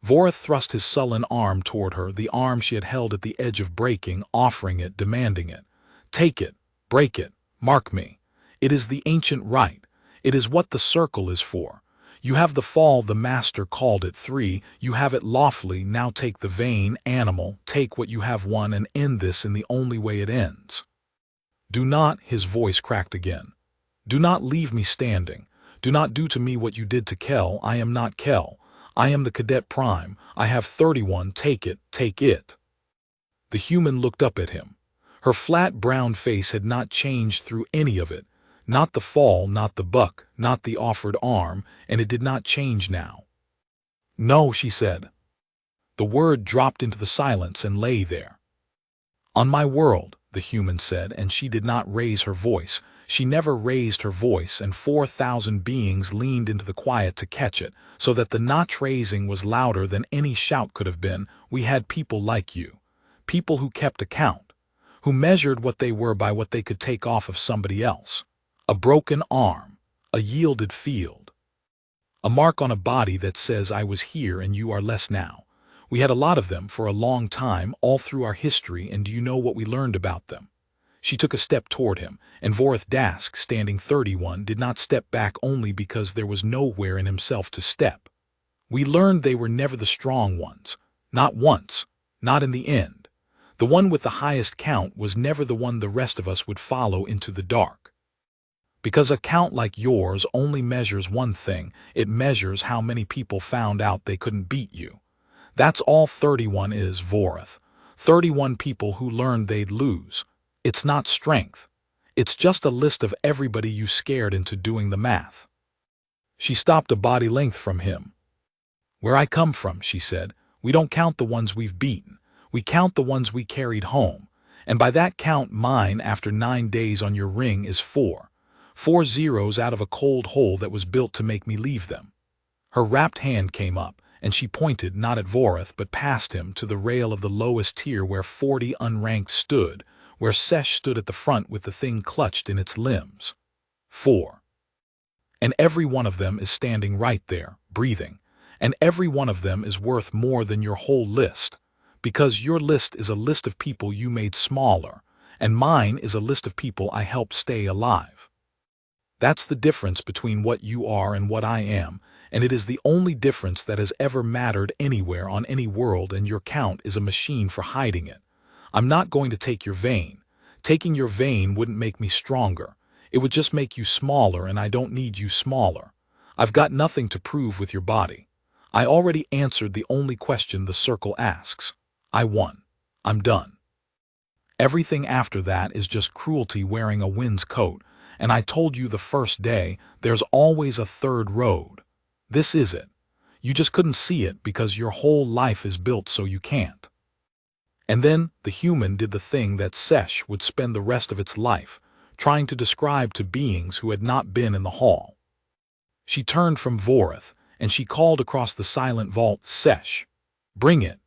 Vorith thrust his sullen arm toward her, the arm she had held at the edge of breaking, offering it, demanding it. "Take it, break it, mark me. It is the ancient rite. It is what the circle is for. You have the fall, the master called it 3, you have it lawfully, now take the vein, animal, take what you have won and end this in the only way it ends." Do not, his voice cracked again. Do not leave me standing. Do not do to me what you did to Kel. I am not Kel. I am the Cadet Prime. I have 31. Take it, take it. The human looked up at him. Her flat brown face had not changed through any of it. Not the fall, not the buck, not the offered arm, and it did not change now. No, she said. The word dropped into the silence and lay there. On my world, the human said, and she did not raise her voice. She never raised her voice, and 4,000 beings leaned into the quiet to catch it, so that the notch raising was louder than any shout could have been. We had people like you. People who kept account, who measured what they were by what they could take off of somebody else. A broken arm, a yielded field, a mark on a body that says I was here and you are less now. We had a lot of them for a long time, all through our history, and do you know what we learned about them? She took a step toward him, and Vorth Dask, standing 31, did not step back only because there was nowhere in himself to step. We learned they were never the strong ones, not once, not in the end. The one with the highest count was never the one the rest of us would follow into the dark. Because a count like yours only measures one thing, it measures how many people found out they couldn't beat you. That's all 31 is, Vorth. 31 people who learned they'd lose. It's not strength. It's just a list of everybody you scared into doing the math. She stopped a body length from him. Where I come from, she said, we don't count the ones we've beaten. We count the ones we carried home. And by that count, mine after 9 days on your ring is 4. 4 zeros out of a cold hole that was built to make me leave them. Her wrapped hand came up, and she pointed not at Vorth but past him to the rail of the lowest tier where 40 unranked stood, where Sesh stood at the front with the thing clutched in its limbs. 4. And every one of them is standing right there, breathing, and every one of them is worth more than your whole list, because your list is a list of people you made smaller, and mine is a list of people I helped stay alive. That's the difference between what you are and what I am, and it is the only difference that has ever mattered anywhere on any world, and your count is a machine for hiding it. I'm not going to take your vein. Taking your vein wouldn't make me stronger. It would just make you smaller, and I don't need you smaller. I've got nothing to prove with your body. I already answered the only question the circle asks. I won. I'm done. Everything after that is just cruelty wearing a wind's coat. And I told you the first day, there's always a third road. This is it. You just couldn't see it because your whole life is built so you can't. And then the human did the thing that Sesh would spend the rest of its life trying to describe to beings who had not been in the hall. She turned from Vorth, and she called across the silent vault, Sesh, bring it.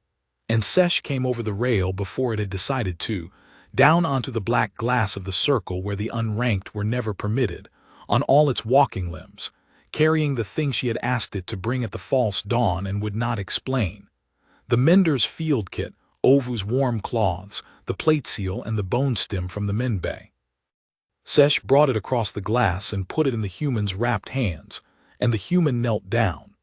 And Sesh came over the rail before it had decided to, down onto the black glass of the circle where the unranked were never permitted, on all its walking limbs, carrying the thing she had asked it to bring at the false dawn and would not explain. The mender's field kit, Ovu's warm cloths, the plate seal, and the bone stem from the men bay. Sesh brought it across the glass and put it in the human's wrapped hands, and the human knelt down.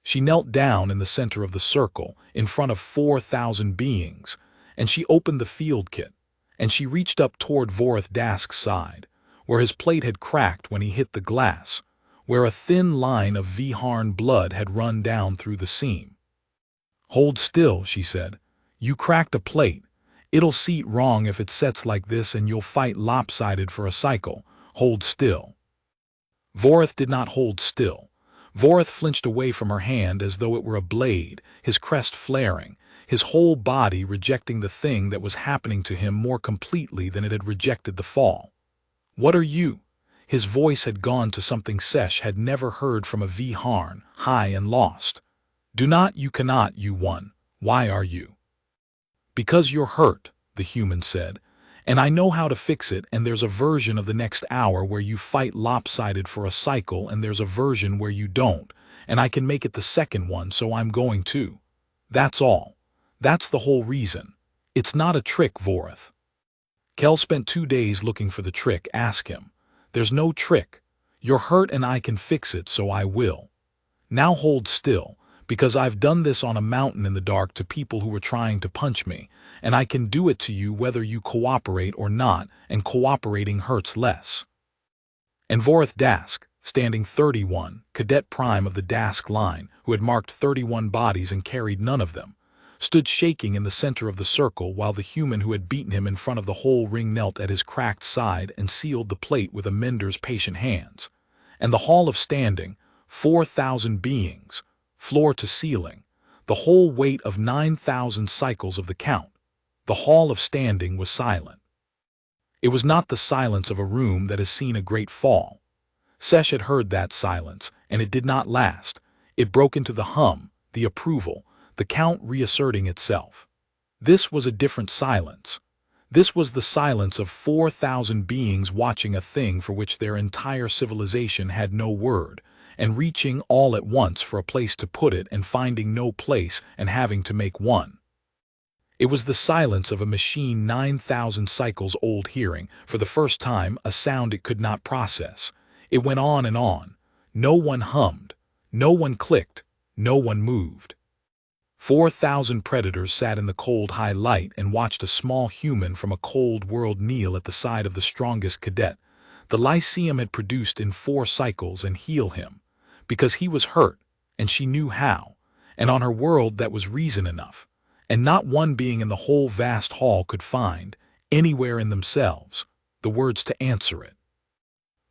She knelt down in the center of the circle, in front of 4,000 beings, and she opened the field kit, and she reached up toward Vorth Dask's side, where his plate had cracked when he hit the glass, where a thin line of Viharn blood had run down through the seam. Hold still, she said. You cracked a plate. It'll seat wrong if it sets like this, and you'll fight lopsided for a cycle. Hold still. Vorth did not hold still. Vorth flinched away from her hand as though it were a blade, his crest flaring, his whole body rejecting the thing that was happening to him more completely than it had rejected the fall. What are you? His voice had gone to something Sesh had never heard from a Viharn, high and lost. Do not, you cannot, you won. Why are you? Because you're hurt, the human said, and I know how to fix it, and there's a version of the next hour where you fight lopsided for a cycle, and there's a version where you don't, and I can make it the second one, so I'm going to. That's all. That's the whole reason. It's not a trick, Vorth. Kel spent 2 days looking for the trick. Ask him. There's no trick. You're hurt and I can fix it, so I will. Now hold still, because I've done this on a mountain in the dark to people who were trying to punch me, and I can do it to you whether you cooperate or not, and cooperating hurts less." And Vorith Dask, standing 31, cadet prime of the Dask line, who had marked 31 bodies and carried none of them, stood shaking in the center of the circle while the human who had beaten him in front of the whole ring knelt at his cracked side and sealed the plate with a mender's patient hands. And the hall of standing, 4,000 beings, floor to ceiling, the whole weight of 9,000 cycles of the count, the hall of standing was silent. It was not the silence of a room that has seen a great fall. Sesh had heard that silence, and it did not last. It broke into the hum, the approval, the count reasserting itself. This was a different silence. This was the silence of 4,000 beings watching a thing for which their entire civilization had no word, and reaching all at once for a place to put it and finding no place and having to make one. It was the silence of a machine 9,000 cycles old hearing, for the first time, a sound it could not process. It went on and on. No one hummed. No one clicked. No one moved. 4,000 predators sat in the cold high light and watched a small human from a cold world kneel at the side of the strongest cadet the Lyceum had produced in 4 cycles and heal him, because he was hurt, and she knew how, and on her world that was reason enough, and not one being in the whole vast hall could find, anywhere in themselves, the words to answer it.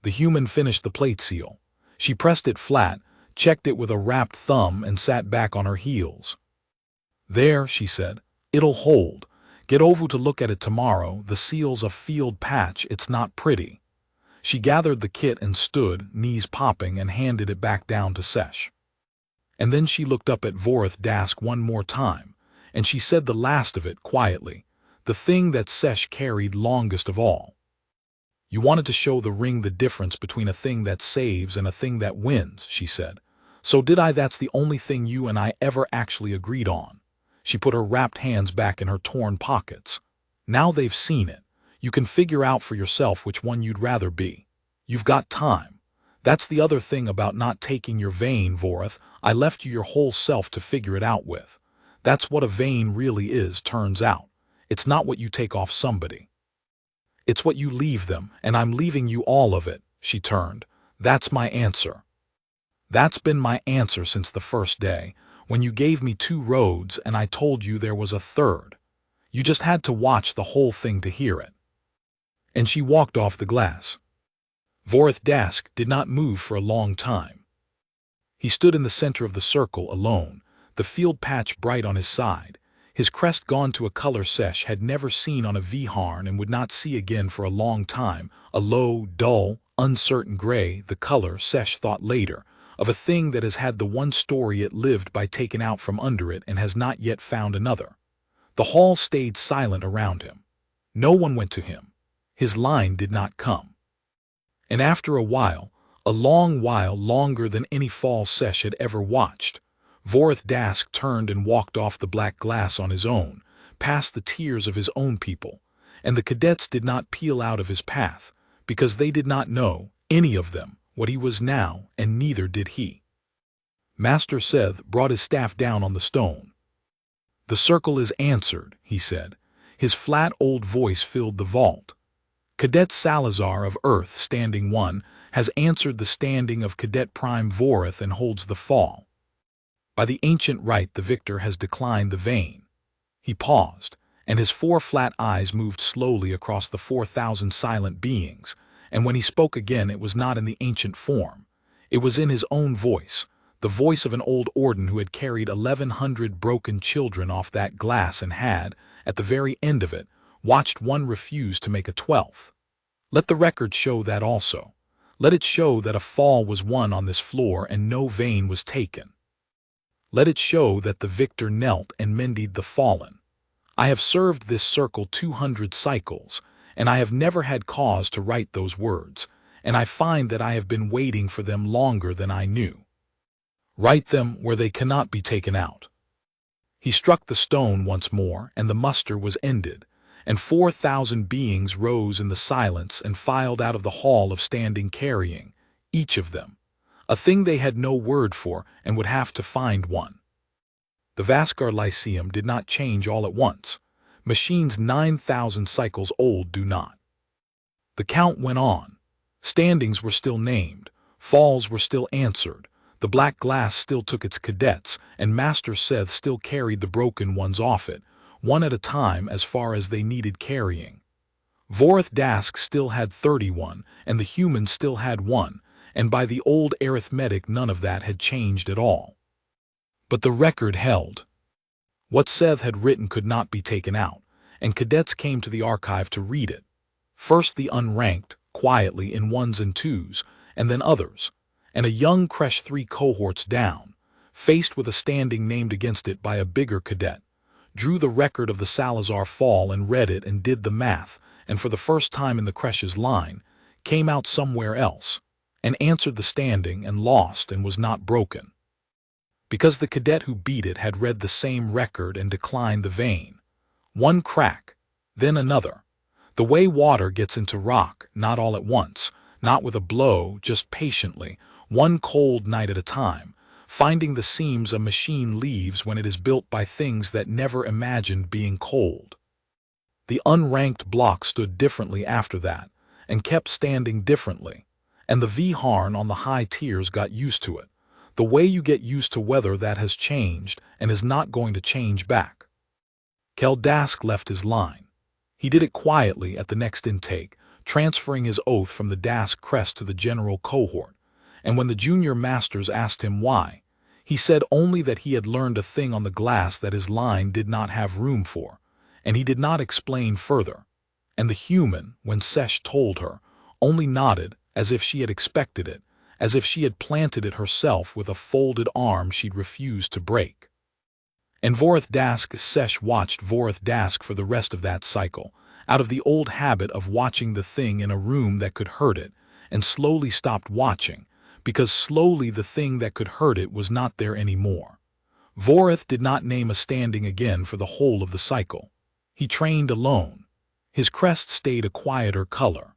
The human finished the plate seal. She pressed it flat, checked it with a wrapped thumb, and sat back on her heels. "There," she said, "it'll hold. Get over to look at it tomorrow. The seal's a field patch, it's not pretty." She gathered the kit and stood, knees popping, and handed it back down to Sesh. And then she looked up at Vorith Dask one more time, and she said the last of it quietly, the thing that Sesh carried longest of all. "You wanted to show the ring the difference between a thing that saves and a thing that wins," she said. "So did I. That's the only thing you and I ever actually agreed on." She put her wrapped hands back in her torn pockets. "Now they've seen it. You can figure out for yourself which one you'd rather be. You've got time. That's the other thing about not taking your vein, Vorith. I left you your whole self to figure it out with. That's what a vein really is, turns out. It's not what you take off somebody. It's what you leave them, and I'm leaving you all of it." She turned. "That's my answer. That's been my answer since the first day, when you gave me 2 roads and I told you there was a third. You just had to watch the whole thing to hear it." And she walked off the glass. Vorith Dask did not move for a long time. He stood in the center of the circle alone, the field patch bright on his side, his crest gone to a color Sesh had never seen on a Viharn and would not see again for a long time, a low, dull, uncertain gray, the color, Sesh thought later, of a thing that has had the one story it lived by taken out from under it and has not yet found another. The hall stayed silent around him. No one went to him. His line did not come. And after a long while longer than any fall Sesh had ever watched, Vorith Dask turned and walked off the black glass on his own, past the tears of his own people, and the cadets did not peel out of his path, because they did not know, any of them, what he was now, and neither did he. Master Seth brought his staff down on the stone. "The circle is answered," he said. His flat old voice filled the vault. "Cadet Salazar of Earth, Standing 1, has answered the standing of Cadet Prime Vorith and holds the fall. By the ancient right the victor has declined the vein." He paused, and his 4 flat eyes moved slowly across the 4,000 silent beings, and when he spoke again it was not in the ancient form. It was in his own voice, the voice of an old Orden who had carried 1,100 broken children off that glass and had, at the very end of it, watched one refuse to make a 12th. Let the record show that also. Let it show that a fall was won on this floor and no vein was taken. Let it show that the victor knelt and mended the fallen. I have served this circle 200 cycles, and I have never had cause to write those words, and I find that I have been waiting for them longer than I knew. Write them where they cannot be taken out." He struck the stone once more, and the muster was ended, and 4,000 beings rose in the silence and filed out of the hall of standing carrying, each of them, a thing they had no word for and would have to find one. The Vasgar Lyceum did not change all at once. Machines 9,000 cycles old do not. The count went on. Standings were still named. Falls were still answered. The black glass still took its cadets, and Master Seth still carried the broken ones off it, one at a time as far as they needed carrying. Vorth Dask still had 31, and the human still had 1, and by the old arithmetic none of that had changed at all. But the record held. What Seth had written could not be taken out, and cadets came to the archive to read it. First the unranked, quietly in 1s and 2s, and then others, and a young Kresh 3 cohorts down, faced with a standing named against it by a bigger cadet, drew the record of the Salazar fall and read it and did the math, and for the first time in the Kresh's line, came out somewhere else, and answered the standing and lost and was not broken. Because the cadet who beat it had read the same record and declined the vein. One crack, then another. The way water gets into rock, not all at once, not with a blow, just patiently, one cold night at a time, finding the seams a machine leaves when it is built by things that never imagined being cold. The unranked block stood differently after that, and kept standing differently, and the V-Harn on the high tiers got used to it, the way you get used to weather that has changed and is not going to change back. Keldask left his line. He did it quietly at the next intake, transferring his oath from the Dask crest to the general cohort, and when the junior masters asked him why, he said only that he had learned a thing on the glass that his line did not have room for, and he did not explain further, and the human, when Sesh told her, only nodded as if she had expected it, as if she had planted it herself with a folded arm she'd refused to break. And Vorth Dask Sesh watched Vorth Dask for the rest of that cycle, out of the old habit of watching the thing in a room that could hurt it, and slowly stopped watching, because slowly the thing that could hurt it was not there anymore. Vorth did not name a standing again for the whole of the cycle. He trained alone. His crest stayed a quieter color.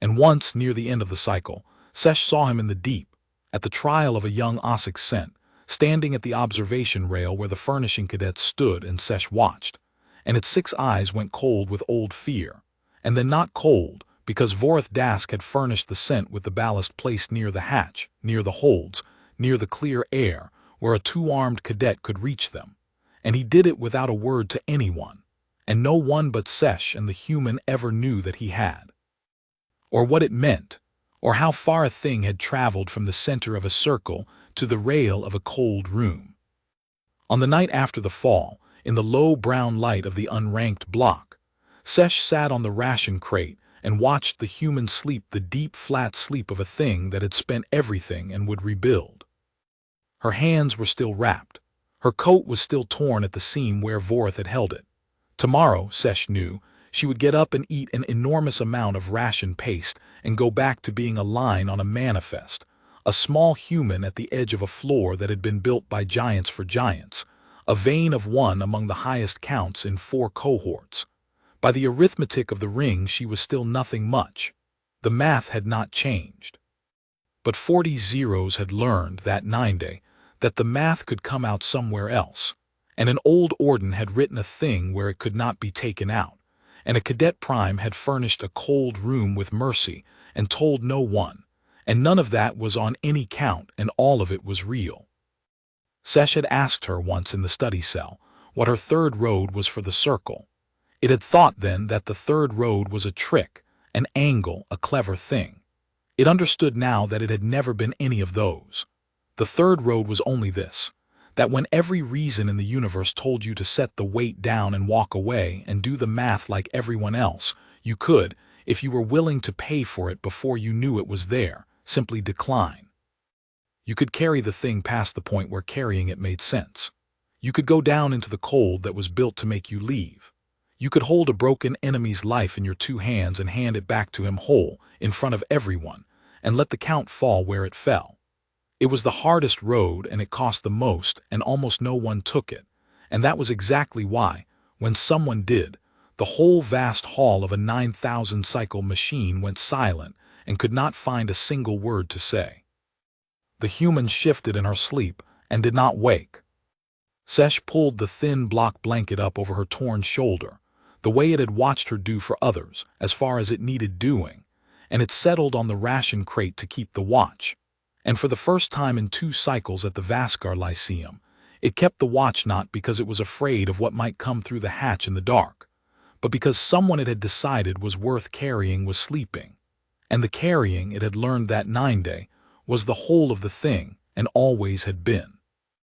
And once, near the end of the cycle, Sesh saw him in the deep, at the trial of a young Ossex cent, standing at the observation rail where the furnishing cadets stood and Sesh watched, and its 6 eyes went cold with old fear, and then not cold, because Vorth Dask had furnished the cent with the ballast placed near the hatch, near the holds, near the clear air, where a 2-armed cadet could reach them, and he did it without a word to anyone, and no one but Sesh and the human ever knew that he had, or what it meant, or how far a thing had traveled from the center of a circle to the rail of a cold room. On the night after the fall, in the low brown light of the unranked block, Sesh sat on the ration crate and watched the human sleep the deep flat sleep of a thing that had spent everything and would rebuild. Her hands were still wrapped. Her coat was still torn at the seam where Vorth had held it. Tomorrow, Sesh knew, she would get up and eat an enormous amount of ration paste and go back to being a line on a manifest, a small human at the edge of a floor that had been built by giants for giants, a vein of 1 among the highest counts in 4 cohorts. By the arithmetic of the ring she was still nothing much. The math had not changed. But 40 zeros had learned that 9-day that the math could come out somewhere else, and an old Orden had written a thing where it could not be taken out, and a cadet prime had furnished a cold room with mercy and told no one, and none of that was on any count and all of it was real. Sesh had asked her once in the study cell what her third road was for the circle. It had thought then that the third road was a trick, an angle, a clever thing. It understood now that it had never been any of those. The third road was only this, that when every reason in the universe told you to set the weight down and walk away and do the math like everyone else, you could, if you were willing to pay for it before you knew it was there, simply decline. You could carry the thing past the point where carrying it made sense. You could go down into the cold that was built to make you leave. You could hold a broken enemy's life in your 2 hands and hand it back to him whole, in front of everyone, and let the count fall where it fell. It was the hardest road and it cost the most and almost no one took it, and that was exactly why, when someone did, the whole vast hall of a 9,000 cycle machine went silent and could not find a single word to say. The human shifted in her sleep and did not wake. Sesh pulled the thin block blanket up over her torn shoulder, the way it had watched her do for others, as far as it needed doing, and it settled on the ration crate to keep the watch. And for the first time in 2 cycles at the Vaskar Lyceum, it kept the watch not because it was afraid of what might come through the hatch in the dark, but because someone it had decided was worth carrying was sleeping. And the carrying, it had learned that 9 day, was the whole of the thing, and always had been.